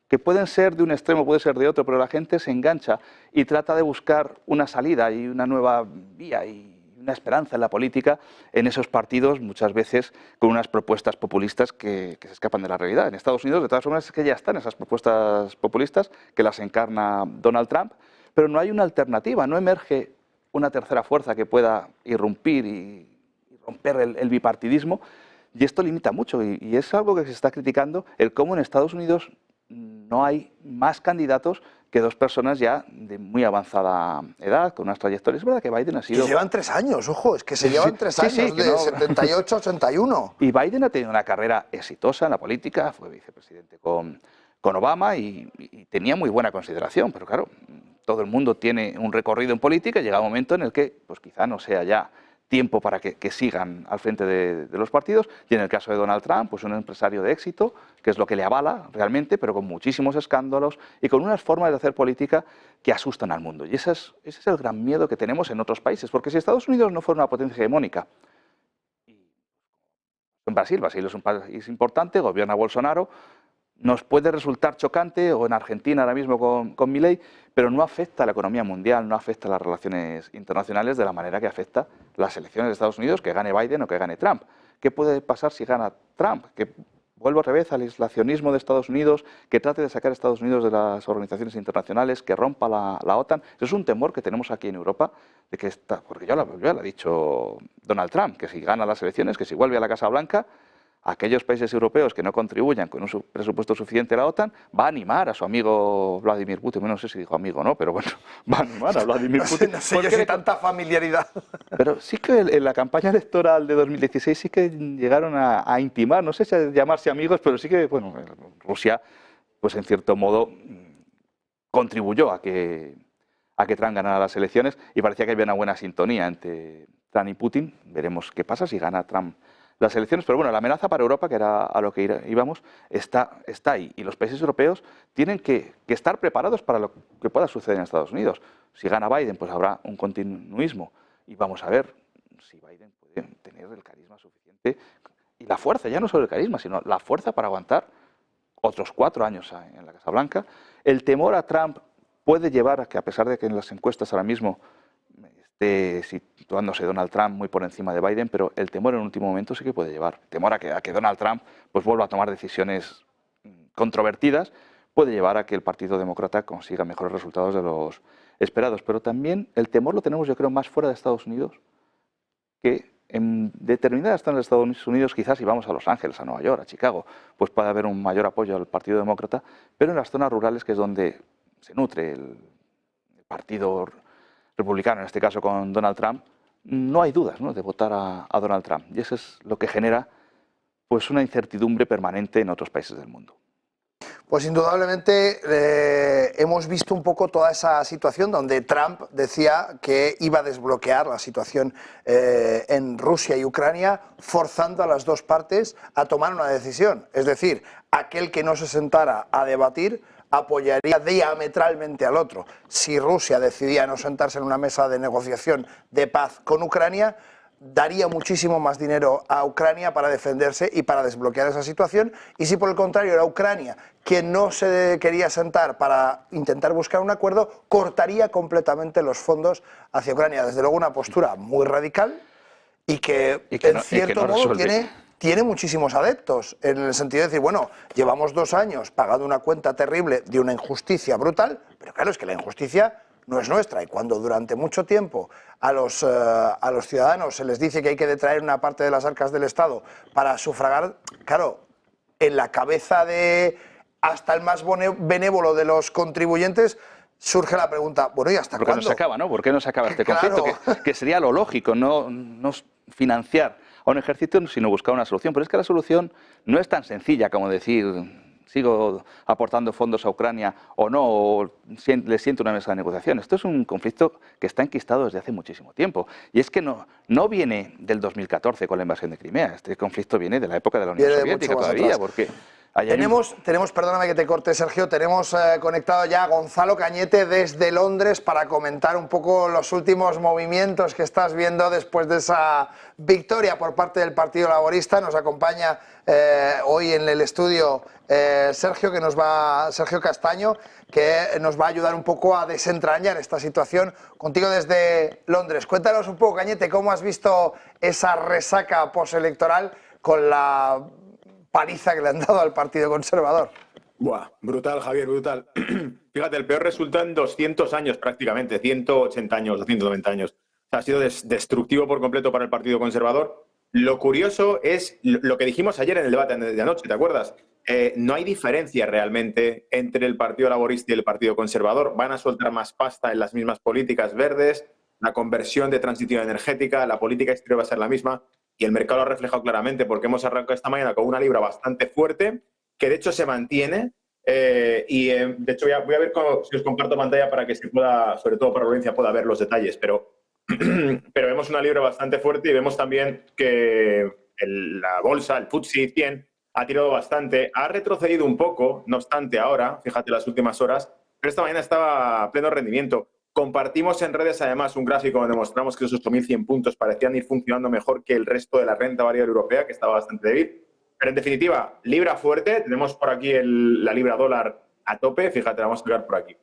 que pueden ser de un extremo, puede ser de otro, pero la gente se engancha y trata de buscar una salida y una nueva vía y una esperanza en la política en esos partidos, muchas veces con unas propuestas populistas que se escapan de la realidad. En Estados Unidos, de todas formas, es que ya están esas propuestas populistas que las encarna Donald Trump, pero no hay una alternativa, no emerge una tercera fuerza que pueda irrumpir y romper el bipartidismo, y esto limita mucho, y es algo que se está criticando, el cómo en Estados Unidos no hay más candidatos que 2 personas ya de muy avanzada edad, con unas trayectorias. Es verdad que Biden ha sido... Y llevan 3 años, ojo, es que se llevan 3 años, de 78 a 81. Y Biden ha tenido una carrera exitosa en la política, fue vicepresidente con Obama y tenía muy buena consideración, pero claro, todo el mundo tiene un recorrido en política y llega un momento en el que pues quizá no sea ya tiempo para que sigan al frente de los partidos, y en el caso de Donald Trump, pues un empresario de éxito, que es lo que le avala realmente, pero con muchísimos escándalos y con unas formas de hacer política que asustan al mundo. Y ese es el gran miedo que tenemos en otros países, porque si Estados Unidos no fuera una potencia hegemónica, en Brasil es un país importante, gobierna Bolsonaro, nos puede resultar chocante, o en Argentina ahora mismo con Milei, pero no afecta a la economía mundial, no afecta a las relaciones internacionales de la manera que afecta las elecciones de Estados Unidos, que gane Biden o que gane Trump. ¿Qué puede pasar si gana Trump? Que vuelva otra vez al aislacionismo de Estados Unidos, que trate de sacar a Estados Unidos de las organizaciones internacionales, que rompa la OTAN. Eso es un temor que tenemos aquí en Europa, de que porque ya lo ha dicho Donald Trump, que si gana las elecciones, que si vuelve a la Casa Blanca, aquellos países europeos que no contribuyan con un presupuesto suficiente a la OTAN, va a animar a su amigo Vladimir Putin. Bueno, no sé si dijo amigo o no, pero bueno, va a animar a Vladimir Putin. No sé yo si tanta familiaridad. Pero sí que en la campaña electoral de 2016 sí que llegaron a intimar, no sé si a llamarse amigos, pero sí que, bueno, Rusia, pues en cierto modo, contribuyó a que Trump ganara las elecciones, y parecía que había una buena sintonía entre Trump y Putin. Veremos qué pasa si gana Trump las elecciones, pero bueno, la amenaza para Europa, que era a lo que íbamos, está ahí, y los países europeos tienen que estar preparados para lo que pueda suceder en Estados Unidos. Si gana Biden, pues habrá un continuismo, y vamos a ver si Biden puede tener el carisma suficiente y la fuerza, ya no solo el carisma, sino la fuerza para aguantar otros 4 años en la Casa Blanca. El temor a Trump puede llevar a que, a pesar de que en las encuestas ahora mismo esté situándose Donald Trump muy por encima de Biden, pero el temor en un último momento sí que puede llevar. El temor a que Donald Trump pues vuelva a tomar decisiones controvertidas puede llevar a que el Partido Demócrata consiga mejores resultados de los esperados. Pero también el temor lo tenemos, yo creo, más fuera de Estados Unidos, que en determinadas zonas de Estados Unidos, quizás si vamos a Los Ángeles, a Nueva York, a Chicago, pues puede haber un mayor apoyo al Partido Demócrata, pero en las zonas rurales, que es donde se nutre el Partido Republicano, en este caso con Donald Trump, no hay dudas, ¿no?, de votar a Donald Trump. Y eso es lo que genera pues una incertidumbre permanente en otros países del mundo. Pues indudablemente hemos visto un poco toda esa situación donde Trump decía que iba a desbloquear la situación en Rusia y Ucrania, forzando a las dos partes a tomar una decisión. Es decir, aquel que no se sentara a debatir apoyaría diametralmente al otro. Si Rusia decidía no sentarse en una mesa de negociación de paz con Ucrania, daría muchísimo más dinero a Ucrania para defenderse y para desbloquear esa situación. Y si por el contrario era Ucrania quien no se quería sentar para intentar buscar un acuerdo, cortaría completamente los fondos hacia Ucrania. Desde luego una postura muy radical y que en cierto modo tiene muchísimos adeptos, en el sentido de decir, bueno, llevamos 2 años pagando una cuenta terrible de una injusticia brutal, pero claro, es que la injusticia no es nuestra, y cuando durante mucho tiempo a los ciudadanos se les dice que hay que detraer una parte de las arcas del Estado para sufragar, claro, en la cabeza de hasta el más benévolo de los contribuyentes surge la pregunta, bueno, ¿y hasta cuándo? ¿Por qué no se acaba, no? ¿Por qué no se acaba este conflicto? Que sería lo lógico, no financiar a un ejército, sino buscar una solución. Pero es que la solución no es tan sencilla como decir, sigo aportando fondos a Ucrania o no, o le siento una mesa de negociación. Esto es un conflicto que está enquistado desde hace muchísimo tiempo. Y es que no viene del 2014 con la invasión de Crimea. Este conflicto viene de la época de la Unión Soviética todavía, porque... Tenemos, perdóname que te corte, Sergio, tenemos conectado ya a Gonzalo Cañete desde Londres para comentar un poco los últimos movimientos que estás viendo después de esa victoria por parte del Partido Laborista. Nos acompaña hoy en el estudio Sergio Castaño, que nos va a ayudar un poco a desentrañar esta situación. Contigo desde Londres. Cuéntanos un poco, Cañete, cómo has visto esa resaca postelectoral con la paliza que le han dado al Partido Conservador. Buah, brutal, Javier, brutal. Fíjate, el peor resultado en 200 años prácticamente, 180 años, 190 años. O sea, ha sido destructivo por completo para el Partido Conservador. Lo curioso es lo que dijimos ayer en el debate de anoche, ¿te acuerdas? No hay diferencia realmente entre el Partido Laborista y el Partido Conservador. Van a soltar más pasta en las mismas políticas verdes, la conversión de transición energética, la política exterior va a ser la misma. Y el mercado lo ha reflejado claramente porque hemos arrancado esta mañana con una libra bastante fuerte, que de hecho se mantiene. De hecho voy a ver si os comparto pantalla para que se pueda, sobre todo para la audiencia, pueda ver los detalles. Pero vemos una libra bastante fuerte y vemos también que la bolsa, el FTSE 100, ha tirado bastante. Ha retrocedido un poco, no obstante ahora, fíjate las últimas horas, pero esta mañana estaba a pleno rendimiento. Compartimos en redes, además, un gráfico donde mostramos que esos 8.100 puntos parecían ir funcionando mejor que el resto de la renta variable europea, que estaba bastante débil. Pero, en definitiva, libra fuerte. Tenemos por aquí la libra dólar a tope. Fíjate, la vamos a pegar por aquí.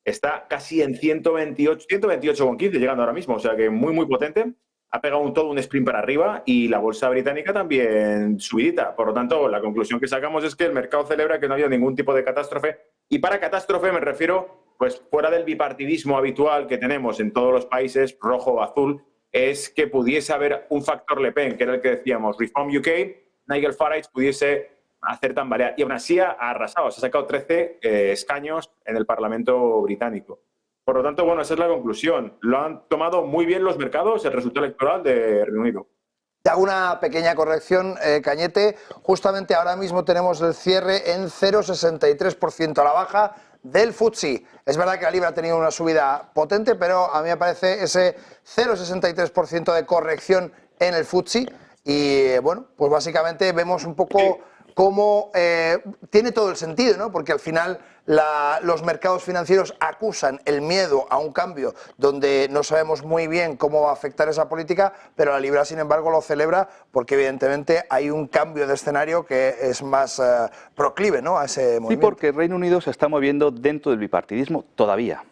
Está casi en 128,15, llegando ahora mismo. O sea que muy, muy potente. Ha pegado todo un sprint para arriba y la bolsa británica también subidita. Por lo tanto, la conclusión que sacamos es que el mercado celebra que no ha habido ningún tipo de catástrofe. Y para catástrofe me refiero... pues fuera del bipartidismo habitual que tenemos en todos los países, rojo o azul, es que pudiese haber un factor Le Pen, que era el que decíamos, Reform UK, Nigel Farage pudiese hacer tambalear. Y aún así ha arrasado, se ha sacado 13 escaños en el Parlamento británico. Por lo tanto, bueno, esa es la conclusión. Lo han tomado muy bien los mercados, el resultado electoral de Reino Unido. Te hago una pequeña corrección, Cañete. Justamente ahora mismo tenemos el cierre en 0,63% a la baja del FTSE. Es verdad que la libra ha tenido una subida potente, pero a mí me parece ese 0,63% de corrección en el FTSE. Y bueno, pues básicamente vemos un poco cómo tiene todo el sentido, ¿no? Porque al final los mercados financieros acusan el miedo a un cambio donde no sabemos muy bien cómo va a afectar esa política, pero la libra, sin embargo, lo celebra porque evidentemente hay un cambio de escenario que es más proclive, ¿no?, a ese movimiento. Sí, porque el Reino Unido se está moviendo dentro del bipartidismo todavía.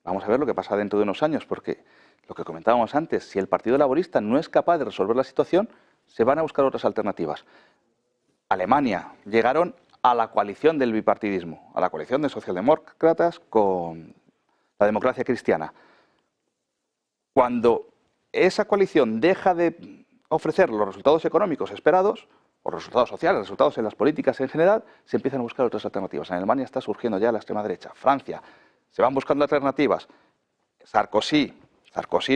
Vamos a ver lo que pasa dentro de unos años, porque lo que comentábamos antes, si el Partido Laborista no es capaz de resolver la situación, se van a buscar otras alternativas. Alemania llegaron a la coalición del bipartidismo, a la coalición de socialdemócratas con la democracia cristiana. Cuando esa coalición deja de ofrecer los resultados económicos esperados, o resultados sociales, resultados en las políticas en general, se empiezan a buscar otras alternativas. En Alemania está surgiendo ya la extrema derecha. Francia, se van buscando alternativas. Sarkozy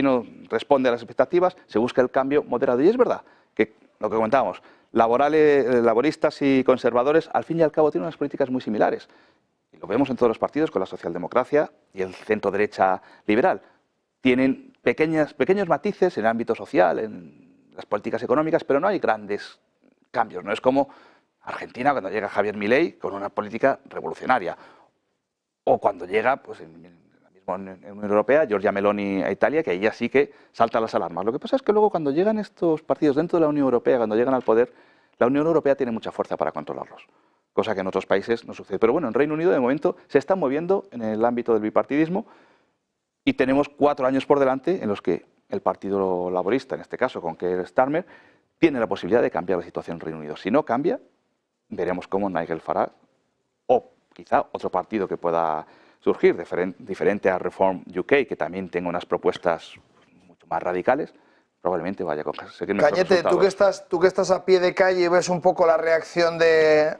no responde a las expectativas, se busca el cambio moderado. Y es verdad que lo que comentábamos, laboristas y conservadores, al fin y al cabo, tienen unas políticas muy similares. Y lo vemos en todos los partidos con la socialdemocracia y el centro-derecha liberal. Tienen pequeños matices en el ámbito social, en las políticas económicas, pero no hay grandes cambios. No es como Argentina cuando llega Javier Milei con una política revolucionaria. O cuando llega, pues en la Unión Europea, Giorgia Meloni a Italia, que ahí ya sí que saltan las alarmas. Lo que pasa es que luego cuando llegan estos partidos dentro de la Unión Europea, cuando llegan al poder, la Unión Europea tiene mucha fuerza para controlarlos, cosa que en otros países no sucede. Pero bueno, en Reino Unido de momento se están moviendo en el ámbito del bipartidismo y tenemos 4 años por delante en los que el Partido Laborista, en este caso con Keir Starmer, tiene la posibilidad de cambiar la situación en Reino Unido. Si no cambia, veremos cómo Nigel Farage o quizá otro partido que pueda surgir, diferente a Reform UK, que también tenga unas propuestas mucho más radicales, probablemente vaya a conseguir mejores resultados. Cañete, tú que estás a pie de calle y ves un poco la reacción de